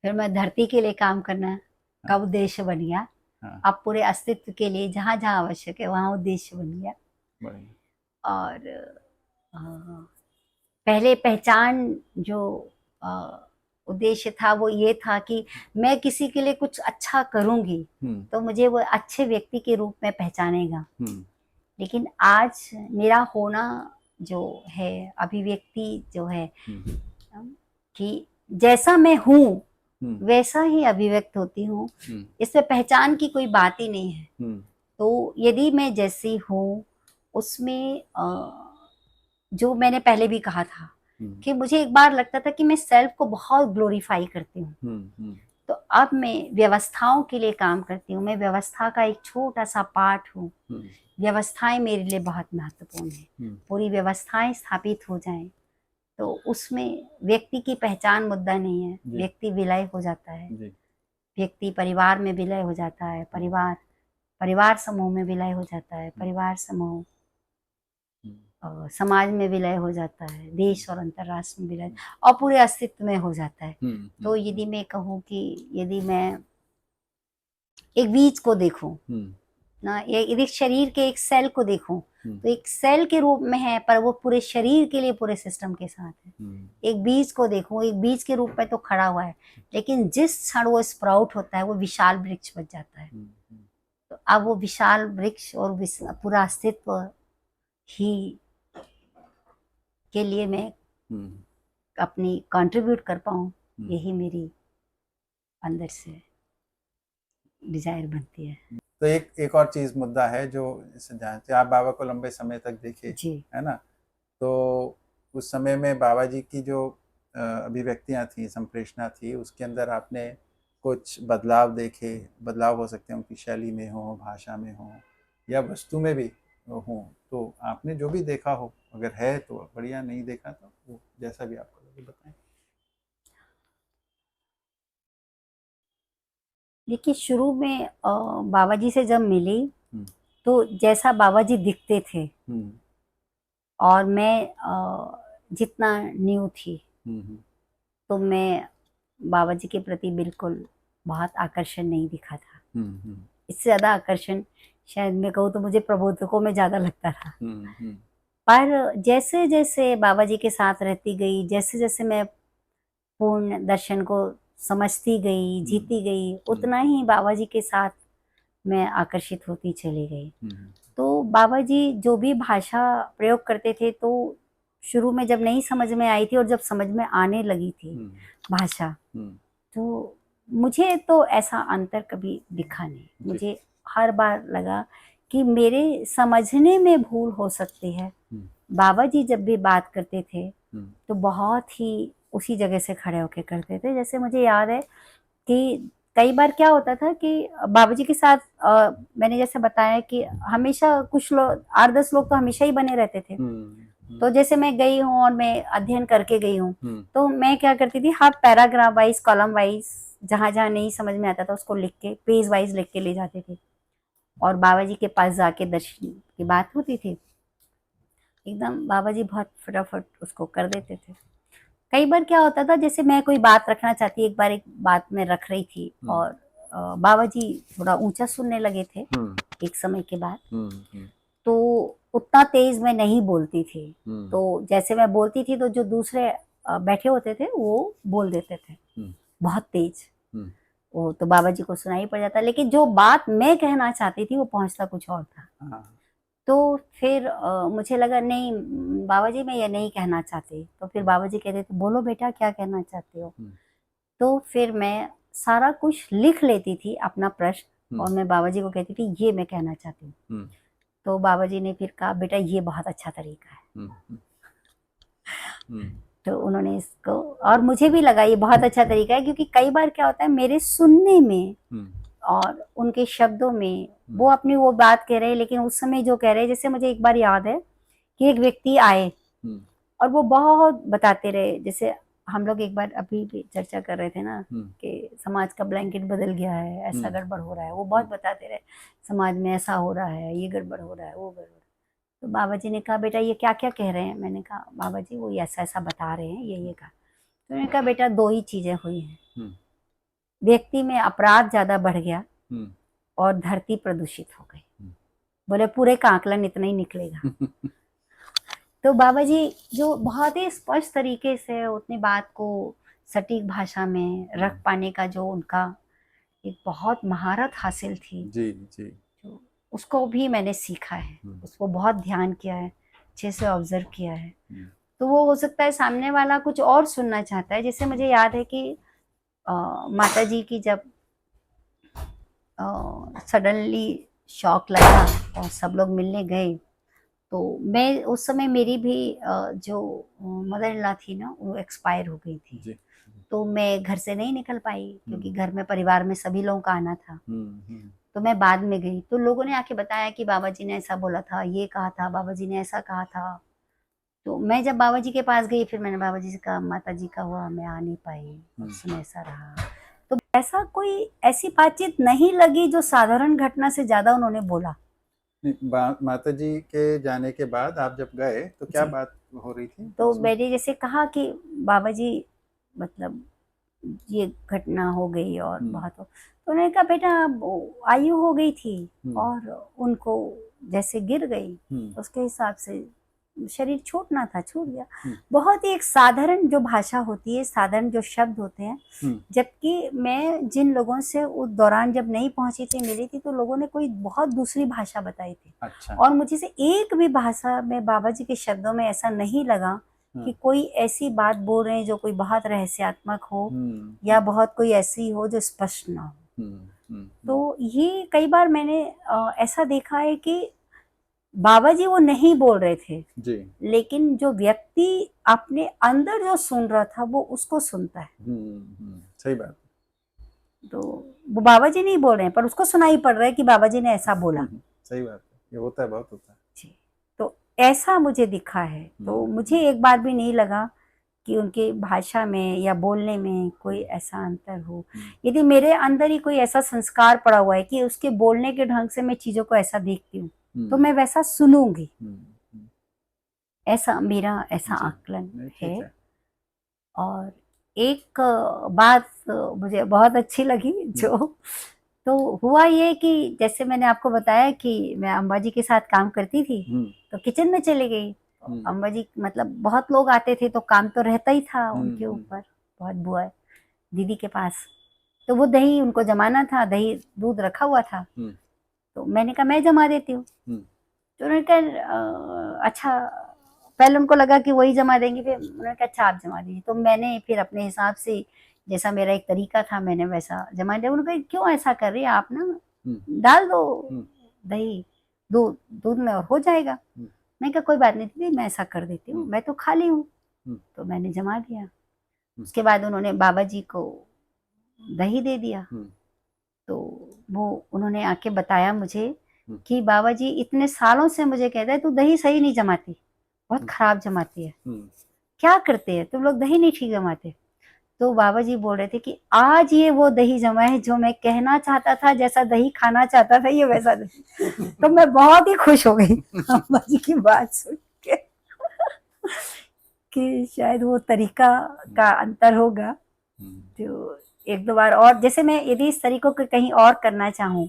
Speaker 2: फिर मैं धरती के लिए काम करना का उद्देश्य बन गया।
Speaker 1: हाँ।
Speaker 2: अब पूरे अस्तित्व के लिए जहाँ जहाँ आवश्यक है वहाँ उद्देश्य बन गया।
Speaker 1: बढ़िया।
Speaker 2: और पहले पहचान जो उद्देश्य था वो ये था कि मैं किसी के लिए कुछ अच्छा करूँगी तो मुझे वो अच्छे व्यक्ति के रूप में पहचानेगा। लेकिन आज मेरा होना जो है, अभिव्यक्ति जो है कि जैसा मैं हूँ वैसा ही अभिव्यक्त होती हूँ, इसमें पहचान की कोई बात ही नहीं है। तो यदि मैं जैसी हूँ उसमें जो मैंने पहले भी कहा था कि मुझे एक बार लगता था कि मैं सेल्फ को बहुत ग्लोरीफाई करती हूँ, तो अब मैं व्यवस्थाओं के लिए काम करती हूँ। मैं व्यवस्था का एक छोटा सा पार्ट हूँ। व्यवस्थाएं मेरे लिए बहुत महत्वपूर्ण है। पूरी व्यवस्थाएं स्थापित हो जाएं तो उसमें व्यक्ति की पहचान मुद्दा नहीं है। व्यक्ति विलय हो जाता है, व्यक्ति परिवार में विलय हो जाता है, परिवार समूह में विलय हो जाता है, परिवार समूह समाज में विलय हो जाता है, देश और अंतर्राष्ट्र में विलय और पूरे अस्तित्व में हो जाता है। तो यदि मैं कहूँ कि यदि मैं एक बीज को देखूं ना, यदि शरीर के एक सेल को देखूं तो एक सेल के रूप में है, पर वो पूरे शरीर के लिए पूरे सिस्टम के साथ है। एक बीज को देखूं, एक बीज के रूप में तो खड़ा हुआ है, लेकिन जिस क्षण वो स्प्राउट होता है वो विशाल वृक्ष बन जाता है। तो अब वो विशाल वृक्ष और पूरा अस्तित्व ही के लिए मैं अपनी कंट्रीब्यूट कर पाऊँ, यही मेरी अंदर से डिजायर बनती है।
Speaker 1: तो एक और चीज मुद्दा है जो जानते, आप बाबा को लंबे समय तक देखे
Speaker 2: जी,
Speaker 1: है ना, तो उस समय में बाबा जी की जो अभिव्यक्तियां थी, संप्रेषणा थी, उसके अंदर आपने कुछ बदलाव देखे? बदलाव हो सकते हैं उनकी शैली में हो, भाषा में हो, या वस्तु में भी हो, तो आपने जो भी देखा हो, अगर है तो बढ़िया, नहीं देखा तो वो जैसा भी आपको लगे बताएं।
Speaker 2: देखिए, शुरू में बाबा जी से जब मिली तो जैसा बाबा जी दिखते थे और मैं जितना न्यू थी, तो मैं बाबा जी के प्रति बिल्कुल बहुत आकर्षण नहीं दिखा था। इससे ज़्यादा आकर्षण शायद मैं कहूँ तो मुझे प्रबोधकों में ज़्यादा लगता था। पर जैसे जैसे बाबा जी के साथ रहती गई, जैसे जैसे मैं पूर्ण दर्शन को समझती गई, जीती गई, उतना ही बाबा जी के साथ मैं आकर्षित होती चली गई। तो बाबा जी जो भी भाषा प्रयोग करते थे, तो शुरू में जब नहीं समझ में आई थी और जब समझ में आने लगी थी भाषा, तो मुझे तो ऐसा अंतर कभी दिखा नहीं। मुझे हर बार लगा कि मेरे समझने में भूल हो सकती है। बाबा जी जब भी बात करते थे तो बहुत ही उसी जगह से खड़े होकर करते थे। जैसे मुझे याद है कि कई बार क्या होता था कि बाबा जी के साथ मैंने जैसे बताया कि हमेशा कुछ लोग 8-10 लोग तो हमेशा ही बने रहते थे। तो जैसे मैं गई हूँ और मैं अध्ययन करके गई हूँ, तो मैं क्या करती थी, हर पैराग्राफ वाइज, कॉलम वाइज, जहाँ जहाँ नहीं समझ में आता था उसको लिख के, पेज वाइज लिख के ले जाते थे। और बाबा जी के पास जाके दर्शन की बात होती थी, एकदम बाबा जी बहुत फटाफट उसको कर देते थे। कई बार क्या होता था, जैसे मैं कोई बात रखना चाहती, एक बार एक बात मैं रख रही थी और बाबा जी थोड़ा ऊंचा सुनने लगे थे एक समय के बाद, तो उतना तेज मैं नहीं बोलती थी। तो जैसे मैं बोलती थी तो जो दूसरे बैठे होते थे वो बोल देते थे बहुत तेज, वो तो बाबा जी को सुनाई पड़ जाता, लेकिन जो बात मैं कहना चाहती थी वो पहुंचता कुछ और था। तो फिर मुझे लगा नहीं बाबा जी मैं ये नहीं कहना चाहती। तो फिर बाबा जी कहते थे बोलो बेटा क्या कहना चाहते हो। तो फिर मैं सारा कुछ लिख लेती थी अपना प्रश्न और मैं बाबा जी को कहती थी ये मैं कहना चाहती हूँ। तो बाबा जी ने फिर कहा बेटा ये बहुत अच्छा तरीका है। तो उन्होंने इसको और मुझे भी लगा ये बहुत अच्छा तरीका है क्योंकि कई बार क्या होता है मेरे सुनने में और उनके शब्दों में वो अपनी वो बात कह रहे हैं लेकिन उस समय जो कह रहे हैं जैसे मुझे एक बार याद है कि एक व्यक्ति आए और वो बहुत बताते रहे। जैसे हम लोग एक बार अभी भी चर्चा कर रहे थे ना कि समाज का ब्लैंकेट बदल गया है, ऐसा गड़बड़ हो रहा है। वो बहुत बताते रहे समाज में ऐसा हो रहा है, ये गड़बड़ हो रहा है, वो गड़बड़। तो बाबा जी ने कहा बेटा ये क्या क्या कह रहे हैं। मैंने कहा बाबा जी वो ऐसा ऐसा बता रहे हैं ये कहा। तो मैंने कहा बेटा दो ही चीजें हुई हैं, व्यक्ति में अपराध ज्यादा बढ़ गया और धरती प्रदूषित हो गई। बोले पूरे का आकलन इतना ही निकलेगा। तो बाबा जी जो बहुत ही स्पष्ट तरीके से उतनी बात को सटीक भाषा में रख पाने का जो उनका एक बहुत महारत हासिल थी
Speaker 1: जी जी
Speaker 2: जो उसको भी मैंने सीखा है, उसको बहुत ध्यान किया है, अच्छे से ऑब्जर्व किया है। तो वो हो सकता है सामने वाला कुछ और सुनना चाहता है। जैसे मुझे याद है कि माता जी की जब सडनली शॉक लगा और सब लोग मिलने गए तो मैं उस समय मेरी भी जो मदर इन लॉ थी ना वो एक्सपायर हो गई थी
Speaker 1: जी।
Speaker 2: तो मैं घर से नहीं निकल पाई क्योंकि घर में परिवार में सभी लोगों का आना था। तो मैं बाद में गई तो लोगों ने आके बताया कि बाबा जी ने ऐसा बोला था, ये कहा था, बाबा जी ने ऐसा कहा था। तो मैं जब बाबा जी के पास गई फिर मैंने बाबा जी से कहा माता जी का हुआ मैं आ नहीं पाई, उस समय ऐसा रहा। तो ऐसा कोई ऐसी बातचीत नहीं लगी जो साधारण घटना से ज्यादा उन्होंने बोला।
Speaker 1: माता जी के जाने के बाद आप जब गए तो क्या
Speaker 2: जी।
Speaker 1: बात हो रही थी?
Speaker 2: तो मैंने जैसे कहा कि बाबा जी मतलब ये घटना हो गई और बहुत हो। तो उन्होंने कहा बेटा आयु हो गई थी और उनको जैसे गिर गई उसके हिसाब से शरीर छूटना था, छूट गया। बहुत ही एक साधारण जो भाषा होती है, साधारण जो शब्द होते हैं। जबकि मैं जिन लोगों से उस दौरान जब नहीं पहुंची थी मिली थी तो लोगों ने कोई बहुत दूसरी भाषा बताई थी।
Speaker 1: अच्छा।
Speaker 2: और मुझे से एक भी भाषा में बाबा जी के शब्दों में ऐसा नहीं लगा कि कोई ऐसी बात बोल रहे हैं जो कोई बहुत रहस्यात्मक हो या बहुत कोई ऐसी हो जो स्पष्ट ना हो। तो ये कई बार मैंने ऐसा देखा है कि बाबा जी वो नहीं बोल रहे थे
Speaker 1: जी।
Speaker 2: लेकिन जो व्यक्ति अपने अंदर जो सुन रहा था वो उसको सुनता है।
Speaker 1: सही बात।
Speaker 2: तो वो बाबा जी नहीं बोल रहे हैं पर उसको सुनाई पड़ रहा है कि बाबा जी ने ऐसा बोला।
Speaker 1: सही बात है, ये होता है, बहुत होता है
Speaker 2: जी। तो ऐसा मुझे दिखा है। तो मुझे एक बार भी नहीं लगा कि उनके भाषा में या बोलने में कोई ऐसा अंतर हो। यदि मेरे अंदर ही कोई ऐसा संस्कार पड़ा हुआ है कि उसके बोलने के ढंग से मैं चीजों को ऐसा देखती हूँ तो मैं वैसा सुनूंगी। ऐसा मेरा ऐसा आकलन है। और एक बात मुझे बहुत अच्छी लगी जो तो हुआ ये कि जैसे मैंने आपको बताया कि मैं अम्बा जी के साथ काम करती थी तो किचन में चली गई। अम्बा जी मतलब बहुत लोग आते थे तो काम तो रहता ही था उनके ऊपर, बहुत बुआ दीदी के पास। तो वो दही उनको जमाना था, दही दूध रखा हुआ था तो मैंने कहा मैं जमा देती हूँ। तो उन्होंने कहा अच्छा, पहले उनको लगा कि वही जमा देंगे, फिर उन्होंने कहा अच्छा आप जमा दीजिए। तो मैंने फिर अपने हिसाब से जैसा मेरा एक तरीका था मैंने वैसा जमा दिया। उन्होंने कहा क्यों ऐसा कर रही है आप, ना डाल दो दही दूध में और हो जाएगा। मैं कहा कोई बात नहीं दीदी मैं ऐसा कर देती हूँ, मैं तो खाली हूँ। तो मैंने जमा दिया। उसके बाद उन्होंने बाबा जी को दही दे दिया। तो वो उन्होंने आके बताया मुझे कि बाबा जी इतने सालों से मुझे कहते हैं तू दही सही नहीं जमाती, बहुत खराब जमाती है, क्या करते हैं तुम लोग दही नहीं ठीक जमाते। तो बाबा जी बोल रहे थे कि आज ये वो दही जमा है जो मैं कहना चाहता था, जैसा दही खाना चाहता था ये वैसा दही। तो मैं बहुत ही खुश हो गई बाबा जी की बात सुन के कि शायद वो तरीका का अंतर होगा। तो एक दो बार और जैसे मैं यदि इस तरीकों को कहीं और करना चाहूँ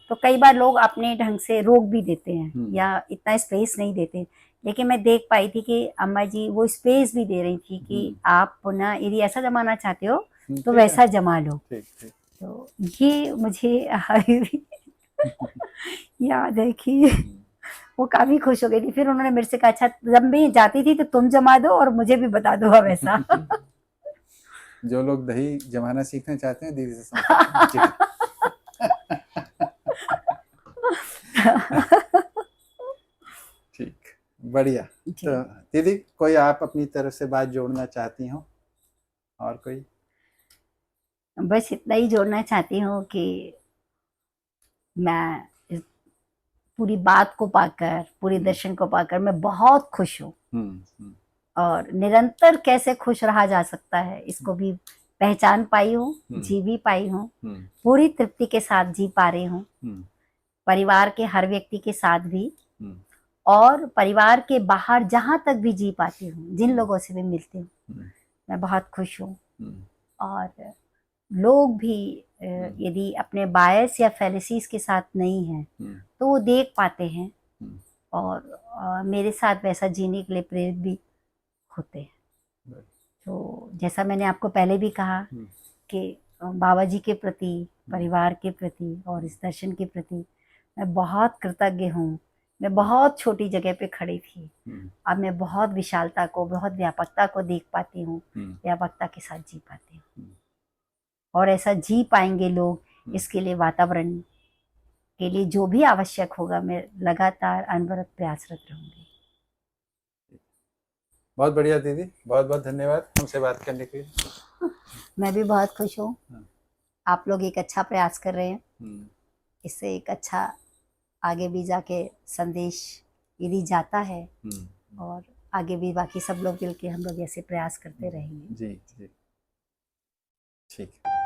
Speaker 2: तो कई बार लोग अपने ढंग से रोक भी देते हैं या इतना स्पेस नहीं देते। लेकिन मैं देख पाई थी कि अम्मा जी वो स्पेस भी दे रही थी कि आप ना यदि ऐसा जमाना चाहते हो तो वैसा जमा लो। तो ये मुझे अभी भी याद है कि वो काफी खुश हो गई थी। फिर उन्होंने मेरे से कहा, अच्छा जब मैं जाती थी तो तुम जमा दो और मुझे भी बता दो अब ऐसा।
Speaker 1: जो लोग दही जमाना सीखना चाहते हैं दीदी से संपर्क करें। ठीक, बढ़िया।
Speaker 2: जी।
Speaker 1: तो दीदी कोई आप अपनी तरफ से बात जोड़ना चाहती हो, और कोई?
Speaker 2: बस इतना ही जोड़ना चाहती हूँ कि मैं इस पूरी बात को पाकर, पूरी दर्शन को पाकर मैं बहुत खुश हूँ। और निरंतर कैसे खुश रहा जा सकता है इसको भी पहचान पाई हूँ, जी भी पाई हूँ, पूरी तृप्ति के साथ जी पा रही हूँ, परिवार के हर व्यक्ति के साथ भी, और परिवार के बाहर जहाँ तक भी जी पाती हूँ, जिन लोगों से भी मिलती हूँ, मैं बहुत खुश हूँ। और लोग भी यदि अपने बायस या फैलिसीज के साथ नहीं हैं तो वो देख पाते हैं और मेरे साथ वैसा जीने के लिए प्रेरित भी होते हैं। तो जैसा मैंने आपको पहले भी कहा कि बाबा जी के प्रति, परिवार के प्रति और इस दर्शन के प्रति मैं बहुत कृतज्ञ हूँ। मैं बहुत छोटी जगह पे खड़ी थी, अब मैं बहुत विशालता को, बहुत व्यापकता को देख पाती हूँ, व्यापकता के साथ जी पाती हूँ। और ऐसा जी पाएंगे लोग, इसके लिए वातावरण के लिए जो भी आवश्यक होगा मैं लगातार अनवरत प्रयासरत रहूंगी।
Speaker 1: बहुत बढ़िया दीदी, बहुत बहुत धन्यवाद हमसे बात करने के लिए।
Speaker 2: मैं भी बहुत खुश हूँ। आप लोग एक अच्छा प्रयास कर रहे हैं, इससे एक अच्छा आगे भी जाके संदेश यदि जाता है और आगे भी बाकी सब लोग मिलके हम लोग ऐसे प्रयास करते रहेंगे।
Speaker 1: जी जी, ठीक है।